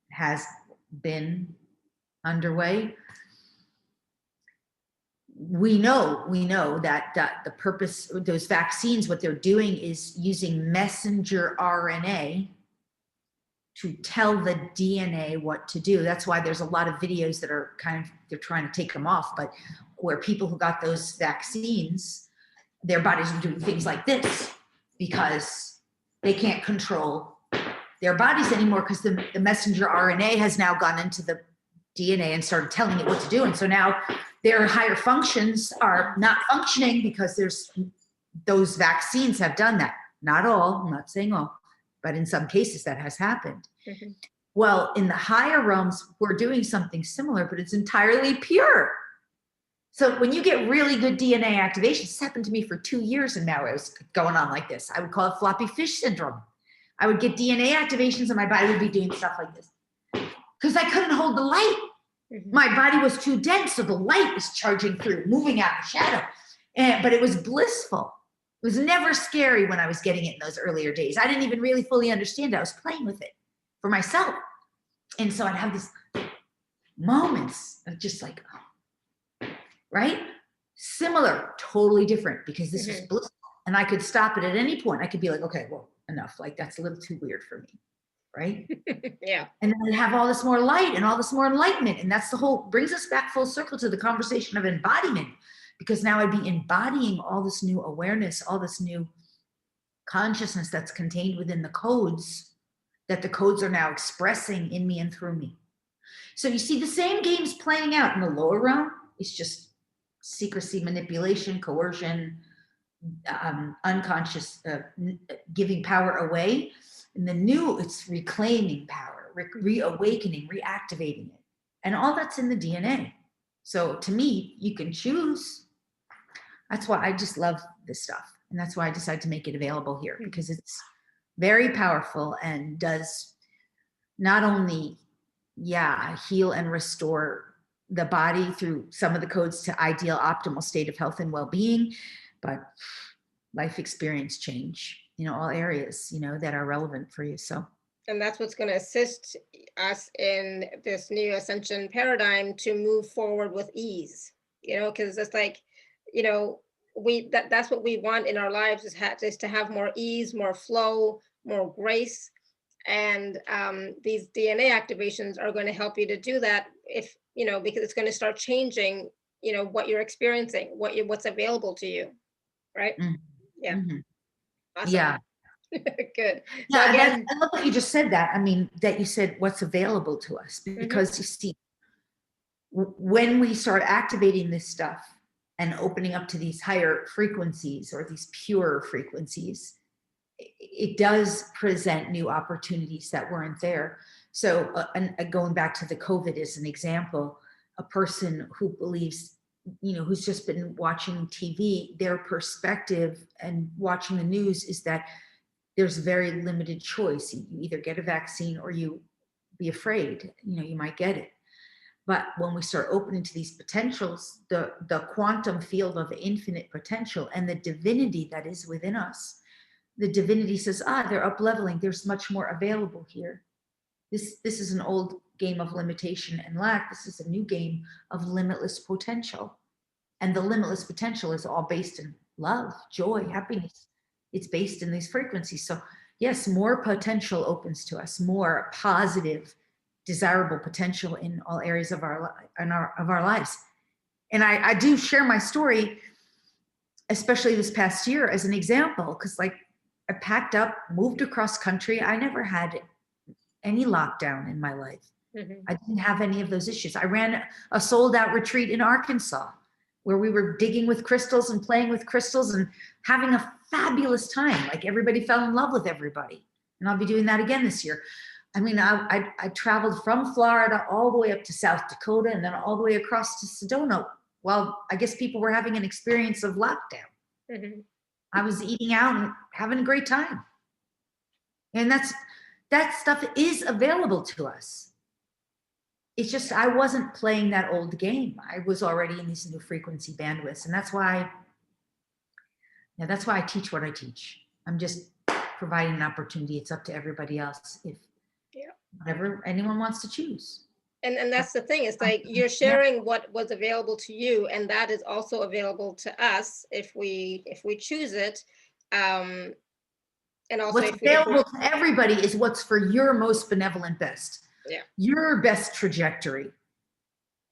has been underway. We know that the purpose of those vaccines, what they're doing is using messenger RNA to tell the DNA what to do. That's why there's a lot of videos that are they're trying to take them off, but where people who got those vaccines, their bodies are doing things like this because they can't control their bodies anymore, because the messenger RNA has now gone into the DNA and started telling it what to do. And so now their higher functions are not functioning because those vaccines have done that. Not all, I'm not saying all, but in some cases that has happened. Mm-hmm. Well, in the higher realms, we're doing something similar, but it's entirely pure. So when you get really good DNA activation, this happened to me for 2 years, and now it was going on like this. I would call it floppy fish syndrome. I would get DNA activations and my body would be doing stuff like this because I couldn't hold the light. Mm-hmm. My body was too dense, so the light was charging through, moving out the shadow. But it was blissful. It was never scary when I was getting it in those earlier days. I didn't even really fully understand it. I was playing with it for myself. And so I'd have these moments of just right? Similar, totally different, because this was blissful. And I could stop it at any point. I could be like, okay, well, enough. That's a little too weird for me, right? Yeah. And then I'd have all this more light and all this more enlightenment. And that's brings us back full circle to the conversation of embodiment, because now I'd be embodying all this new awareness, all this new consciousness that's contained within the codes, that the codes are now expressing in me and through me. So you see the same games playing out in the lower realm. It's just secrecy, manipulation, coercion, unconscious, giving power away. In the new, it's reclaiming power, reawakening, reactivating it. And all that's in the DNA. So to me, you can choose. That's why I just love this stuff. And that's why I decided to make it available here, because it's very powerful and does not only, heal and restore the body through some of the codes to ideal, optimal state of health and well-being, but life experience change, all areas, that are relevant for you. So. And that's what's going to assist us in this new ascension paradigm to move forward with ease, because it's like, that's what we want in our lives is to have more ease, more flow, more grace. And these DNA activations are going to help you to do that because it's going to start changing, what you're experiencing, what's available to you. Right. Mm-hmm. Yeah. Mm-hmm. Awesome. Yeah. Good. So yeah, again, I love that you just said that. I mean, that you said what's available to us, because you see, when we start activating this stuff and opening up to these higher frequencies or these pure frequencies, it does present new opportunities that weren't there. So going back to the COVID as an example, a person who believes, who's just been watching TV, their perspective and watching the news is that there's very limited choice. You either get a vaccine or you be afraid, you might get it. But when we start opening to these potentials, the quantum field of infinite potential and the divinity that is within us, the divinity says, they're up leveling. There's much more available here. This is an old game of limitation and lack. This is a new game of limitless potential. And the limitless potential is all based in love, joy, happiness. It's based in these frequencies. So yes, more potential opens to us, more positive, desirable potential in all areas of our lives. And I do share my story, especially this past year, as an example, because I packed up, moved across country. I never had any lockdown in my life. Mm-hmm. I didn't have any of those issues. I ran a sold out retreat in Arkansas where we were digging with crystals and playing with crystals and having a fabulous time. Everybody fell in love with everybody. And I'll be doing that again this year. I mean, I traveled from Florida all the way up to South Dakota and then all the way across to Sedona. Well, I guess people were having an experience of lockdown. Mm-hmm. I was eating out and having a great time. And that stuff is available to us. It's just, I wasn't playing that old game. I was already in these new frequency bandwidths. And that's why I teach what I teach. I'm just providing an opportunity. It's up to everybody else if whatever anyone wants to choose. And that's the thing. It's you're sharing what was available to you, and that is also available to us if we choose it. And also what's available to everybody is what's for your most benevolent best. Yeah. Your best trajectory.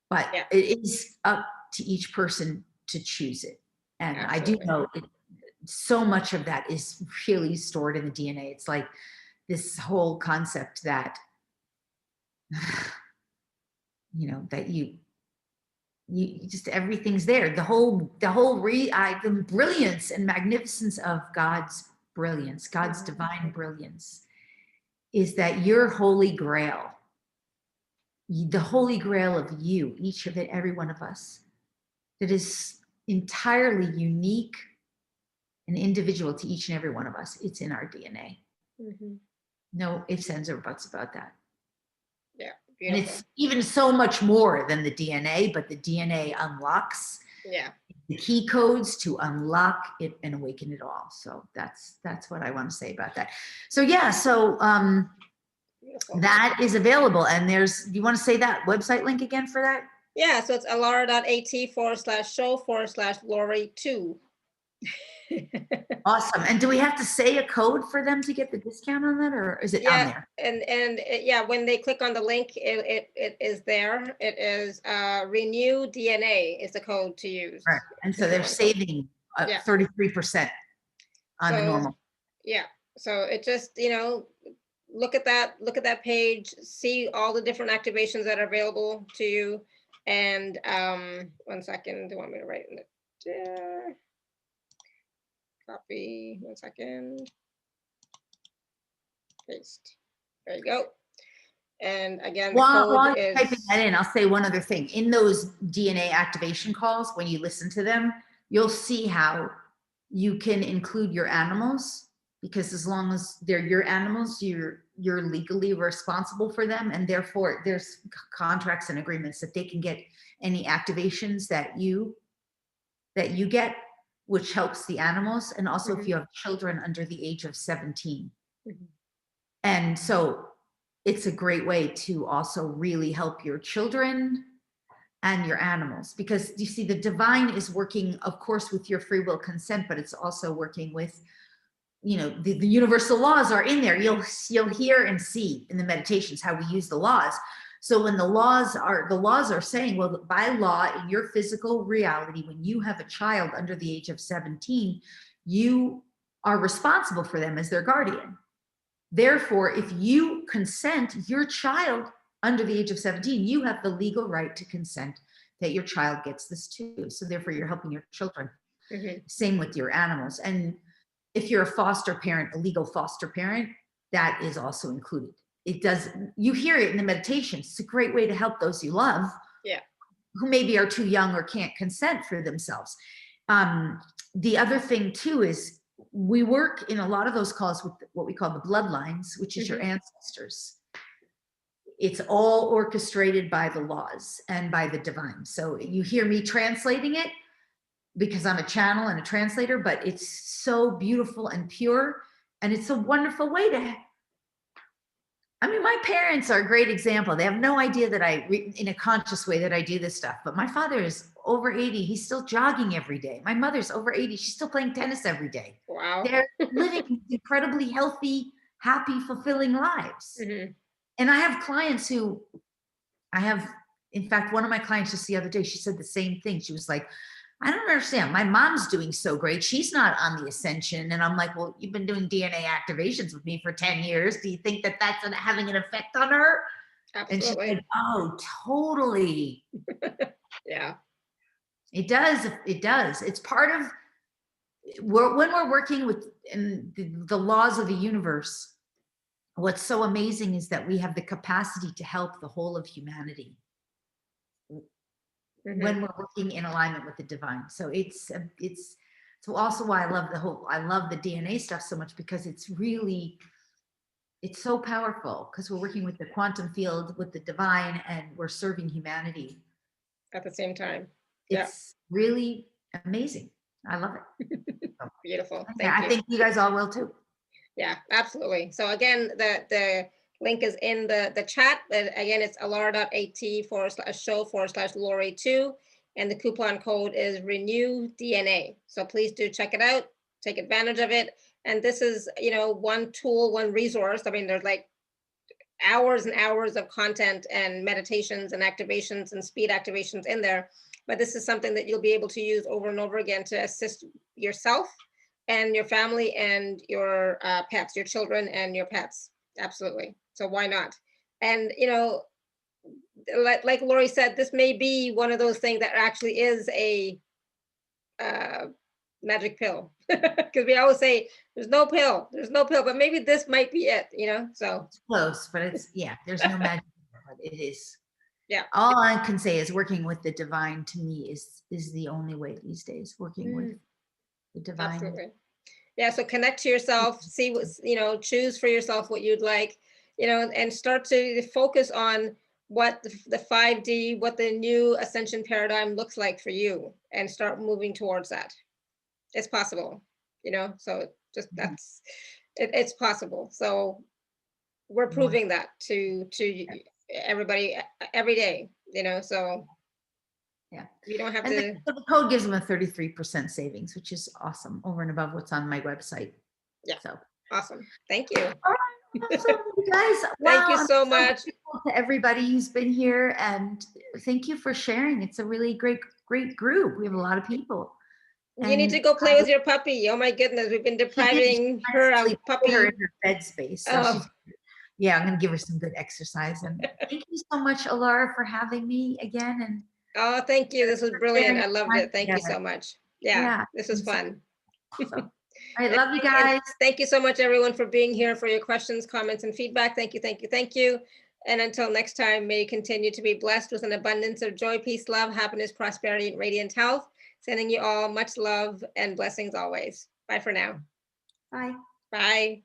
But it is up to each person to choose it. And absolutely. I do know so much of that is really stored in the DNA. It's like this whole concept that, that you just, everything's there. The brilliance and magnificence of God's brilliance, God's mm-hmm. divine brilliance, is that your holy grail, the holy grail of you, each of it, every one of us, that is entirely unique and individual to each and every one of us. It's in our DNA. Mm-hmm. No ifs, ands, or buts about that. Yeah. Beautiful. And it's even so much more than the DNA, but the DNA unlocks the key codes to unlock it and awaken it all. So that's what I want to say about that. So that is available. And do you want to say that website link again for that? Yeah, so it's alara.at/show/Lori2. Awesome. And do we have to say a code for them to get the discount on that, or is it on there? And when they click on the link, it is there. It is renew DNA is the code to use. Right. And so they're saving 33% on the normal. Yeah. So it just, look at that page, see all the different activations that are available to you. And 1 second, do you want me to write in it there? Copy, 1 second. Paste. There you go. And again, the code is... typing that in, I'll say one other thing. In those DNA activation calls, when you listen to them, you'll see how you can include your animals, because as long as they're your animals, you're legally responsible for them, and therefore there's contracts and agreements that they can get any activations that you get, which helps the animals, and also if you have children under the age of 17. And so it's a great way to also really help your children and your animals, because you see, the divine is working, of course, with your free will consent, but it's also working with, you know, the universal laws are in there. You'll hear and see in the meditations how we use the laws. So when the laws are saying, well, by law, in your physical reality, when you have a child under the age of 17, you are responsible for them as their guardian. Therefore, if you consent, your child under the age of 17, you have the legal right to consent that your child gets this too. So therefore, you're helping your children. Same with your animals. And if you're a foster parent, a legal foster parent, that is also included. It does, you hear it in the meditations. It's a great way to help those you love, who maybe are too young or can't consent for themselves. The other thing too is, we work in a lot of those calls with what we call the bloodlines, which is your ancestors. It's all orchestrated by the laws and by the divine. So you hear me translating it because I'm a channel and a translator, but it's so beautiful and pure. And it's a wonderful way to, I mean, my parents are a great example. They have no idea that in a conscious way that I do this stuff, but my father is over 80. He's still jogging every day. My mother's over 80. She's still playing tennis every day. Wow. They're living incredibly healthy, happy, fulfilling lives. And I have clients who in fact, one of my clients just the other day, she said the same thing. She was like, I don't understand. My mom's doing so great. She's not on the ascension. And I'm like, well, you've been doing DNA activations with me for 10 years. Do you think that that's having an effect on her? Absolutely. And she said, oh, totally. Yeah. It does. It does. It's part of, when we're working with the laws of the universe, what's so amazing is that we have the capacity to help the whole of humanity when we're working in alignment with the divine. So it's so also why I love the DNA stuff so much, because it's so powerful, because we're working with the quantum field, with the divine, and we're serving humanity at the same time. It's really amazing. I love it. Beautiful. I think you guys all will too. Yeah, absolutely. So again, the link is in the chat. Again, it's alara.at/show/Lori2. And the coupon code is Renew DNA. So please do check it out, take advantage of it. And this is, you know, one tool, one resource. I mean, there's like hours and hours of content and meditations and activations and speed activations in there. But this is something that you'll be able to use over and over again to assist yourself and your family and your pets, your children and your pets. Absolutely. So why not? And, you know, like Lori said, this may be one of those things that actually is a magic pill, because we always say there's no pill, but maybe this might be it, you know. So it's close, but it's, yeah, there's no magic, but it is. Yeah. All I can say is working with the divine, to me, is the only way these days. Working with the divine. Absolutely. Yeah. So connect to yourself, see what, you know, choose for yourself what you'd like, you know, and start to focus on what the 5D, what the new ascension paradigm looks like for you, and start moving towards that. It's possible, you know, so just that's, it's possible. So we're proving that to everybody every day, you know, so yeah, you don't have to. The code gives them a 33% savings, which is awesome, over and above what's on my website. Yeah. So awesome. Thank you. All right. So you guys, thank you so much to everybody who's been here, and thank you for sharing. It's a really great group. We have a lot of people. You need to go play with your puppy. Oh my goodness, we've been depriving her of puppy. Her in her bed space. So yeah, I'm going to give her some good exercise. And thank you so much, Alara, for having me again. And Oh, thank you. This was brilliant. I loved it. Thank you together. so much. Yeah, Yeah. this was fun. Awesome. I love you guys. Thank you so much, everyone, for being here, for your questions, comments, and feedback. Thank you, thank you, thank you. And until next time, may you continue to be blessed with an abundance of joy, peace, love, happiness, prosperity, and radiant health. Sending you all much love and blessings always. Bye for now. Bye. Bye.